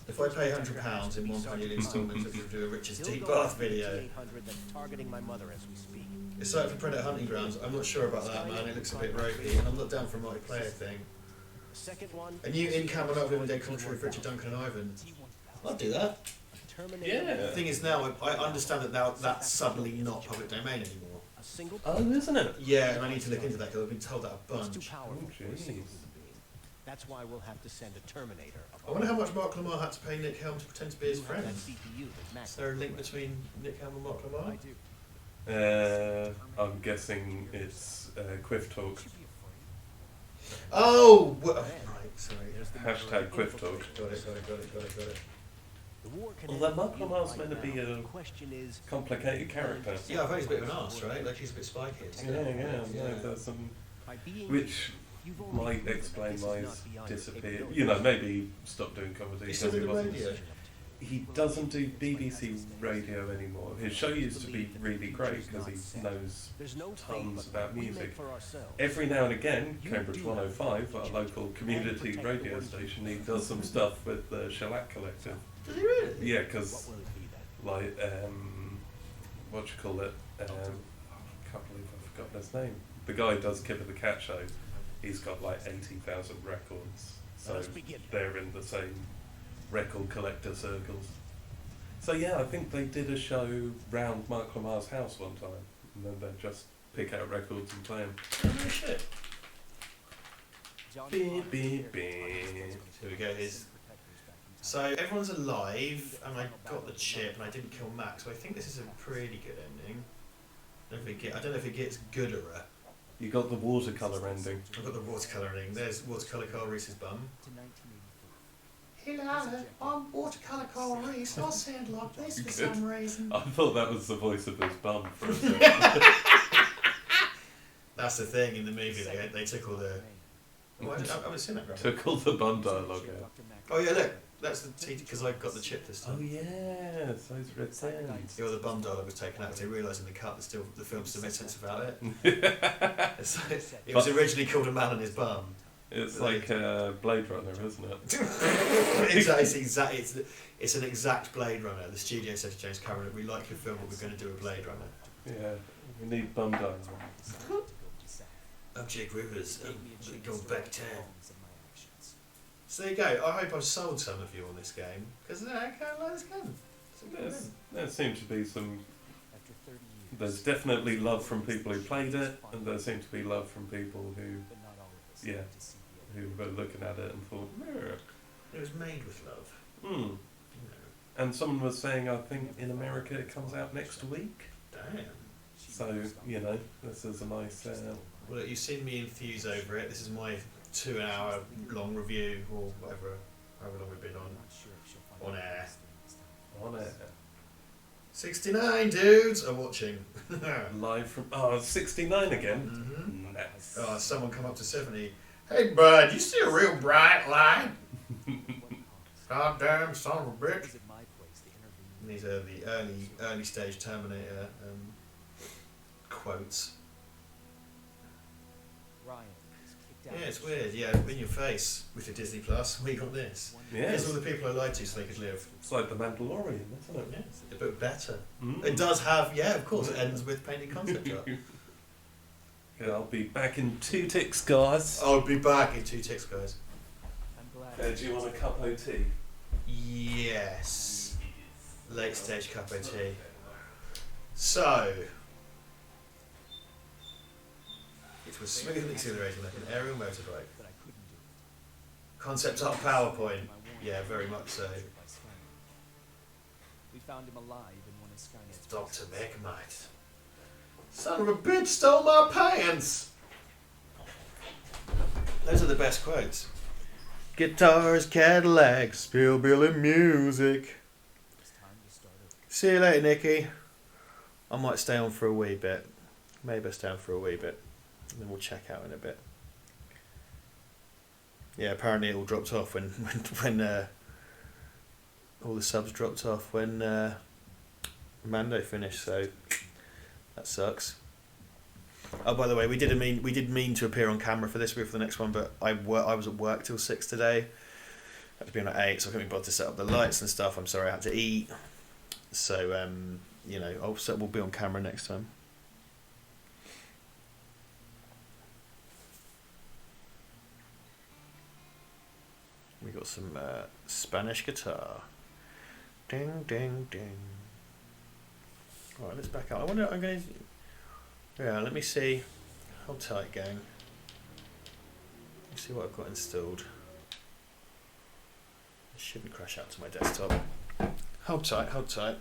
If I pay £100 in one annual instalment to do a Richard's Still Deep going Bath after the video, T-800 that's targeting my mother as we speak. it's set for Predator Hunting Grounds. I'm not sure about that, man. It looks a bit ropey, and I'm not down for a multiplayer thing. The second one. A new in-camera Not Living Dead commentary with Richard Duncan and Ivan. I'd do that. Terminator. Yeah. The thing is now, I understand that now that's suddenly not public domain anymore. A single. Oh, isn't it? Yeah, and I need to look into that because I've been told that a It's too bunch. powerful Oh, for a single jeez. human being. That's why we'll have to send a Terminator. I wonder how much Mark Lamar had to pay Nick Helm to pretend to be his You have friend. that CPU that Is Max there a link between Nick Helm and Mark Lamar? I do. I'm guessing it's Quiff Talk. Oh, right, sorry. Hashtag Quiff Talk. Got it. The war can Although end Michael with Miles right meant to be now. a The question is, complicated character. Yeah, I've heard he's a bit of an arse, right? Like he's a bit spiky. Yeah. There's some, by being which you've only might proven that explain this why is he's not beyond your disappeared. capabilities. You know, maybe he stopped doing comedy He's still because he doing wasn't. radio. He doesn't do BBC radio anymore. His show used to be really great because he knows There's no tons fate about we music. make for ourselves. Every now and again, Cambridge 105, our local community radio station, he does some stuff with the Shellac Collective. Does he really? Yeah, What because will it be then? like what you call it? I can't believe I've forgotten his name. The guy who does Kip of the Cat Show. He's got like 80,000 records, so Let us begin. they're in the same record collector circles. So yeah, I think they did a show round Mark Lamar's house one time, and then they just pick out records and play them. Oh, no shit. Beep, beep, beep. Here we go. So everyone's alive, and I got the chip, and I didn't kill Max. So I think this is a pretty good ending. I don't know if it gets gooder. You got the watercolour ending. I've got the watercolour ending. There's watercolour Carl Reese's bum. To 1984. Hello, I'm watercolour Carl Reese. I sound like this for some reason. I thought that was the voice of his bum for a second. That's the thing in the movie. They took all the. Oh, I haven't seen that. Graphic. Took all the bum dialogue out. Oh yeah, look. That's the because I've got the chip this Oh time. yeah, those red sands. Yeah, well, the bum dialogue was taken out because they realised in the cut that the film still made sense about it. It's like, it was originally called A Man and His Bum. It's like Blade Runner, isn't it? It's an exact Blade Runner. The studio said to James Cameron, "We like your film, but we're going to do a Blade Runner." Yeah, we need bum dialogue. I'm Jake Rivers. I'm going back town. So there you go. I hope I've sold some of you on this game because I kind of like this game. It's a good game. There seems to be some. After 30 years, There's definitely love from people who played it, and there seems to be love from people who, but not all of us Yeah. get to see the who were looking at it and thought, It was made with love. hmm. You know. And someone was saying, I think in America it comes out next week. Damn. So, you know, this is a nice. Well, look, you've seen me enthuse over it. This is my 2-hour long review, or whatever, however long we've been on. On air. On it. 69 dudes are watching. Live from. 69 again. Mhm. Nice. Oh, someone come up to 70. Hey, bud, you see a real bright light? Goddamn son of a bitch. Is it my place to intervene? And these are the early stage Terminator quotes. Ryan is kicked out. Yeah, it's weird. Yeah, in your face with your Disney Plus. We got this. Here's all Yes. the people I lied to so they could live. It's like The Mandalorian, isn't it? Yeah, but better. Mm. It does have, yeah, of course. It ends with painted concept art. Okay, I'll be back in 2 ticks, guys. I'll be back in 2 ticks, guys. I'm glad. Do you want a cup of tea? Yes. Late stage cup of tea. So, it was smooth and exhilarating like an aerial motorbike. That I couldn't do. Concept art PowerPoint. Yeah, very much so. We found him alive in one of Skynet's Dr. Megmite. Son of a bitch stole my pants! Those are the best quotes. Guitars, Cadillacs, hillbilly music. It's time to start over. See you later, Nicky. I might stay on for a wee bit. Maybe I'll stay on for a wee bit. And then we'll check out in a bit. Yeah, apparently it all dropped off when all the subs dropped off when Mando finished, so that sucks. Oh, by the way, we did mean to appear on camera for this week for the next one, but I was at work till 6 today. Had to be on at 8, so I couldn't be bothered to set up the lights and stuff. I'm sorry, I had to eat. So you know, we'll be on camera next time. We got some Spanish guitar. Ding, ding, ding. Alright, let's back up. I'm going to... Yeah, let me see. Hold tight, gang. Let's see what I've got installed. It shouldn't crash out to my desktop. Hold tight, hold tight.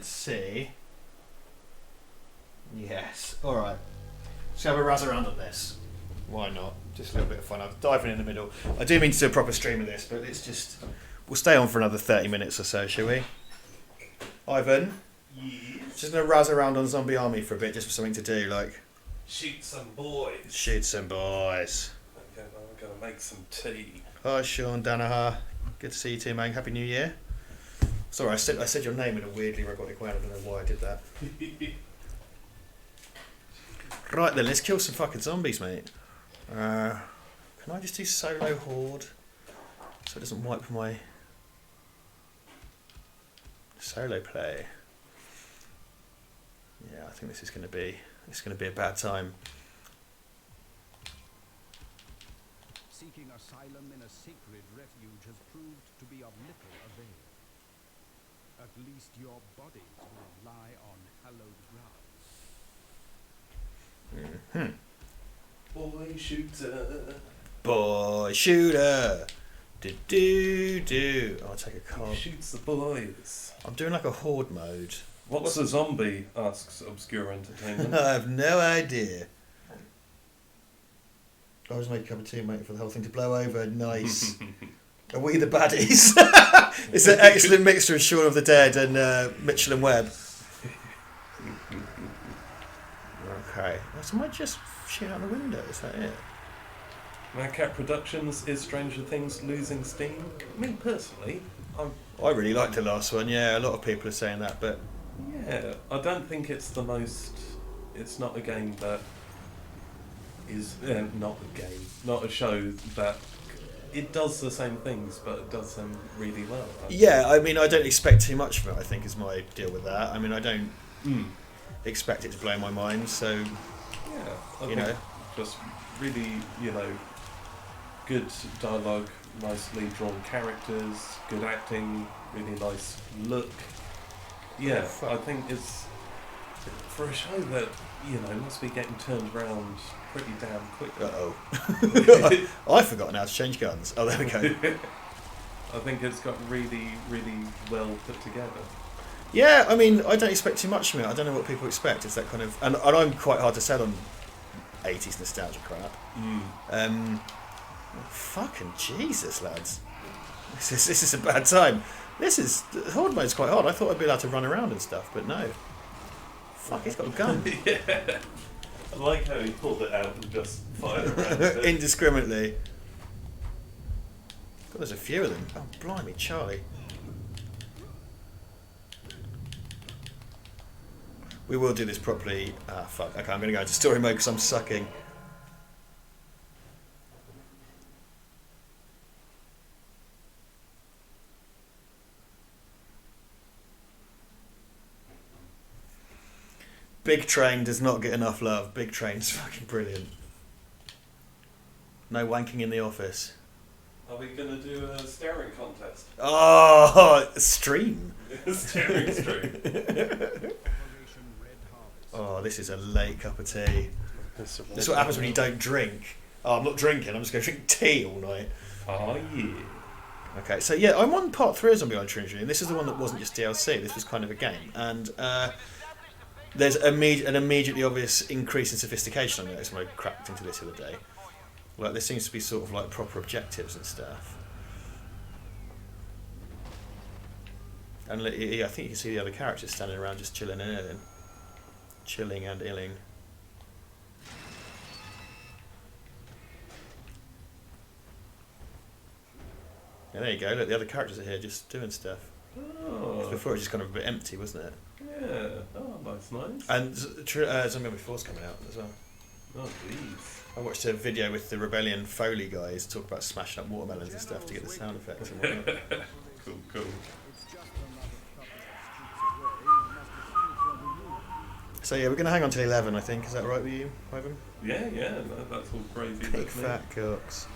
Let's see. Yes. All right. Let's have a razz around on this. Why not? Just a little bit of fun. I'll dive in the middle. I do mean to do a proper stream of this, but it's just... We'll stay on for another 30 minutes or so, shall we? Ivan? Yes. Just going to razz around on Zombie Army for a bit, just for something to do, like... Shoot some boys. Shoot some boys. Okay, well, I'm going to make some tea. Hi, Sean Danaher. Good to see you too, man. Happy New Year. Sorry, I said your name in a weirdly robotic way. I don't know why I did that. Right then, let's kill some fucking zombies, mate. Can I just do solo horde so it doesn't wipe my solo play? Yeah, I think this is going to be a bad time. Seeking asylum in a sacred refuge has proved to be of little avail. At least your bodies will lie on hallowed ground. Boy shooter. Boy shooter. Do. I'll take a He card. shoots the boys. I'm doing like a horde mode. What's a zombie? Asks Obscure Entertainment. I have no idea. I was making a cup of tea, mate, for the whole thing to blow over. Nice. Are we the baddies? It's an excellent mixture of Shaun of the Dead and Mitchell and Webb. Okay. So I might just shoot out the window. Is that it? Mad Cat Productions is Stranger Things losing steam. Me personally, I really liked the last one. Yeah, a lot of people are saying that, but yeah, I don't think it's the most. It's not a game that is not a game, not a show that it does the same things, but it does them really well. yeah, I mean, I don't expect too much from it. I think is my deal with that. I mean, I don't expect it to blow my mind. So Yeah, I You think know. just really, good dialogue, nicely drawn characters, good acting, really nice look. Yeah, fuck. I think it's for a show that must be getting turned around pretty damn quickly. I've forgotten how to change guns. Oh, there we go. I think it's got really, really well put together. Yeah, I mean, I don't expect too much from it. I don't know what people expect. It's that kind of, and I'm quite hard to sell on 80s nostalgia crap. Fucking Jesus, lads. This is a bad time. Horde mode's quite hard. I thought I'd be allowed to run around and stuff, but no. Fuck, he's got a gun. Yeah. I like how he pulled it out and just fired around it. Indiscriminately. God, there's a few of them. Oh, blimey, Charlie. We will do this properly. Ah, fuck. Okay, I'm going to go into story mode because I'm sucking. Big Train does not get enough love. Big Train's fucking brilliant. No wanking in the office. Are we going to do a staring contest? Oh, stream. Staring stream. Operation Red Harvest. Oh, this is a late cup of tea. This This is what happens when you don't drink. Oh, I'm not drinking. I'm just going to drink tea all night. Oh, yeah. Okay, so yeah, I'm on part 3 of Zombie Island Trilogy, and this is the one that wasn't just DLC. This was kind of a game, and there's an immediately obvious increase in sophistication. I noticed when I cracked into this the other day. Like, there seems to be sort of like proper objectives and stuff. And I think you can see the other characters standing around just chilling and illing. Chilling and illing. Yeah, there you go. Look, the other characters are here just doing stuff. Oh. Before it was just kind of a bit empty, wasn't it? Yeah. Oh, that's nice. And Zombie Army 4's coming out as well. Oh, jeez. I watched a video with the Rebellion Foley guys talk about smashing up watermelons and stuff to get the sound effects and whatnot. Cool, cool. It's just another couple of streets away. You must have seen it from the moon. So yeah, we're going to hang on till 11, I think. Is that right with you, Ivan? Yeah, that's all gravy. Big with me. fat cooks.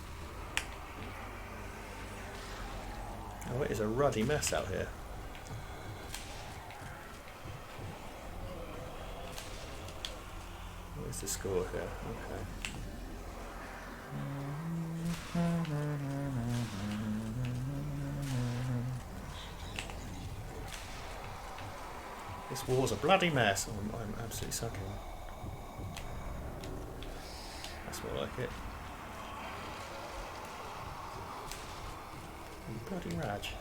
Oh, it is a ruddy mess out here. Where's the score here? Okay. This war's a bloody mess. Oh, I'm absolutely sucking. That's more like it. Bloody Raj.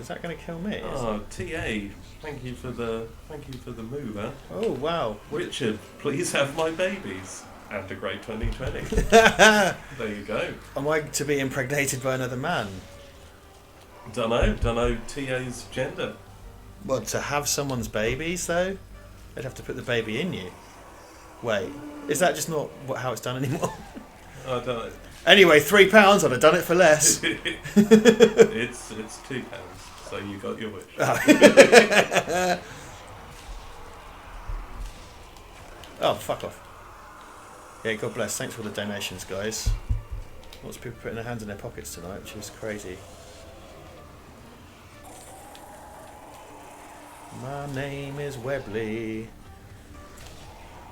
Is that going to kill me? Oh, TA, thank you for the mover. Oh wow! Richard, please have my babies. And a great 2020. There you go. Am I to be impregnated by another man? Dunno TA's gender. What, to have someone's babies though? They'd have to put the baby in you. Wait, is that just not how it's done anymore? I don't know. Anyway, £3. I'd have done it for less. It's £2, so you got your wish. Oh, fuck off. Yeah, God bless. Thanks for the donations, guys. Lots of people putting their hands in their pockets tonight, which is crazy. My name is Webley.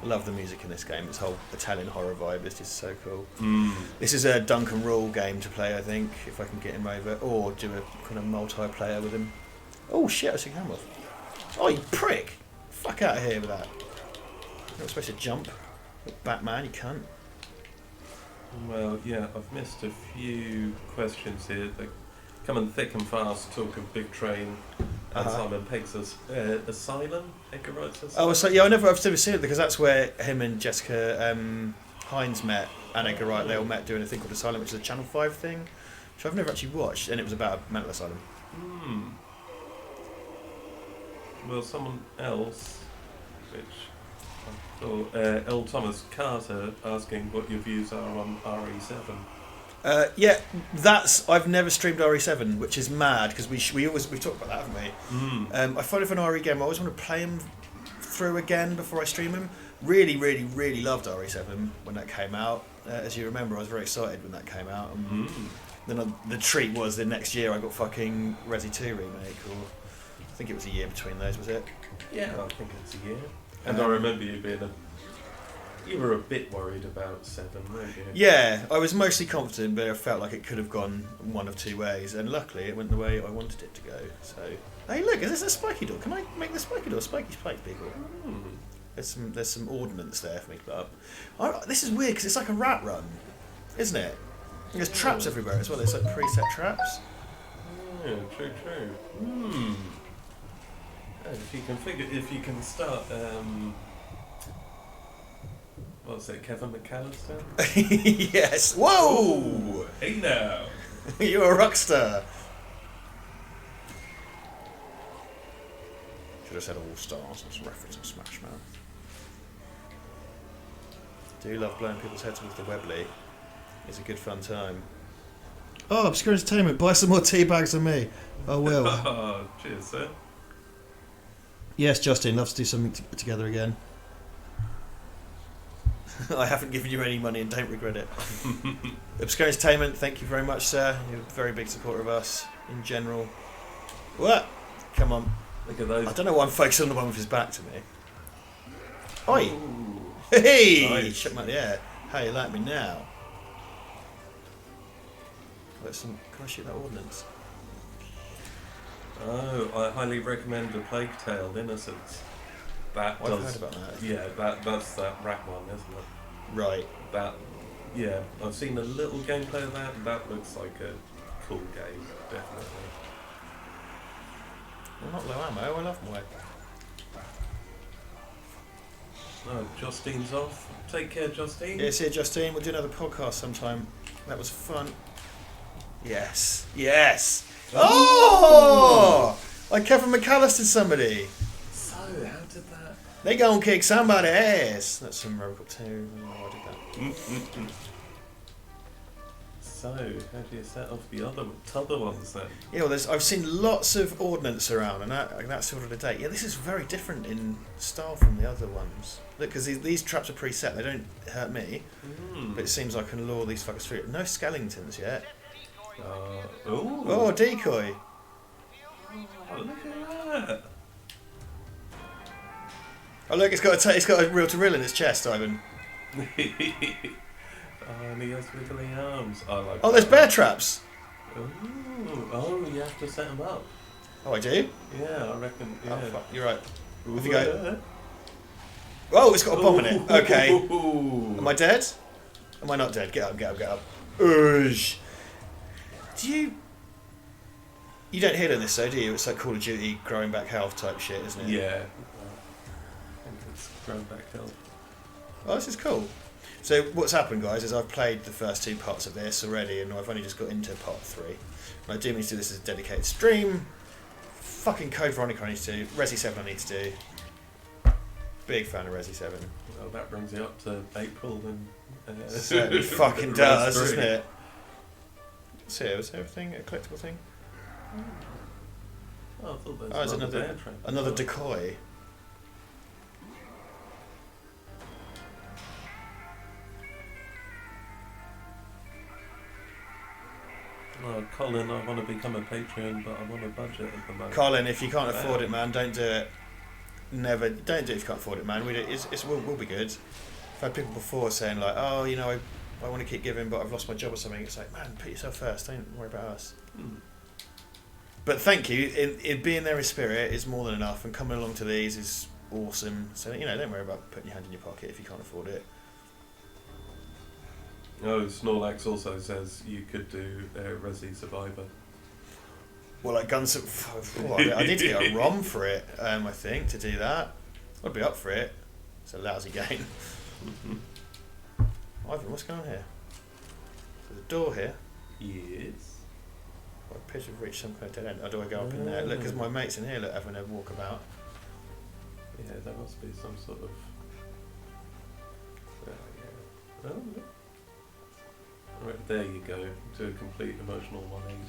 I love the music in this game. This whole Italian horror vibe is just so cool. This is a Duncan Rule game to play, I think, if I can get him over, or do a kind of multiplayer with him. Oh shit, I see camera. Oh, you prick! Fuck out of here with that. You're not supposed to jump. Batman, you cunt. Well, yeah, I've missed a few questions here. They come in thick and fast, talk of Big Train and Simon Pegg's Asylum, Edgar Wright's Asylum. Oh, so yeah, I've never seen it because that's where him and Jessica Hines met, and Edgar Wright. They all met doing a thing called Asylum, which is a Channel 5 thing, which I've never actually watched, and it was about a mental asylum. Well, someone else, which I thought, L. Thomas Carter asking what your views are on RE7. Yeah, I've never streamed RE7, which is mad because we've talked about that, haven't we? I find if an RE game, I always want to play them through again before I stream them. Really, really, really loved RE7 when that came out. As you remember, I was very excited when that came out. Then the treat was the next year I got fucking Resi 2 remake, or I think it was a year between those, was it? Yeah, I think it's a year. And I remember you being you were a bit worried about 7, weren't you? Yeah, I was mostly confident, but I felt like it could have gone one of two ways, and luckily it went the way I wanted it to go. So, hey, look, is this a spiky door? Can I make the spiky door? Spiky spike, people. There's some ordnance there for me to put up. This is weird because it's like a rat run, isn't it? There's traps everywhere as well. There's like preset traps. Yeah, true. If you can start. What's it, Kevin McAllister? Yes. Whoa! Ooh, hey now. You're a rock star. Should have said all stars. That's a reference to Smash Mouth. Do love blowing people's heads with the Webley. It's a good fun time. Oh, Obscure Entertainment, buy some more tea bags than me. I will. Oh, cheers, sir. Yes, Justin, love to do something together again. I haven't given you any money and don't regret it. Obscure Entertainment, thank you very much, sir. You're a very big supporter of us in general. What? Come on. Look at those. I don't know why I'm focusing on the one with his back to me. Oi! Hey! Nice. Shut him out the air. How you like me now? Can I shoot that ordnance? Oh, I highly recommend The Plague Tale: Innocence. That I've heard about that. Yeah, that's that rat one, isn't it? Right. Yeah, I've seen a little gameplay of that. That looks like a cool game, definitely. Well, not low ammo. I love my. Oh, Justine's off. Take care, Justine. Yeah, see you, Justine. We'll do another podcast sometime. That was fun. Yes. Yes. Oh! I Kevin McAllister somebody. So, how did that? They gonna kick somebody's ass. That's from Robocop 2. Oh, I did that. So, how do you set off the other ones then? Yeah, well, I've seen lots of ordnance around, and that's sort of the date. Yeah, this is very different in style from the other ones. Look, because these traps are preset, they don't hurt me, but it seems I can lure these fuckers through. No skeletons yet. Oh, decoy. Oh, look at that. Oh look, it's got a reel to reel in its chest, Ivan. Oh, and he has wiggly arms. I like. Oh, there's bear traps. Oh, you have to set them up. Oh, I do? Yeah, I reckon. Yeah. Oh, fuck, you're right. Off you go. Oh, it's got a bomb in it. Okay. Am I dead? Am I not dead? Get up, get up, get up. Oosh. Do you... You don't hit on this though, do you? It's like Call of Duty growing back health type shit, isn't it? Yeah. I think it's growing back health. Oh, this is cool. So what's happened, guys, is I've played the first 2 parts of this already, and I've only just got into part 3. And I do mean to do this as a dedicated stream. Fucking Code Veronica I need to do. Resi 7 I need to do. Big fan of Resi 7. Well, that brings you up to April then. Certainly fucking does, doesn't it? So yeah, was there everything a collectible thing? Oh, I thought there Oh, was it's another decoy. Oh, Colin, I want to become a Patreon, but I'm on a budget at the moment. Colin, if you can't afford it, man, don't do it. Never, don't do it if you can't afford it, man. We'll be good. I've had people before saying like, oh, you know, I want to keep giving, but I've lost my job or something. It's like, man, put yourself first. Don't worry about us. But thank you. In being there in spirit is more than enough, and coming along to these is awesome. So you know, don't worry about putting your hand in your pocket if you can't afford it. Oh, Snorlax also says you could do Resi Survivor. Well, like Guns. I need to get a ROM for it. I think to do that. I'd be up for it. It's a lousy game. Ivan, what's going on here? There's a door here. Yes. I appear to have reached some kind of dead end. Or do I go up in there? Look, because my mate's in here. Look, having a walkabout. Yeah, there must be some sort of. Yeah. Oh, look. Right, there you go. To a complete emotional 180.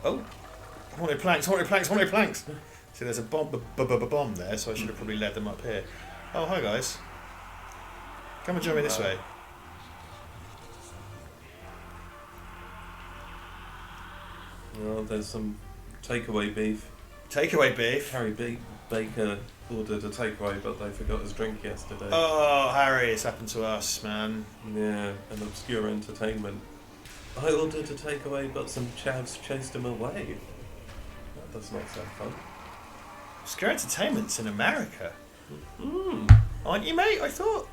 Oh. Haunted planks, haunted planks, haunted planks. See, there's a bomb there, so I should have probably led them up here. Oh, hi guys. Come and join me this way. Well, there's some takeaway beef. Takeaway beef? Harry Baker ordered a takeaway, but they forgot his drink yesterday. Oh, Harry, it's happened to us, man. Yeah, an obscure entertainment. I ordered a takeaway, but some chavs chased him away. That does not sound fun. Obscure entertainment's in America. Mm. Aren't you, mate? I thought.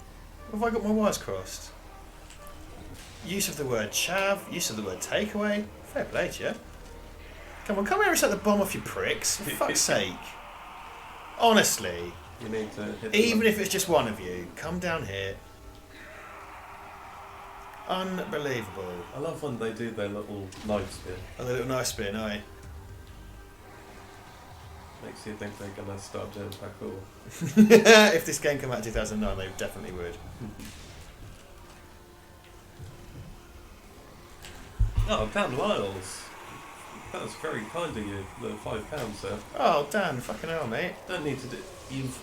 Have I got my wires crossed? Use of the word chav, use of the word takeaway. Fair play to you. Come on, come here and set the bomb off, you pricks. For fuck's sake. Honestly. You need to hit Even if it's just one of you, come down here. Unbelievable. I love when they do their little knife spin. A little knife spin, aye. Makes you think they're going to start doing parkour. If this game came out in 2009, they definitely would. Oh, Dan Lyles. That was very kind of you, the £5 sir. Oh, Dan, fucking hell, mate. Don't need to do. You've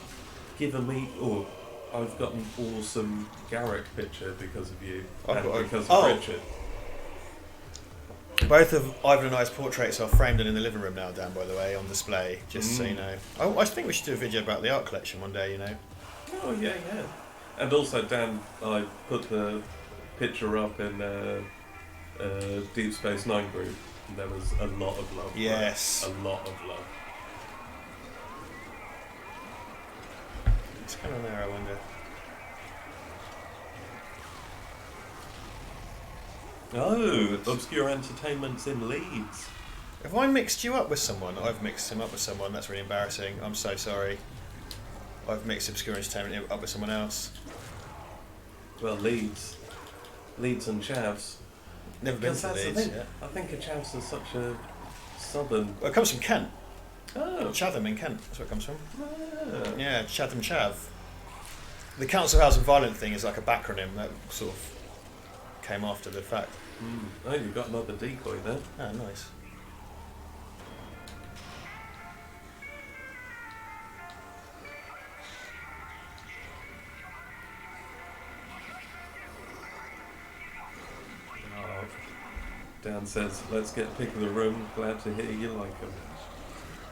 given me. Oh, I've got an awesome Garrick picture because of you. Because of Richard. Both of Ivan and I's portraits are framed and in the living room now, Dan, by the way, on display, just so you know. Oh, I think we should do a video about the art collection one day, you know. Oh, yeah. And also, Dan, I put the picture up in Deep Space Nine group. And there was a lot of love. Yes. A lot of love. What's going on there, I wonder? Oh, Obscure Entertainment's in Leeds. Have I mixed you up with someone? I've mixed him up with someone. That's really embarrassing. I'm so sorry. I've mixed Obscure Entertainment up with someone else. Well, Leeds and Chavs. Never been to Leeds yet. I think a Chavs is such a southern. Well, it comes from Kent. Oh. Chatham in Kent. That's where it comes from. Ah. Yeah, Chatham Chav. The Council House and Violent thing is like a backronym that sort of came after the fact. Oh, you've got another decoy there. Ah, nice. Dan says, let's get pick of the room. Glad to hear you like them.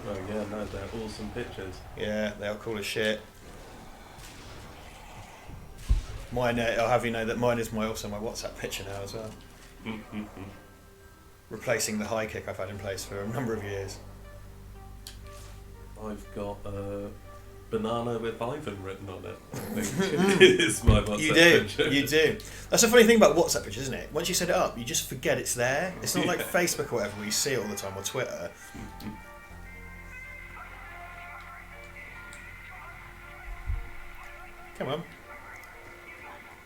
Oh yeah, no, they're awesome pictures. Yeah, they are cool as shit. Mine, I'll have you know that mine is also my WhatsApp picture now as well. Replacing the high kick I've had in place for a number of years. I've got a banana with Ivan written on it. I think it's my WhatsApp picture. You do. That's the funny thing about WhatsApp pictures, isn't it? Once you set it up, you just forget it's there. It's not like Facebook or whatever where you see it all the time, or Twitter. Come on.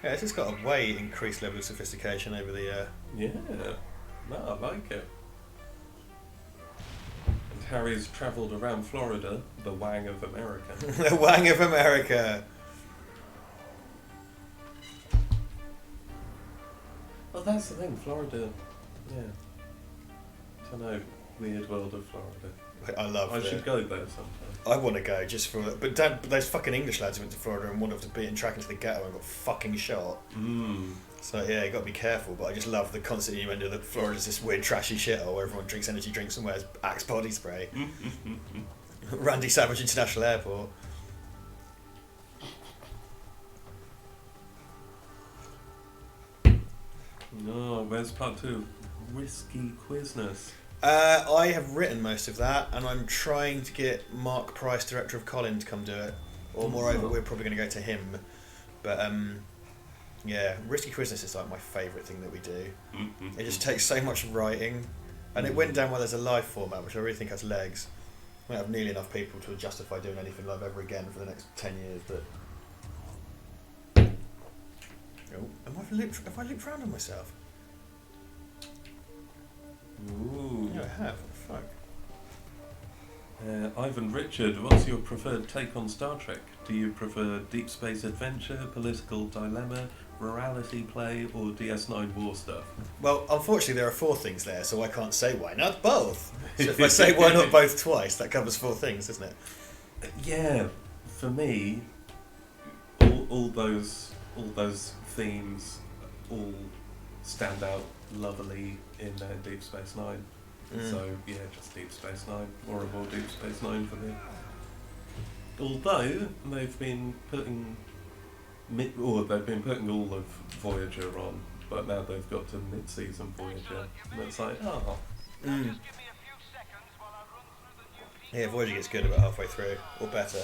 Yeah, this has got a way increased level of sophistication over the... Yeah, no, I like it. And Harry's travelled around Florida, the Wang of America. The Wang of America. Well, that's the thing, Florida, yeah. I don't know, weird world of Florida. I love it. I should go there sometime. I want to go just for... But Dad, those fucking English lads who went to Florida and wanted to be in track into the ghetto and got fucking shot. So yeah, you got to be careful. But I just love the constant innuendo that Florida's this weird trashy shithole where everyone drinks energy drinks and wears Axe body spray. Randy Savage International Airport. No, where's part 2? Risky Quizness. I have written most of that, and I'm trying to get Mark Price, director of Colin, to come do it. Or moreover, we're probably going to go to him. But yeah, Risky Quizness is like my favourite thing that we do. It just takes so much writing, and it went down well as a live format, which I really think has legs. We don't have nearly enough people to justify doing anything live ever again for the next 10 years. But have I looped around on myself? Ooh. Yeah, I have. What the fuck? Ivan Richard, what's your preferred take on Star Trek? Do you prefer deep space adventure, political dilemma, morality play, or DS9 war stuff? Well, unfortunately, there are 4 things there, so I can't say why not both. So if I say why not both twice, that covers 4 things, doesn't it? Yeah, for me, all those themes all stand out lovely in Deep Space Nine. So yeah, just Deep Space Nine, horrible Deep Space Nine for me. Although they've been putting all of Voyager on, but now they've got to mid-season Voyager, and it's like, oh. Yeah, Voyager gets good about halfway through, or better.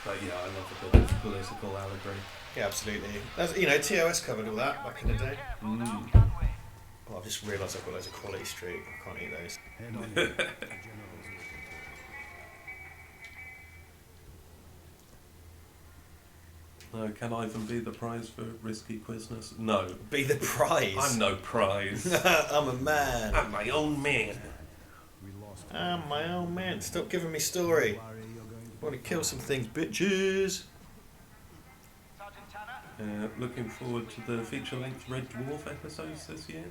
But yeah, I love a bit of political allegory. Yeah, absolutely. That's, TOS covered all that back in the day. Oh, I've just realised I've got loads of Quality Street. I can't eat those. Head on. The general's No, can Ivan be the prize for Risky Quizness? No. Be the prize? I'm no prize. I'm a man. I'm my own man. I'm my own man. Stop giving me story. Want to kill some things, bitches. Looking forward to the feature-length Red Dwarf episodes this year.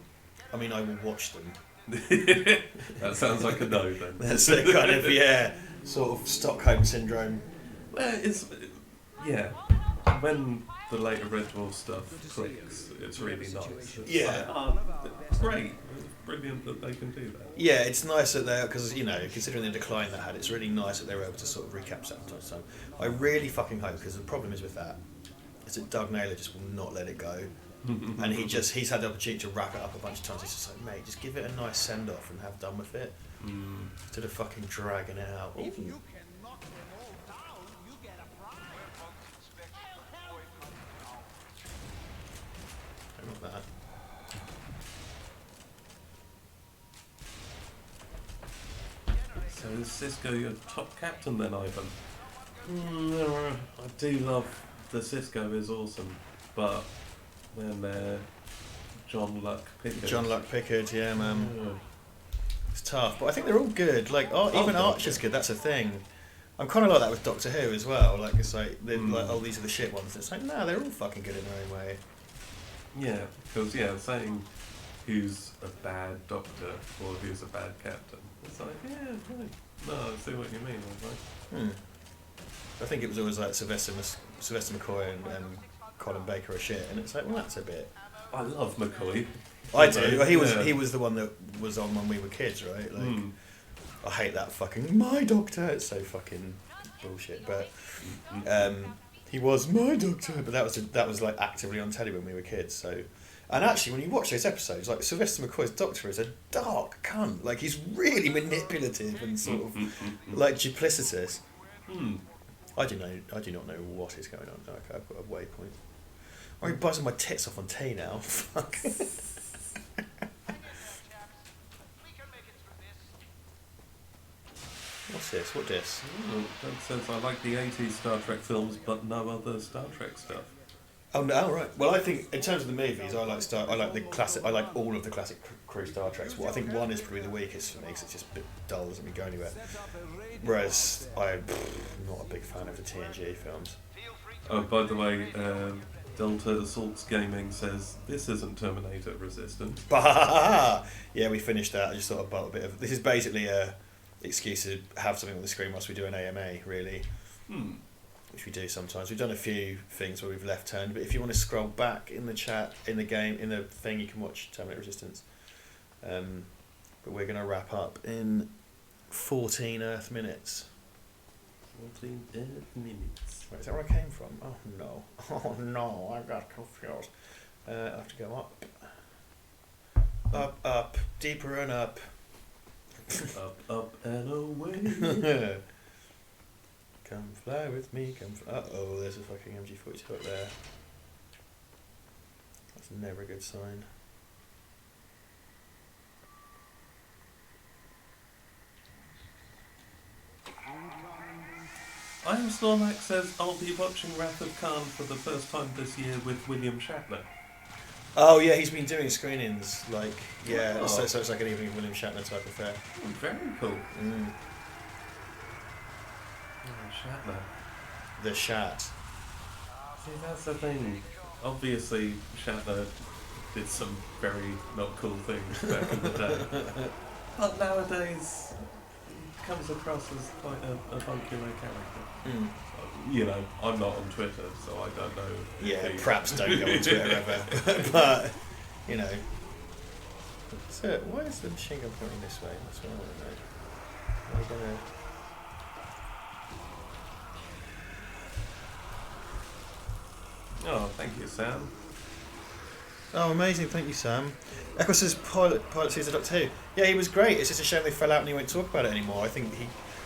I mean, I will watch them. That sounds like a no then. That's a kind of, sort of Stockholm syndrome. Well, yeah. When the later Red Dwarf stuff clicks, it's really nice. It's great. It's brilliant that they can do that. Yeah, it's nice that they're, because, considering the decline they had, it's really nice that they were able to sort of recap sometimes. So I really fucking hope, because the problem is with that, is that Doug Naylor just will not let it go. And he's had the opportunity to wrap it up a bunch of times. He's just like, mate, just give it a nice send-off and have done with it. Instead of fucking dragging it out. If you can knock them all down, you get a prize. I love that. So is Cisco your top captain then, Ivan? I do love the Cisco is awesome, but then John Luck Pickard. John Luck Pickard, yeah, man. It's tough, but I think they're all good. Like, even Archer's good. That's a thing. I'm kind of like that with Doctor Who as well. Like, it's like, like, these are the shit ones. It's like, no, they're all fucking good in their own way. Yeah, because saying who's a bad doctor or who's a bad captain, it's like, yeah, right. No, I see what you mean. Like, I think it was always like Sylvester McCoy and Colin Baker are shit, and it's like, well, that's a bit. I love McCoy. I do. Well, he was the one that was on when we were kids, right? Like, I hate that fucking my doctor. It's so fucking bullshit. But he was my doctor. But that was like actively on telly when we were kids. So, and actually, when you watch those episodes, like Sylvester McCoy's doctor is a dark cunt. Like he's really manipulative and sort of like duplicitous. I do not know what is going on. Okay, I've got a waypoint. I'm buzzing my tits off on tea now. Fuck. What's this? What this? That says I like the 80s Star Trek films, but no other Star Trek stuff. Oh no! Right. Well, I think in terms of the movies, I like the classic. I like all of the classic crew Star Treks. Well, I think one is probably the weakest for me because it's just a bit dull, doesn't really go anywhere. Whereas I'm not a big fan of the TNG films. Oh, by the way, Delta Assaults Gaming says this isn't Terminator resistant. Bah! Yeah, we finished that. I just thought about a bit of. This is basically a excuse to have something on the screen whilst we do an AMA, really. Which we do sometimes. We've done a few things where we've left turned, but if you want to scroll back in the chat, in the game, in the thing, you can watch Terminator Resistance. But we're going to wrap up in 14 Earth minutes. 14 Earth minutes. Wait, is that where I came from? Oh no. Oh no, I got confused. I have to go up. Up, up, deeper and up. Up and away. Come fly with me, come fly. Uh-oh, there's a fucking MG42 up there. That's never a good sign. I am Snorlax says I'll be watching Wrath of Khan for the first time this year with William Shatner. Oh yeah, he's been doing screenings, like, yeah, Oh. so it's like an evening William Shatner type affair. Oh, very cool. Oh, Shatner. The Shat. See, that's the thing. Obviously, Shatner did some very not cool things back in the day. But nowadays, he comes across as quite a popular character. You know, I'm not on Twitter, so I don't know. Yeah, perhaps don't go on Twitter ever. But, you know. So, why is the machine gun pointing this way? That's what I want to know. Am I going to... Oh, thank you, Sam. Oh, amazing! Thank you, Sam. Echo says pilot season Doctor Who. Yeah, he was great. It's just a shame they fell out and he won't talk about it anymore. I think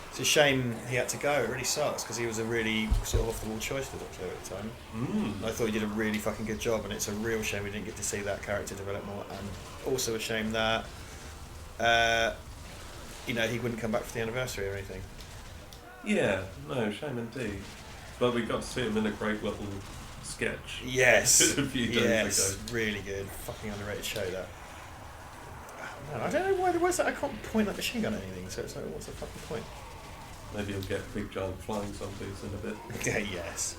it's a shame he had to go. It really sucks because he was a really sort of off the wall choice for Doctor Who at the time. I thought he did a really fucking good job, and it's a real shame we didn't get to see that character develop more. And also a shame that he wouldn't come back for the anniversary or anything. Yeah, no, shame indeed. But we got to see him in a great little sketch. Yes, a few days yes, ago. really good. Fucking underrated show that. Oh, man, I don't know why there was that. I can't point that machine gun at anything, so it's like, what's the fucking point? Maybe you'll get big giant flying zombies in a bit. Yeah, yes.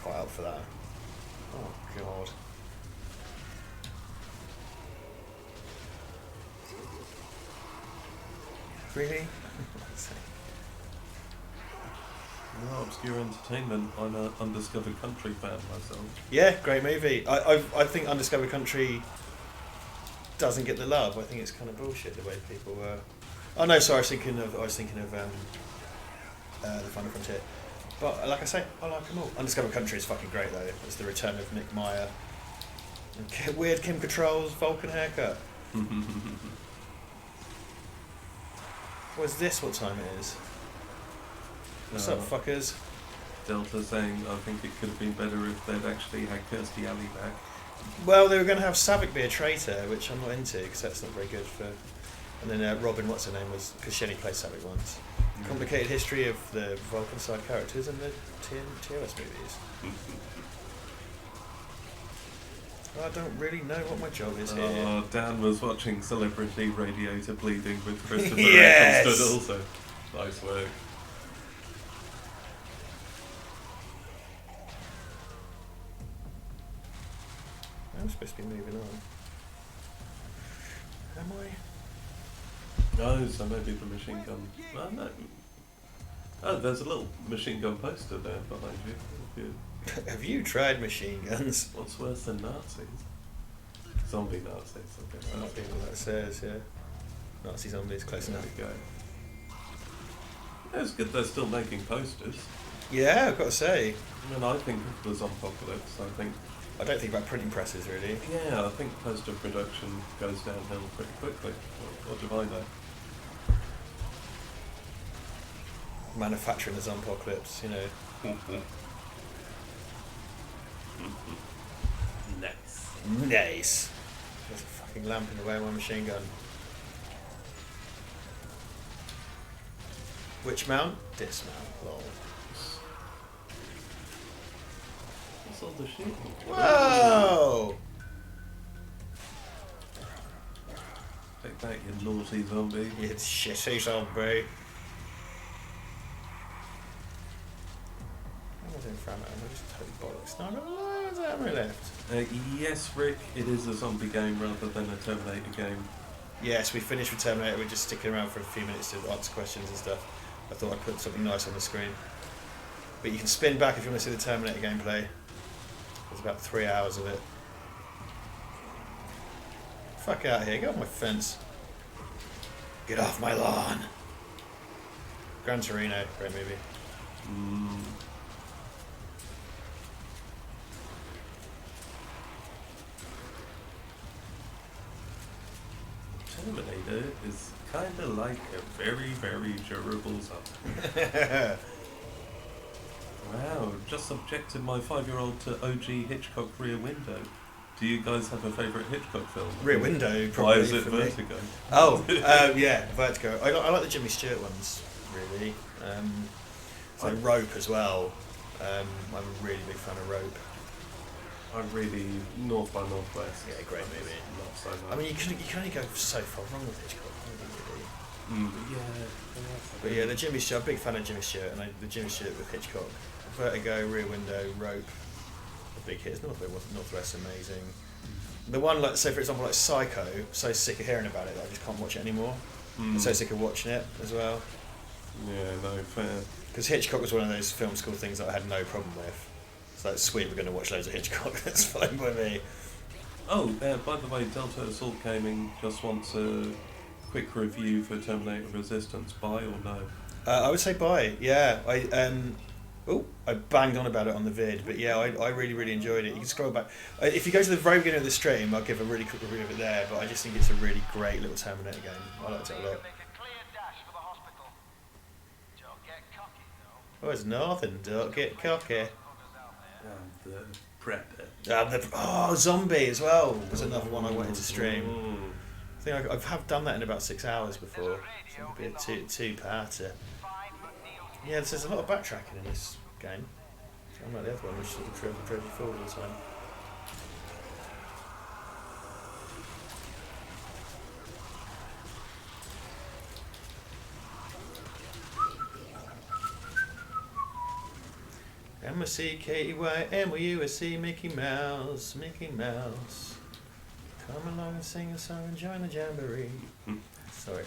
Quite up for that. Oh god. Really? No, Obscure Entertainment. I'm an Undiscovered Country fan myself. Yeah, great movie. I think Undiscovered Country doesn't get the love. I think it's kind of bullshit the way people were. Oh no, sorry. I was thinking of The Final Frontier. But like I say, I like them all. Undiscovered Country is fucking great though. It's the return of Nick Meyer. And weird Kim Cattrall's Vulcan haircut. What's this? What time it is? What's up, fuckers? Delta saying, I think it could have been better if they'd actually had Kirstie Alley back. Well, they were going to have Savick be a traitor, which I'm not into because that's not very good for. And then Robin, what's her name, was because she only played Savick once. Complicated history of the Vulcan side characters and the TOS movies. I don't really know what my job is here. Oh, Dan was watching Celebrity Radiator Bleeding with Christopher Yes! Eccleston also. Nice work. I'm supposed to be moving on. Am I? Oh, so maybe the machine gun. Oh, no. Oh, there's a little machine gun poster there behind you. Have you tried machine guns? What's worse than Nazis? Zombie Nazis. That might be what that says, yeah. Nazi zombies, close There enough. we go. It's good they're still making posters. Yeah, I've got to say. I mean, I think of the Zompocalypse. I don't think about printing presses really. Yeah, I think poster production goes downhill pretty quickly. What do I know? Manufacturing the Zompocalypse, you know. Nice. Nice. There's a fucking lamp in the way of my machine gun. Which mount? Dismount. Lol. What's all the shit? Whoa! Take that, you naughty zombie. You shitty zombie. I was in front of him, I just totally bollocks. No, I've got loads of ammo left. Yes, Rick, it is a zombie game rather than a Terminator game. Yes, we finished with Terminator, we're just sticking around for a few minutes to answer questions and stuff. I thought I'd put something nice on the screen. But you can spin back if you want to see the Terminator gameplay. There's about 3 hours of it. Fuck out of here, get off my fence. Get off my lawn. Gran Torino, great movie. Terminator is kind of like a very, very durable zombie. Wow, just subjected my 5-year-old to OG Hitchcock Rear Window. Do you guys have a favourite Hitchcock film? Rear Window, probably. Why is it for me. Vertigo? Oh, yeah, Vertigo. I like the Jimmy Stewart ones, really. So Rope as well. I'm a really big fan of Rope. I'm really North by Northwest. Yeah, great movie. Not so much. I mean, you can only go so far wrong with Hitchcock, can't you, really? Yeah. But yeah, the Jimmy Stewart, I'm a big fan of Jimmy Stewart, and the Jimmy Stewart with Hitchcock. Vertigo, Rear Window, Rope, the big hits. Northwest, amazing. The one, like, say for example, like Psycho, so sick of hearing about it that I just can't watch it anymore. I'm so sick of watching it as well. Yeah, no, fair. Because Hitchcock was one of those film school things that I had no problem with. So it's sweet, we're going to watch loads of Hitchcock, that's fine by me. Oh, by the way, Delta Assault Gaming just wants a quick review for Terminator Resistance. Buy or no? I would say buy, yeah. I banged on about it on the vid, but yeah, I really, really enjoyed it. You can scroll back. If you go to the very beginning of the stream, I'll give a really quick review of it there, but I just think it's a really great little Terminator game. I liked it a lot. Oh, it's nothing, don't get cocky. And the Predator. Zombie as well was another one I wanted to stream. I think I have done that in about 6 hours before. So it'll be a two-parter. Yeah, there's a lot of backtracking in this game. Unlike the other one, which sort of drove you forward all the time. M-A-C-K-E-Y-M-O-U-S-E, Mickey Mouse, Mickey Mouse. Come along and sing a song and join the jamboree. Sorry.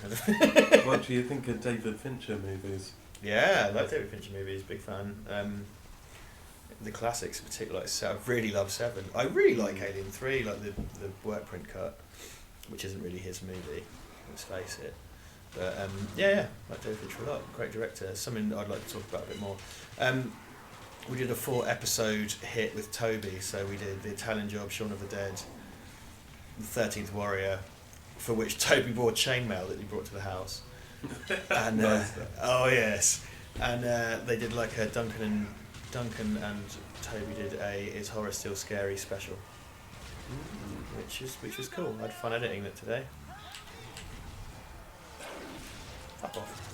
What do you think of David Fincher movies? Yeah, I like David Fincher movies, big fan. The classics, particularly, like I really love Seven. I really like Alien 3, like the work print cut, which isn't really his movie, let's face it. But yeah, I like David Fincher a lot. Great director. Something I'd like to talk about a bit more. We did a 4-episode hit with Toby, so we did The Italian Job, Shaun of the Dead, The 13th Warrior, for which Toby bought chainmail that he brought to the house. And oh yes, and they did like a Duncan and Toby did a Is Horror Still Scary special, which was cool. I had fun editing it today. Fuck off.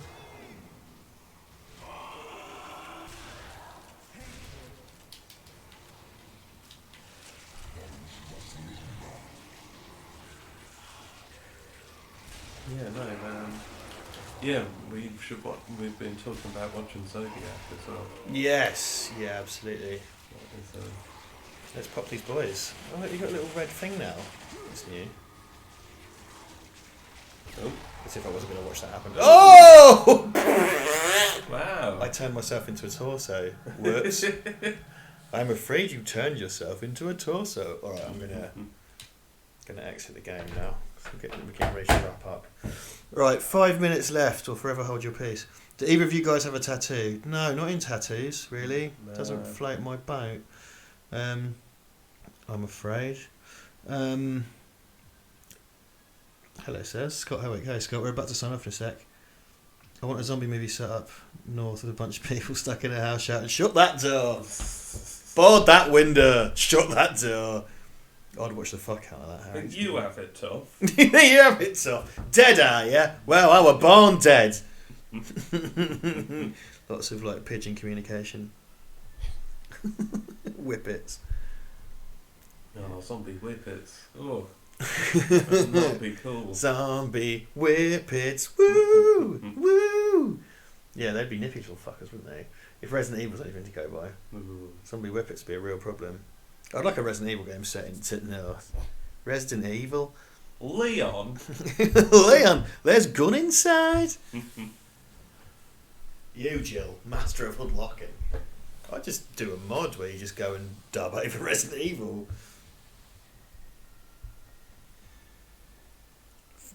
Yeah, no, yeah, we've been talking about watching Zodiac as well. Yes, yeah, absolutely. Let's pop these boys. Oh, look, you got a little red thing now. It's new. Oh, as if I wasn't going to watch that happen. Oh! Wow. I turned myself into a torso. Whoops. I'm afraid you turned yourself into a torso. Alright, I'm going to Going to exit the game now. We can ready to wrap up. Right, 5 minutes left, or forever hold your peace. Do either of you guys have a tattoo? No, not in tattoos, really. No. Doesn't float my boat. I'm afraid. Hello, says Scott Howick. Hey, Scott, we're about to sign off in a sec. I want a zombie movie set up north with a bunch of people stuck in a house shouting, "Shut that door! Board that window! Shut that door!" I'd watch the fuck out of that, Harry. You have it tough. You have it tough. Dead, are you? Well, I were born dead. Lots of like pigeon communication. Whippets. Oh, zombie whippets. Oh. That'd be cool. Zombie whippets. Woo! Woo! Yeah, they'd be nippy little fuckers, wouldn't they? If Resident Evil's anything to go by. Ooh. Zombie whippets would be a real problem. I'd like a Resident Evil game set in North. Resident Evil. Leon. Leon, there's gun inside. You, Jill, master of hoodlocking. I'd just do a mod where you just go and dub over Resident Evil.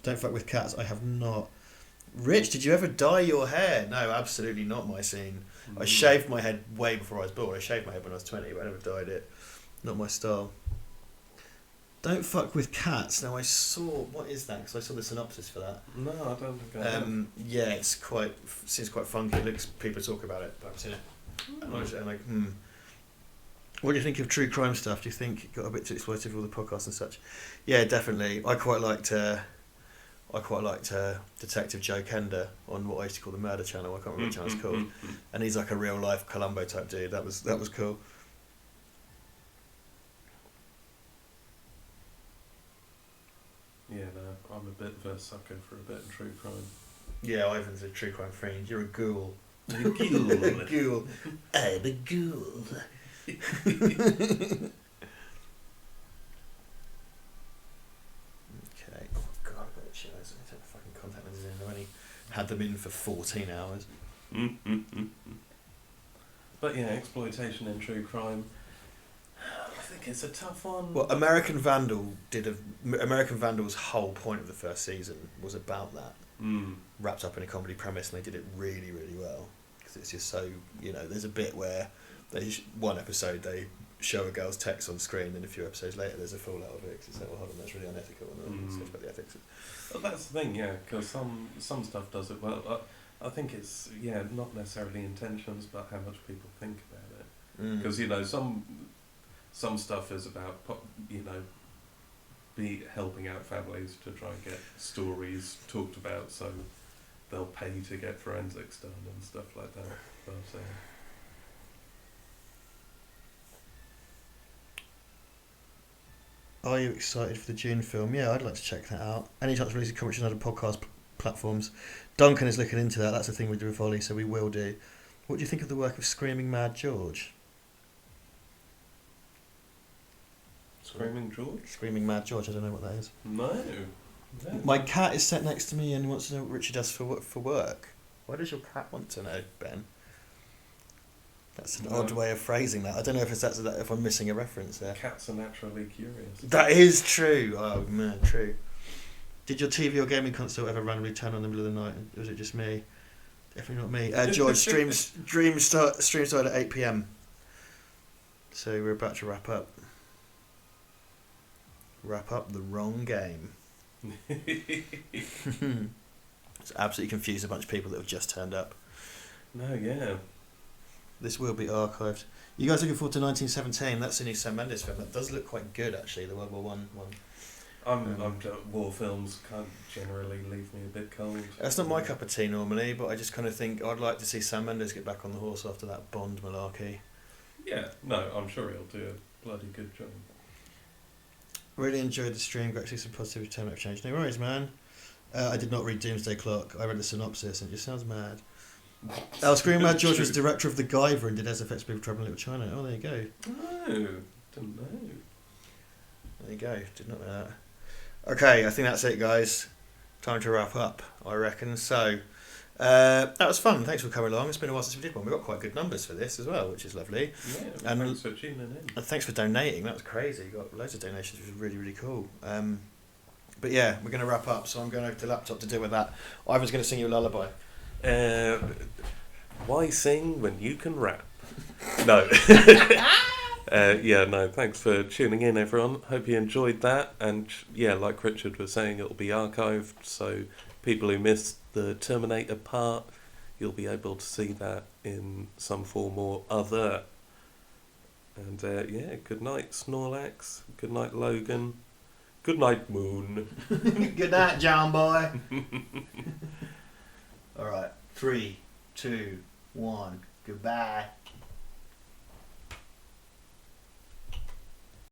Don't fuck with cats. I have not. Rich, did you ever dye your hair? No, absolutely not my scene. I shaved my head way before I was born. I shaved my head when I was 20, but I never dyed it. Not my style. Don't fuck with cats. Now I saw, what is that? Because I saw the synopsis for that. No, I don't think I have. Yeah, it's seems quite funky. It looks, people talk about it, but I've seen it. And I'm like, What do you think of true crime stuff? Do you think it got a bit too exploitive with all the podcasts and such? Yeah, definitely. I quite liked Detective Joe Kender on what I used to call the Murder Channel. I can't remember what channel it's called. And he's like a real life Columbo type dude. That was cool. Yeah, no, I'm a bit of a sucker for a bit of true crime. Yeah, Ivan's a true crime fiend. You're a ghoul. A ghoul. A ghoul. I'm a ghoul. Okay. Oh god, I've got shit. I take the fucking contact lenses in. I've only had them in for 14 hours. But yeah, exploitation in true crime. I think it's a tough one. Well, American Vandal's whole point of the first season was about that. Wrapped up in a comedy premise, and they did it really, really well. Because it's just so, there's a bit where one episode they show a girl's text on screen, and a few episodes later there's a fallout of it. Cause it's like, well, hold on, that's really unethical. And it's about the ethics. Well, that's the thing, yeah, because some stuff does it well. I think it's, not necessarily intentions, but how much people think about it. Because, some stuff is about, be helping out families to try and get stories talked about, so they'll pay to get forensics done and stuff like that. But, Are you excited for the June film? Yeah, I'd like to check that out. Any chance of releasing coverage on other podcast platforms? Duncan is looking into that. That's the thing we do with Ollie, so we will do. What do you think of the work of Screaming Mad George? Screaming George? Screaming Mad George, I don't know what that is. No. My cat is sat next to me and wants to know what Richie does for work. Why does your cat want to know, Ben? That's an odd way of phrasing that. I don't know if I'm missing a reference there. Cats are naturally curious. That is true. Oh man, true. Did your TV or gaming console ever randomly turn on in the middle of the night? Or was it just me? Definitely not me. George, stream started at 8 PM. So we're about to wrap up. Wrap up the wrong game. It's absolutely confused a bunch of people that have just turned up. No, yeah. This will be archived. You guys looking forward to 1917? That's the new Sam Mendes film. That does look quite good, actually. The World War One. War films can't generally leave me a bit cold. That's not my cup of tea normally, but I just kind of think I'd like to see Sam Mendes get back on the horse after that Bond malarkey. Yeah, no, I'm sure he'll do a bloody good job. Really enjoyed the stream. Great to see some positive Terminator change. No worries, man. I did not read Doomsday Clock. I read the synopsis and it just sounds mad. Screaming Mad George was director of The Guyver and did As Effects People Trouble in Little China. Oh, there you go. Oh, didn't know. There you go. Did not know that. Okay, I think that's it, guys. Time to wrap up, I reckon. So, That was fun. Thanks for coming along. It's been a while since we did one. We got quite good numbers for this as well, which is lovely. Yeah, And thanks for tuning in. And thanks for donating. That was crazy. You got loads of donations, which was really, really cool. But yeah, we're going to wrap up, so I'm going over to the laptop to deal with that. Ivan's going to sing you a lullaby. Why sing when you can rap? No. No, thanks for tuning in, everyone. Hope you enjoyed that. And yeah, like Richard was saying, it'll be archived, so people who missed the Terminator part, you'll be able to see that in some form or other. And good night, Snorlax. Good night, Logan. Good night, Moon. Good night, John boy. All right, 3, 2, 1. Goodbye.